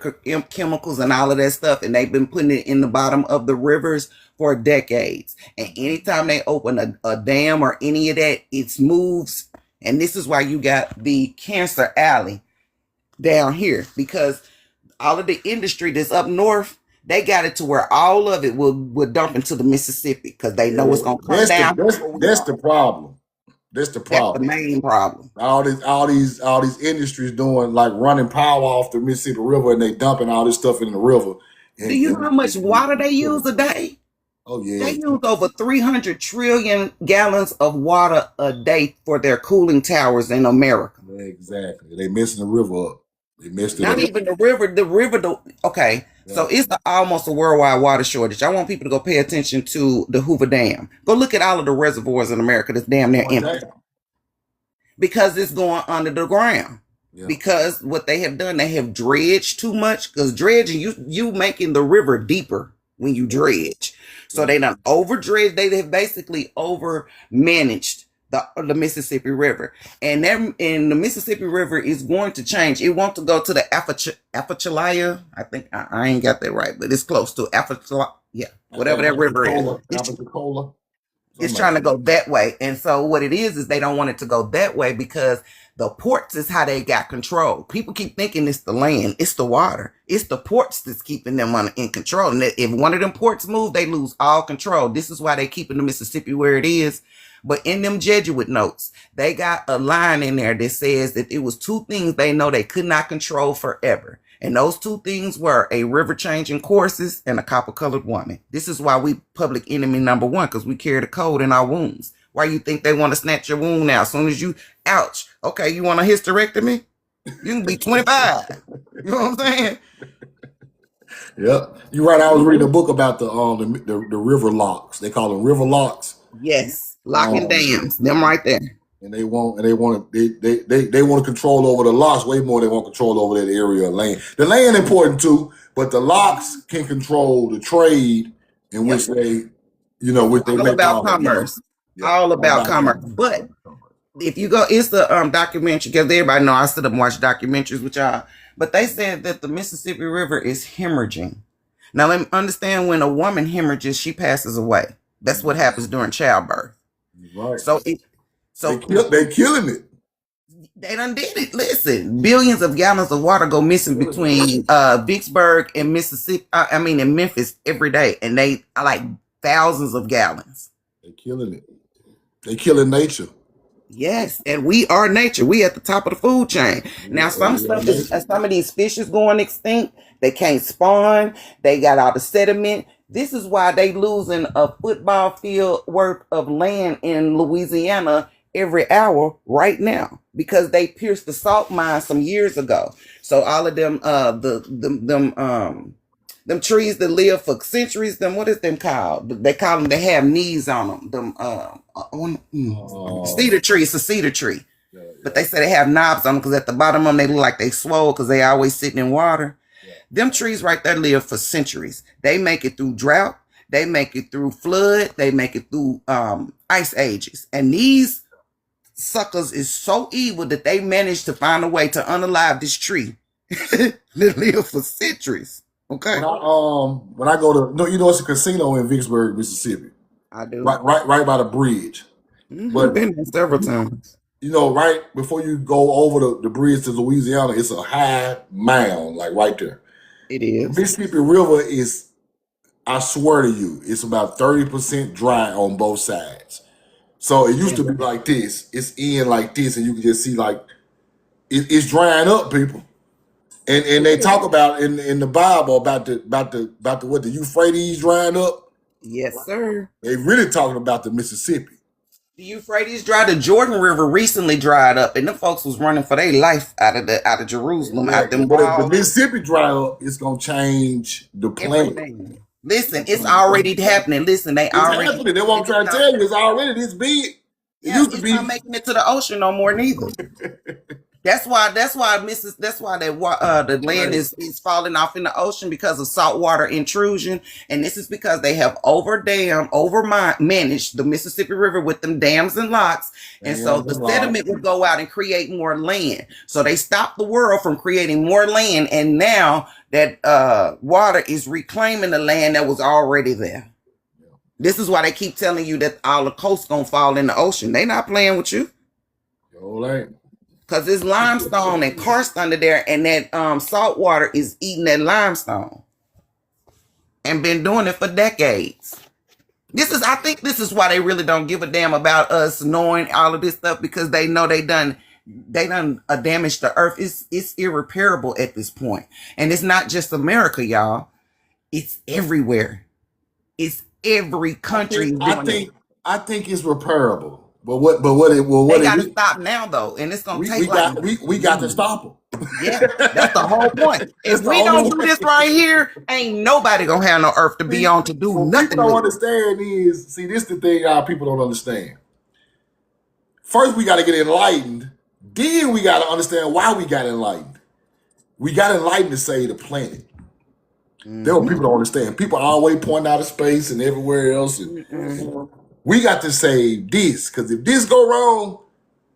chemicals and all of that stuff, and they've been putting it in the bottom of the rivers for decades. And anytime they open a dam or any of that, it moves. And this is why you got the Cancer Alley down here because all of the industry that's up north, they got it to where all of it will dump into the Mississippi because they know it's gonna come down. That's the problem. That's the That's the problem. main problem. All these industries doing like running power off the Mississippi River and they dumping all this stuff in the river. Do you know how much water they use a day? Oh They yeah. use over 300 trillion gallons of water a day for their cooling towers in America. Exactly. They messing the river up. They messed it Not up. even the river. Okay, Yeah. so it's almost a worldwide water shortage. I want people to go pay attention to the Hoover Dam. Go look at all of the reservoirs in America that's damn near empty because it's going under the ground. Yeah. Because what they have done, they have dredged too much. Because dredging, you making the river deeper when you dredge. So they done over dredged. They have basically over managed the Mississippi River, and the Mississippi River is going to change. It wants to go to the Apalachicola. I think I ain't got that right, but it's close to Apalachicola. Yeah, whatever that river is. Apalachicola. It's trying to go that way. And so what it is they don't want it to go that way because the ports is how they got control. People keep thinking it's the land, it's the water, it's the ports that's keeping them in control. And if one of them ports move, they lose all control. This is why they keeping the Mississippi where it is. But in them Jesuit notes, they got a line in there that says that it was two things they know they could not control forever. And those two things were a river changing courses and a copper colored woman. This is why we public enemy number one, because we carry the code in our wounds. Why you think they want to snatch your wound out? As soon as you, ouch, okay, you want a hysterectomy? You can be 25. You know what I'm saying? Yep. You're right. I was reading a book about the river locks. They call them river locks. Yes, locking Um, dams. Them right there. and they want to control over the locks way more than they want control over that area of land. The land important too, but the locks can control the trade in Yep. which which they All make about all the money. commerce. Yeah, All all about about commerce. commerce. But if you go, it's the documentary, because everybody know I sit up and watch documentaries with y'all. But they said that the Mississippi River is hemorrhaging. Now let me understand, when a woman hemorrhages, she passes away. That's what happens during childbirth. Right. So They killing it. they done did it. Listen, billions of gallons of water go missing between Vicksburg and Mississippi. In Memphis every day, and they are like thousands of gallons. They killing it. They killing nature. Yes, and we are nature. We at the top of the food chain. Now, some of these fish is going extinct. They can't spawn. They got all the sediment. This is why they losing a football field worth of land in Louisiana every hour right now, because they pierced the salt mine some years ago. So all of them, them trees that live for centuries, them, what is them called? They call them, they have knees on them. Cedar tree. It's a cedar tree. Yeah. But they say they have knobs on them because at the bottom of them, they look like they swole because they always sitting in water. Yeah. Them trees right there live for centuries. They make it through drought. They make it through flood. They make it through ice ages. And these suckers is so evil that they managed to find a way to unalive this tree that live for centuries. Okay. When I go to it's a casino in Vicksburg, Mississippi. I do. Right by the bridge. Mm-hmm. But been there several times. Right before you go over the bridge to Louisiana, it's a high mound, like right there. It is. The Mississippi River is, I swear to you, it's about 30% dry on both sides. So it used to be like this. It's in like this, and you can just see like it's drying up, people. And they talk about in the Bible about the what, the Euphrates drying up. Yes, sir. They really talking about the Mississippi. The Euphrates dried. The Jordan River recently dried up, and them folks was running for their life out of Jerusalem, out them But if the walls. Mississippi dry up, it's gonna change the planet. Everything. Listen, it's already happening. Listen, It's happening. That's what I'm trying to tell you. It's already this big. It used to be. It's not making it to the ocean no more neither. That's why the land is falling off in the ocean, because of saltwater intrusion. And this is because they have managed the Mississippi River with them dams and locks. And so the sediment will go out and create more land. So they stopped the world from creating more land. And now that water is reclaiming the land that was already there. This is why they keep telling you that all the coast's gonna fall in the ocean. They not playing with you. Because there's limestone and karst under there, and that salt water is eating that limestone. And been doing it for decades. I think this is why they really don't give a damn about us knowing all of this stuff, because they know they done damaged the earth. It's irreparable at this point. And it's not just America, y'all. It's everywhere. It's every country. I think it's repairable. But what they got to stop now, though, and it's gonna take. We got to stop them. Yeah, that's the whole point. If we don't do this right here, ain't nobody gonna have no earth to be on to do nothing. People don't understand is, this the thing our people don't understand. First, we got to get enlightened. Then we got to understand why we got enlightened. We got enlightened to save the planet. That's what people don't understand. People always point out of space and everywhere else. And we got to save this, because if this go wrong,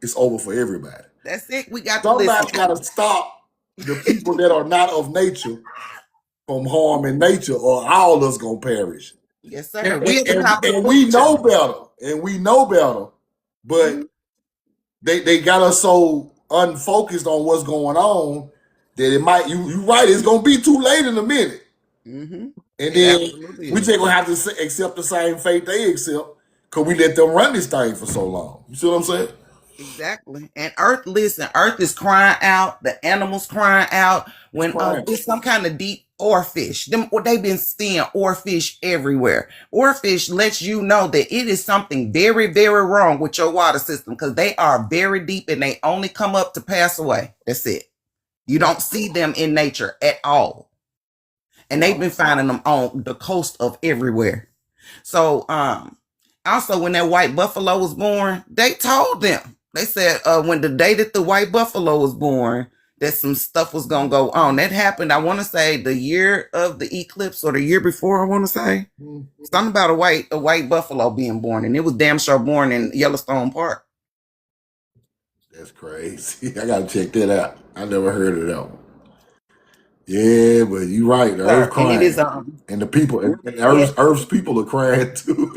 it's over for everybody. That's it. We got Somebody got to stop the people that are not of nature from harming nature, or all of us gonna perish. Yes, sir. And we know better. And we know better. But they got us so unfocused on what's going on that it might. You right. It's gonna be too late in a minute. And then we just gonna have to accept the same fate they accept, because we let them run this thing for so long. You see what I'm saying? Exactly. And Earth is crying out. The animals crying out. When it's some kind of deep oarfish. They've been seeing oarfish everywhere. Oarfish lets you know that it is something very, very wrong with your water system, because they are very deep and they only come up to pass away. That's it. You don't see them in nature at all. and they've been finding them on the coast of everywhere. So also when that white buffalo was born, they told them. They said when the day that the white buffalo was born, that some stuff was gonna go on. That happened, I want to say, the year of the eclipse or the year before. I want to say something about a white buffalo being born, and it was damn sure born in Yellowstone Park. That's crazy. I gotta check that out. I never heard of that one. Yeah, but you're right. The earth And it is crying, and the people, and yeah, Earth's people are crying too.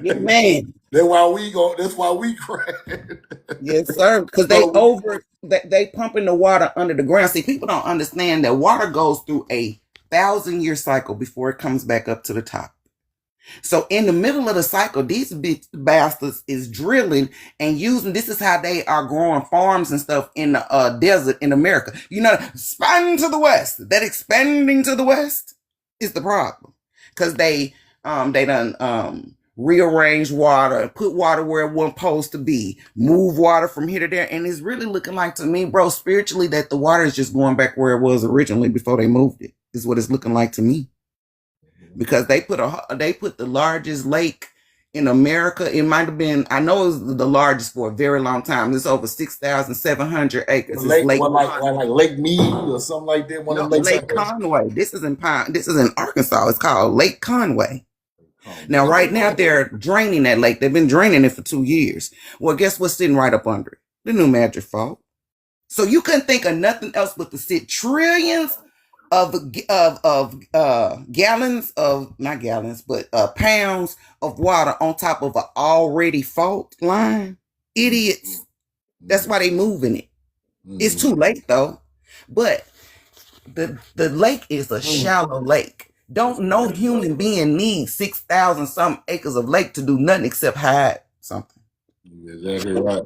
yeah, man. That's why we go. That's why we crying. Yes, sir. Because So they pumping the water under the ground. See, people don't understand that water goes through a 1,000-year cycle before it comes back up to the top. So in the middle of the cycle, these big bastards is drilling and using. This is how they are growing farms and stuff in the desert in America. You know, expanding to the west. That expanding to the west is the problem because they done rearrange water, put water where it wasn't supposed to be, move water from here to there, and it's really looking like to me, bro, spiritually, that the water is just going back where it was originally before they moved it. Is what it's looking like to me. Because they put the largest lake in America. It might have been, I know it was the largest for a very long time. It's over 6,700 acres. It's Lake, Lake like Lake Mead or something like that. One of no, the lakes Lake Conway. This is in Arkansas. It's called Lake Conway. Now, right now, they're draining that lake. They've been draining it for 2 years. Well, guess what's sitting right up under it? The New Magic Fault. So you couldn't think of nothing else but to sit trillions of gallons of, not gallons, but pounds of water on top of an already fault line. Idiots. That's why they moving it. It's too late though. But the lake is a shallow lake. Don't no human being need 6,000 some acres of lake to do nothing except hide something. Exactly right.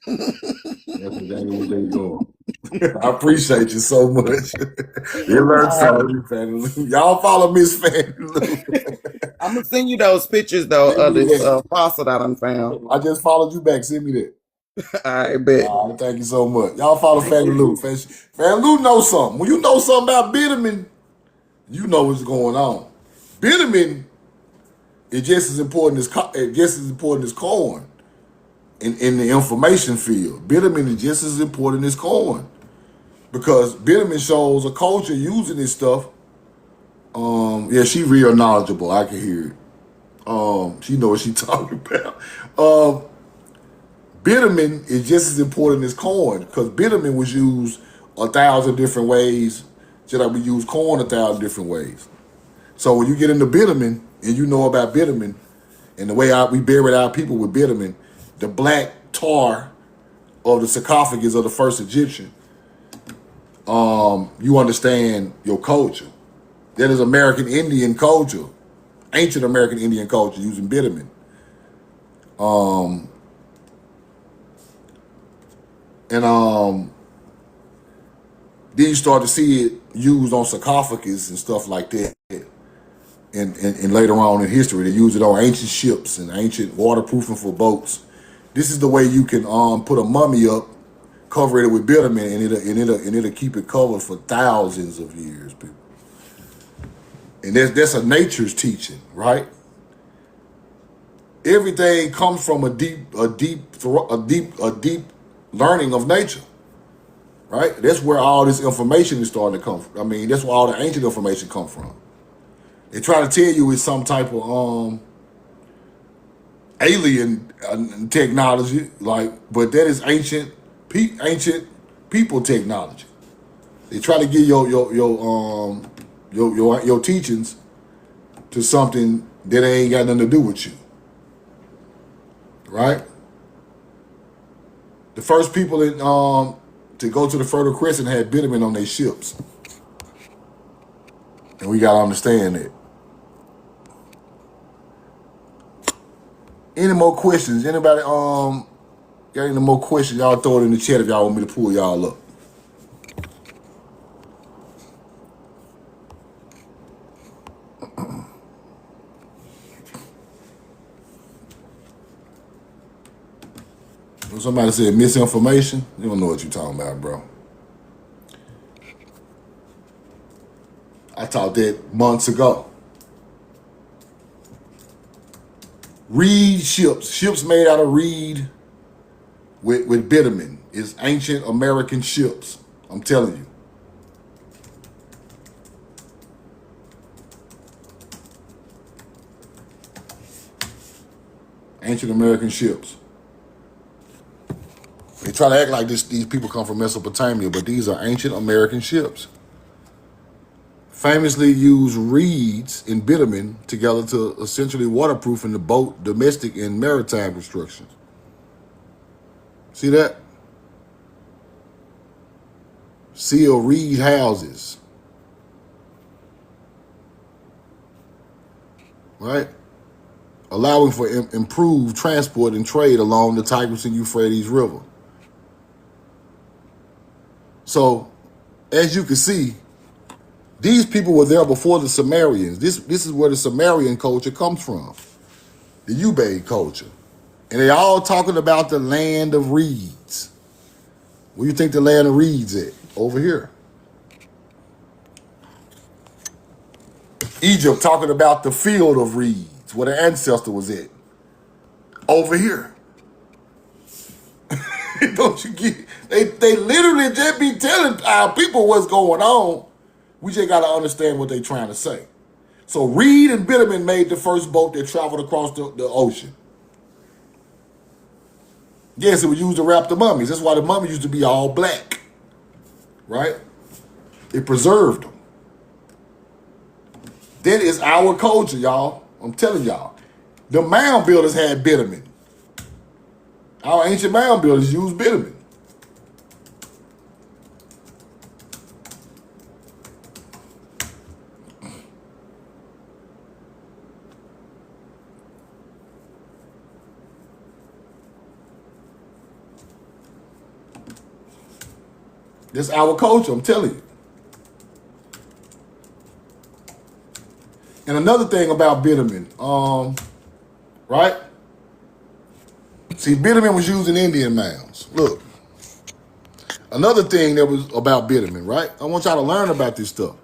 That's exactly what they doing. I appreciate you so much. You learned something, Fanny Lou. Y'all follow Miss Fanny Lou. I'm gonna send you those pictures though of this fossil that I found. I just followed you back. Send me that. I bet. All right, thank you so much. Y'all follow Fanny Lou. Fanny Lou knows something. When you know something about vitamin, you know what's going on. Vitamin is just as important as corn in the information field. Vitamin is just as important as corn because vitamin shows a culture using this stuff. Yeah, she real knowledgeable. I can hear it. She know what she talking about. Vitamin is just as important as corn because vitamin was used 1,000 different ways, just like we use corn 1,000 different ways. So when you get into vitamin and you know about vitamin and the way we buried our people with vitamin, the black tar of the sarcophagus of the first Egyptian, you understand your culture. That is American Indian culture, ancient American Indian culture using vitamin. Then you start to see it used on sarcophagus and stuff like that. And later on in history, they use it on ancient ships and ancient waterproofing for boats. This is the way you can put a mummy up, cover it with vitamin, and it'll keep it covered for thousands of years, people. And that's a nature's teaching, right? Everything comes from a deep learning of nature, right? That's where all this information is starting to come from. I mean, that's where all the ancient information come from. They try to tell you it's some type of alien technology, but that is ancient people technology. They try to give your teachings to something that ain't got nothing to do with you, right? The first people to go to the Fertile Crescent had vitamin on their ships, and we gotta understand that. Any more questions? Anybody got any more questions? Y'all throw it in the chat if y'all want me to pull y'all up. When somebody said misinformation, you don't know what you're talking about, bro. I taught that months ago. Reed ships. Ships made out of reed with bitumen is ancient American ships. I'm telling you. Ancient American ships. They try to act like these people come from Mesopotamia, but these are ancient American ships. Famously use reeds and bitumen together to essentially waterproof in the boat, domestic and maritime constructions. See that? Seal reed houses. Right? Allowing for improved transport and trade along the Tigris and Euphrates River. So, as you can see, these people were there before the Sumerians. This is where the Sumerian culture comes from, the Ubaid culture. And they all talking about the land of reeds. Where you think the land of reeds at? Over here. Egypt talking about the field of reeds, where the ancestor was at. Over here. Don't you get it? They literally just be telling our people what's going on. We just got to understand what they're trying to say. So reed and bitumen made the first boat that traveled across the ocean. Yes, it was used to wrap the mummies. That's why the mummies used to be all black. Right? It preserved them. That is our culture, y'all. I'm telling y'all. The mound builders had bitumen. Our ancient mound builders used bitumen. That's our culture, I'm telling you. And another thing about bitumen, right? See, bitumen was used in Indian mounds. Look, another thing that was about bitumen, right? I want y'all to learn about this stuff.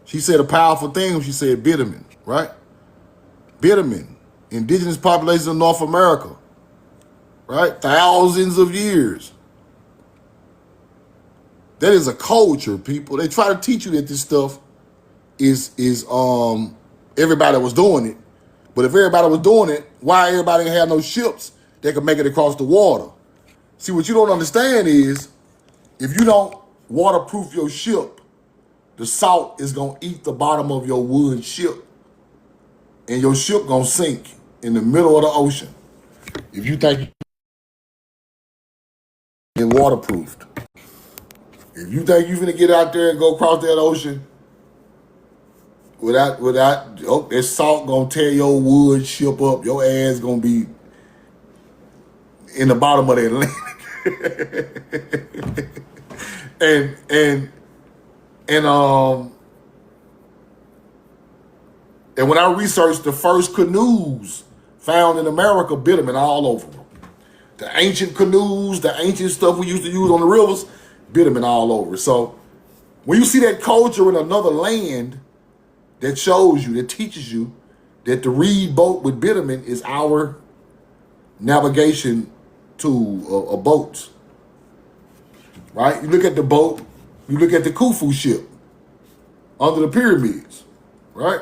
She said a powerful thing when she said bitumen, right? Bitumen, indigenous populations of North America, right? Thousands of years. That is a culture, people. They try to teach you that this stuff is everybody was doing it. But if everybody was doing it, why everybody didn't have no ships that could make it across the water? See, what you don't understand is if you don't waterproof your ship, the salt is going to eat the bottom of your wood ship. And your ship going to sink in the middle of the ocean. If you think you're waterproofed. If you think you're going to get out there and go across that ocean without that salt going to tear your wood ship up, your ass going to be in the bottom of the Atlantic. And when I researched the first canoes found in America, bitumen all over them. The ancient canoes, the ancient stuff we used to use on the rivers, bitumen all over. So when you see that culture in another land, that shows you, that teaches you that the reed boat with bitumen is our navigation to a boat. Right? You look at the boat, you look at the Khufu ship under the pyramids, right?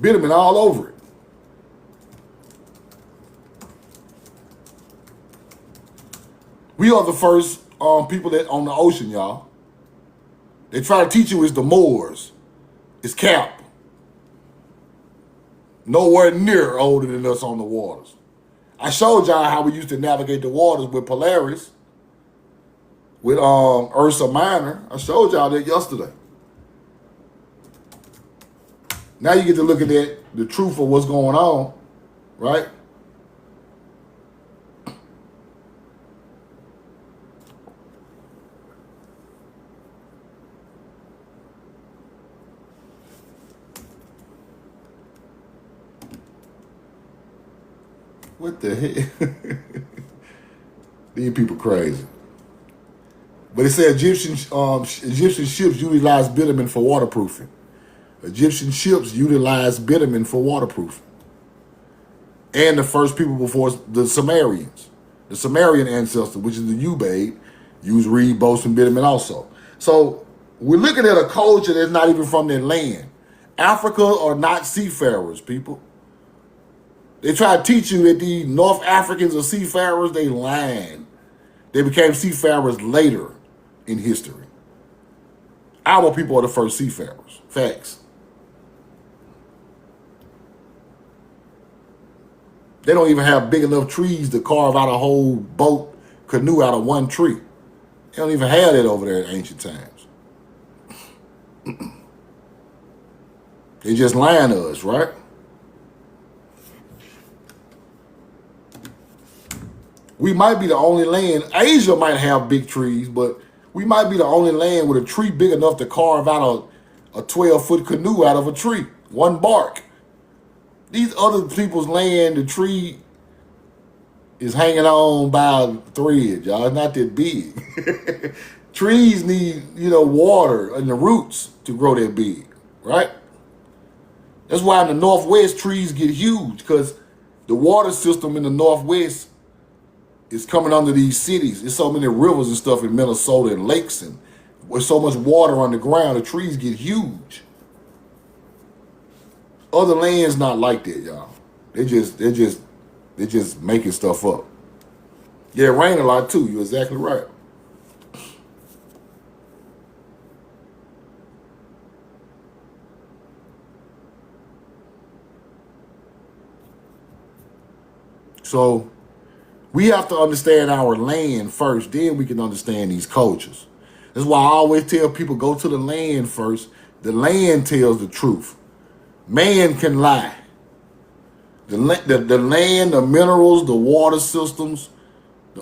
Bitumen all over it. We are the first people that on the ocean, y'all. They try to teach you it's the Moors. It's Cap. Nowhere near older than us on the waters. I showed y'all how we used to navigate the waters with Polaris, with Ursa Minor. I showed y'all that yesterday. Now you get to look at that, the truth of what's going on, right? What the heck? These people crazy. But But it said Egyptian ships utilized bitumen for waterproofing. Egyptian ships utilized bitumen for waterproofing. And the first people before the Sumerians. The Sumerian ancestor, which is the Ubaid, used reed, boats, and bitumen also. So we're looking at a culture that's not even from their land. Africa are not seafarers, people. They try to teach you that the North Africans are seafarers. They lying. They became seafarers later in history. Our people are the first seafarers. Facts. They don't even have big enough trees to carve out a whole boat, canoe out of one tree. They don't even have that over there in ancient times. They just lying to us, right? We might be the only land. Asia might have big trees, but we might be the only land with a tree big enough to carve out a 12-foot canoe out of a tree. One bark. These other people's land, the tree is hanging on by a thread, y'all. It's not that big. Trees need, water and the roots to grow that big, right? That's why in the Northwest, trees get huge, because the water system in the Northwest is coming under these cities. There's so many rivers and stuff in Minnesota and lakes, and with so much water on the ground, the trees get huge. Other lands not like that, y'all. They're just making stuff up. Yeah, it rain a lot too. You're exactly right. So we have to understand our land first, then we can understand these cultures. That's why I always tell people, go to the land first. The land tells the truth. Man can lie. The land, the minerals, the water systems,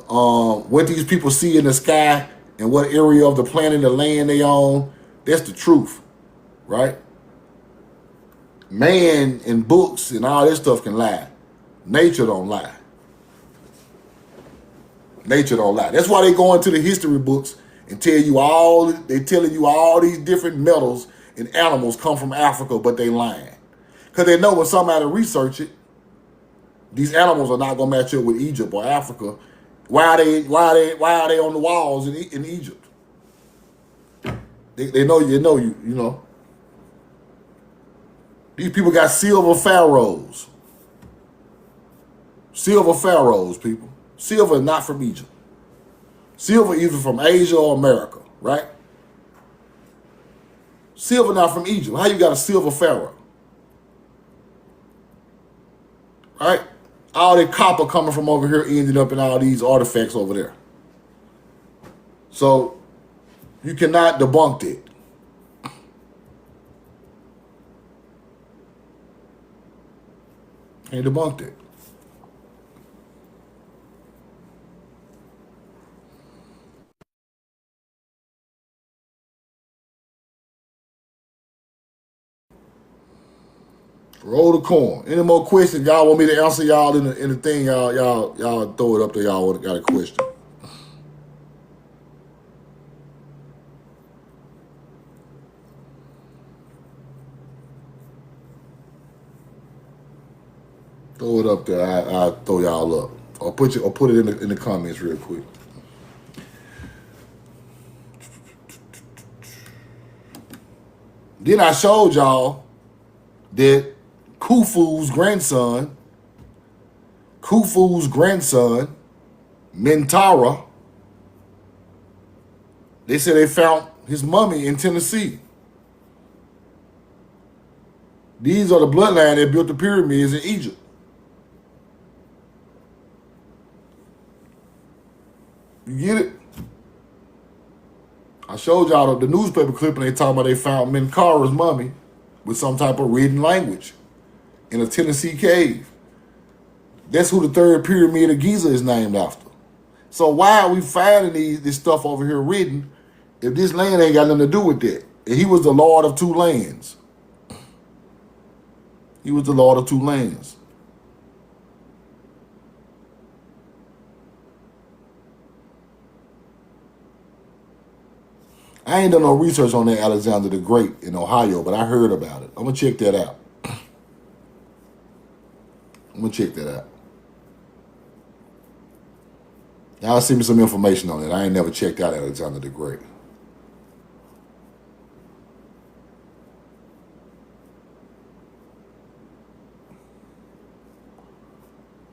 what these people see in the sky and what area of the planet, the land they own, that's the truth, right? Man and books and all this stuff can lie. Nature don't lie. Nature don't lie. That's why they go into the history books and telling you all these different metals and animals come from Africa, but they lying. Because they know when somebody research it, these animals are not gonna match up with Egypt or Africa. Why are they on the walls in Egypt? They know you. These people got silver pharaohs. Silver pharaohs, people. Silver is not from Egypt. Silver either from Asia or America, right? Silver not from Egypt. How you got a silver pharaoh? Right? All that copper coming from over here ended up in all these artifacts over there. So you cannot debunk it. Can't debunk it. Roll the corn. Any more questions? Y'all want me to answer y'all in the thing? Y'all throw it up there. Y'all got a question. Throw it up there. I'll throw y'all up. Or put it in the comments real quick. Then I showed y'all that Khufu's grandson, Mentara, they said they found his mummy in Tennessee. These are the bloodline that built the pyramids in Egypt. You get it? I showed y'all the newspaper clip and they talking about they found Menkara's mummy with some type of written language in a Tennessee cave. That's who the third pyramid of Giza is named after. So why are we finding this stuff over here written if this land ain't got nothing to do with that? And he was the Lord of two lands. He was the Lord of two lands. I ain't done no research on that Alexander the Great in Ohio, but I heard about it. I'm gonna check that out. Y'all send me some information on it. I ain't never checked out Alexander the Great.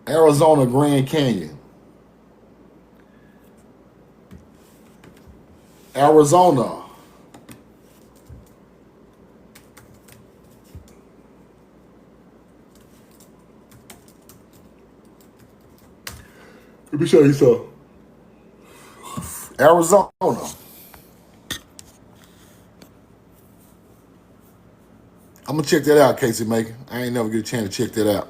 Arizona Grand Canyon. Arizona. Let me show you something. Arizona. I'm gonna check that out, Casey Maker. I ain't never get a chance to check that out.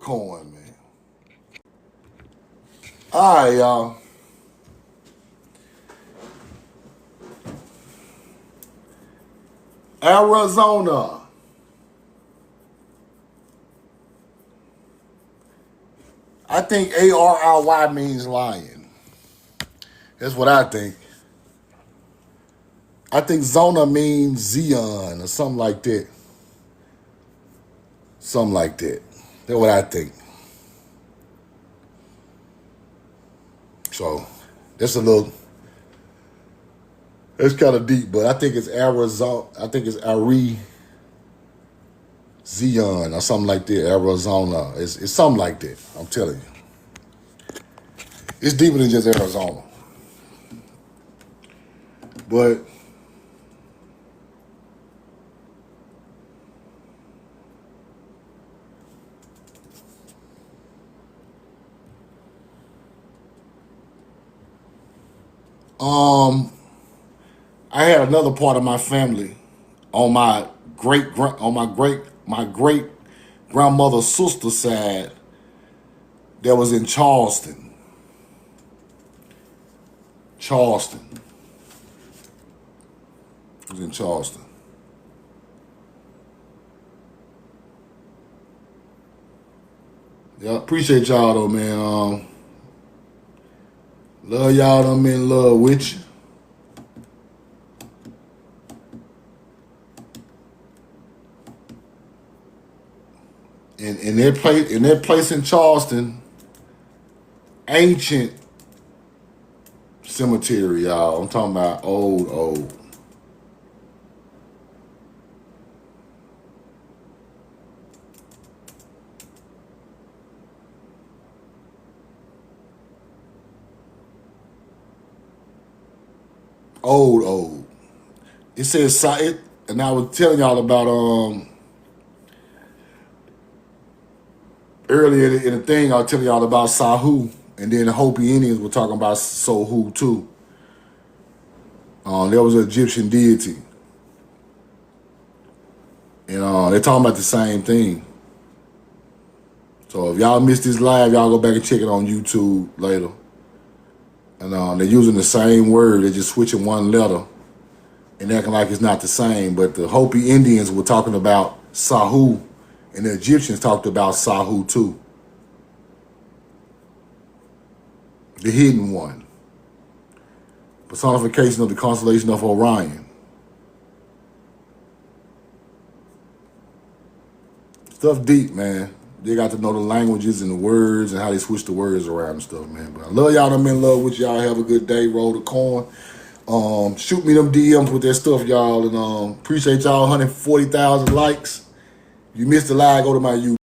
Coin, man. All right, y'all. Arizona. I think ARRY means lion. That's what I think. I think Zona means Zion or something like that. Something like that. That's what I think. So that's a little. It's kind of deep, but I think it's Arizona. I think it's Ari Zion or something like that. Arizona. It's something like that. I'm telling you. It's deeper than just Arizona. But I had another part of my family on my great grandmother's sister side that was in Charleston. Charleston. It was in Charleston. Yeah, appreciate y'all though, man. Love y'all. I'm in love with you. In that place in Charleston, ancient cemetery, y'all. I'm talking about old. Old. It says and I was telling y'all about earlier in the thing. I was telling y'all about Sahu, and then the Hopi Indians were talking about Sohu too. There was an Egyptian deity, and they're talking about the same thing. So if y'all missed this live, y'all go back and check it on YouTube later. And they're using the same word, they're just switching one letter and acting like it's not the same. But the Hopi Indians were talking about Sahu, and the Egyptians talked about Sahu too. The hidden one. Personification of the constellation of Orion. Stuff deep, man. They got to know the languages and the words and how they switch the words around and stuff, man. But I love y'all. I'm in love with y'all. Have a good day. Roll the coin. Shoot me them DMs with that stuff, y'all. And appreciate y'all. 140,000 likes. If you missed the live, go to my YouTube.